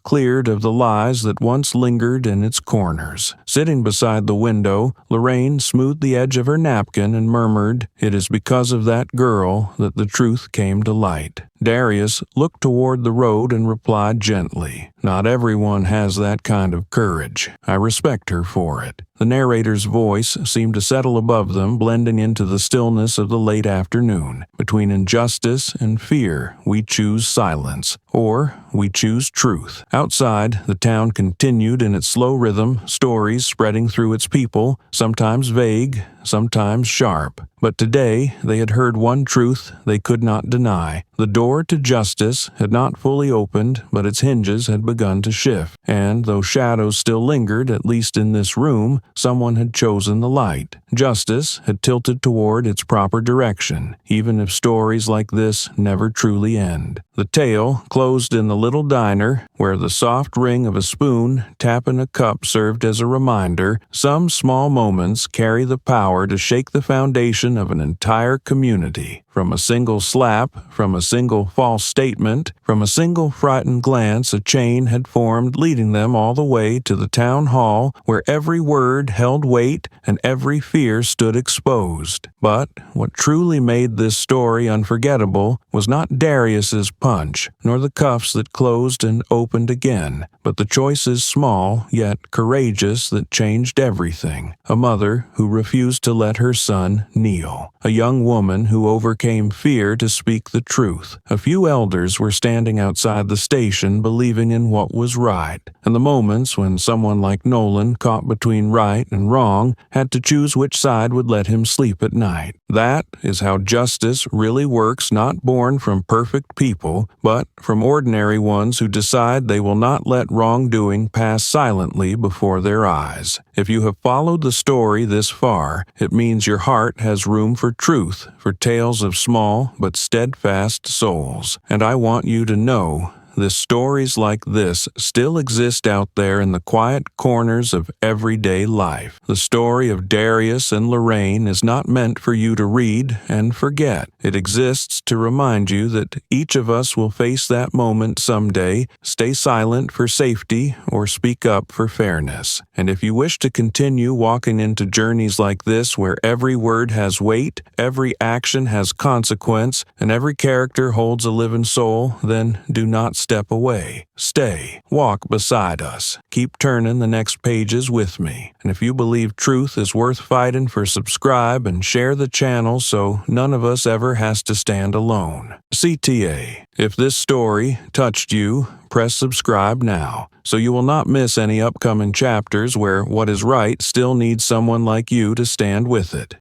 A: cleared of the lies that once lingered in its corners. Sitting beside the window, Lorraine smoothed the edge of her napkin and murmured, "It is because of that girl that the truth came to light." Darius looked toward the road and replied gently, "Not everyone has that kind of courage. I respect her for it." The narrator's voice seemed to settle above them, blending into the stillness of the late afternoon. Between injustice and fear, we choose silence, or we choose truth. Outside, the town continued in its slow rhythm, stories spreading through its people, sometimes vague, sometimes sharp. But today, they had heard one truth they could not deny. The door to justice had not fully opened, but its hinges had begun to shift. And though shadows still lingered, at least in this room, someone had chosen the light. Justice had tilted toward its proper direction, even if stories like this never truly end. The tale closed in the little diner, where the soft ring of a spoon tapping a cup served as a reminder. Some small moments carry the power to shake the foundation of an entire community. From a single slap, from a single false statement, from a single frightened glance, a chain had formed, leading them all the way to the town hall, where every word held weight and every fear stood exposed. But what truly made this story unforgettable was not Darius's punch, nor the cuffs that closed and opened again, but the choices small yet courageous that changed everything. A mother who refused to let her son kneel. A young woman who overcame fear to speak the truth. A few elders were standing outside the station believing in what was right. And the moments when someone like Nolan, caught between right and wrong, had to choose which side would let him sleep at night. That is how justice really works, not born from perfect people, but from ordinary ones who decide they will not let wrongdoing pass silently before their eyes. If you have followed the story this far, it means your heart has room for truth, for tales of small but steadfast souls. And I want you to know that stories like this still exist out there in the quiet corners of everyday life. The story of Darius and Lorraine is not meant for you to read and forget. It exists to remind you that each of us will face that moment someday. Stay silent for safety or speak up for fairness. And if you wish to continue walking into journeys like this where every word has weight, every action has consequence, and every character holds a living soul, then do not step away. Stay. Walk beside us. Keep turning the next pages with me. And if you believe truth is worth fighting for, subscribe and share the channel so none of us ever has to stand alone. CTA. If this story touched you, press subscribe now, so you will not miss any upcoming chapters where what is right still needs someone like you to stand with it.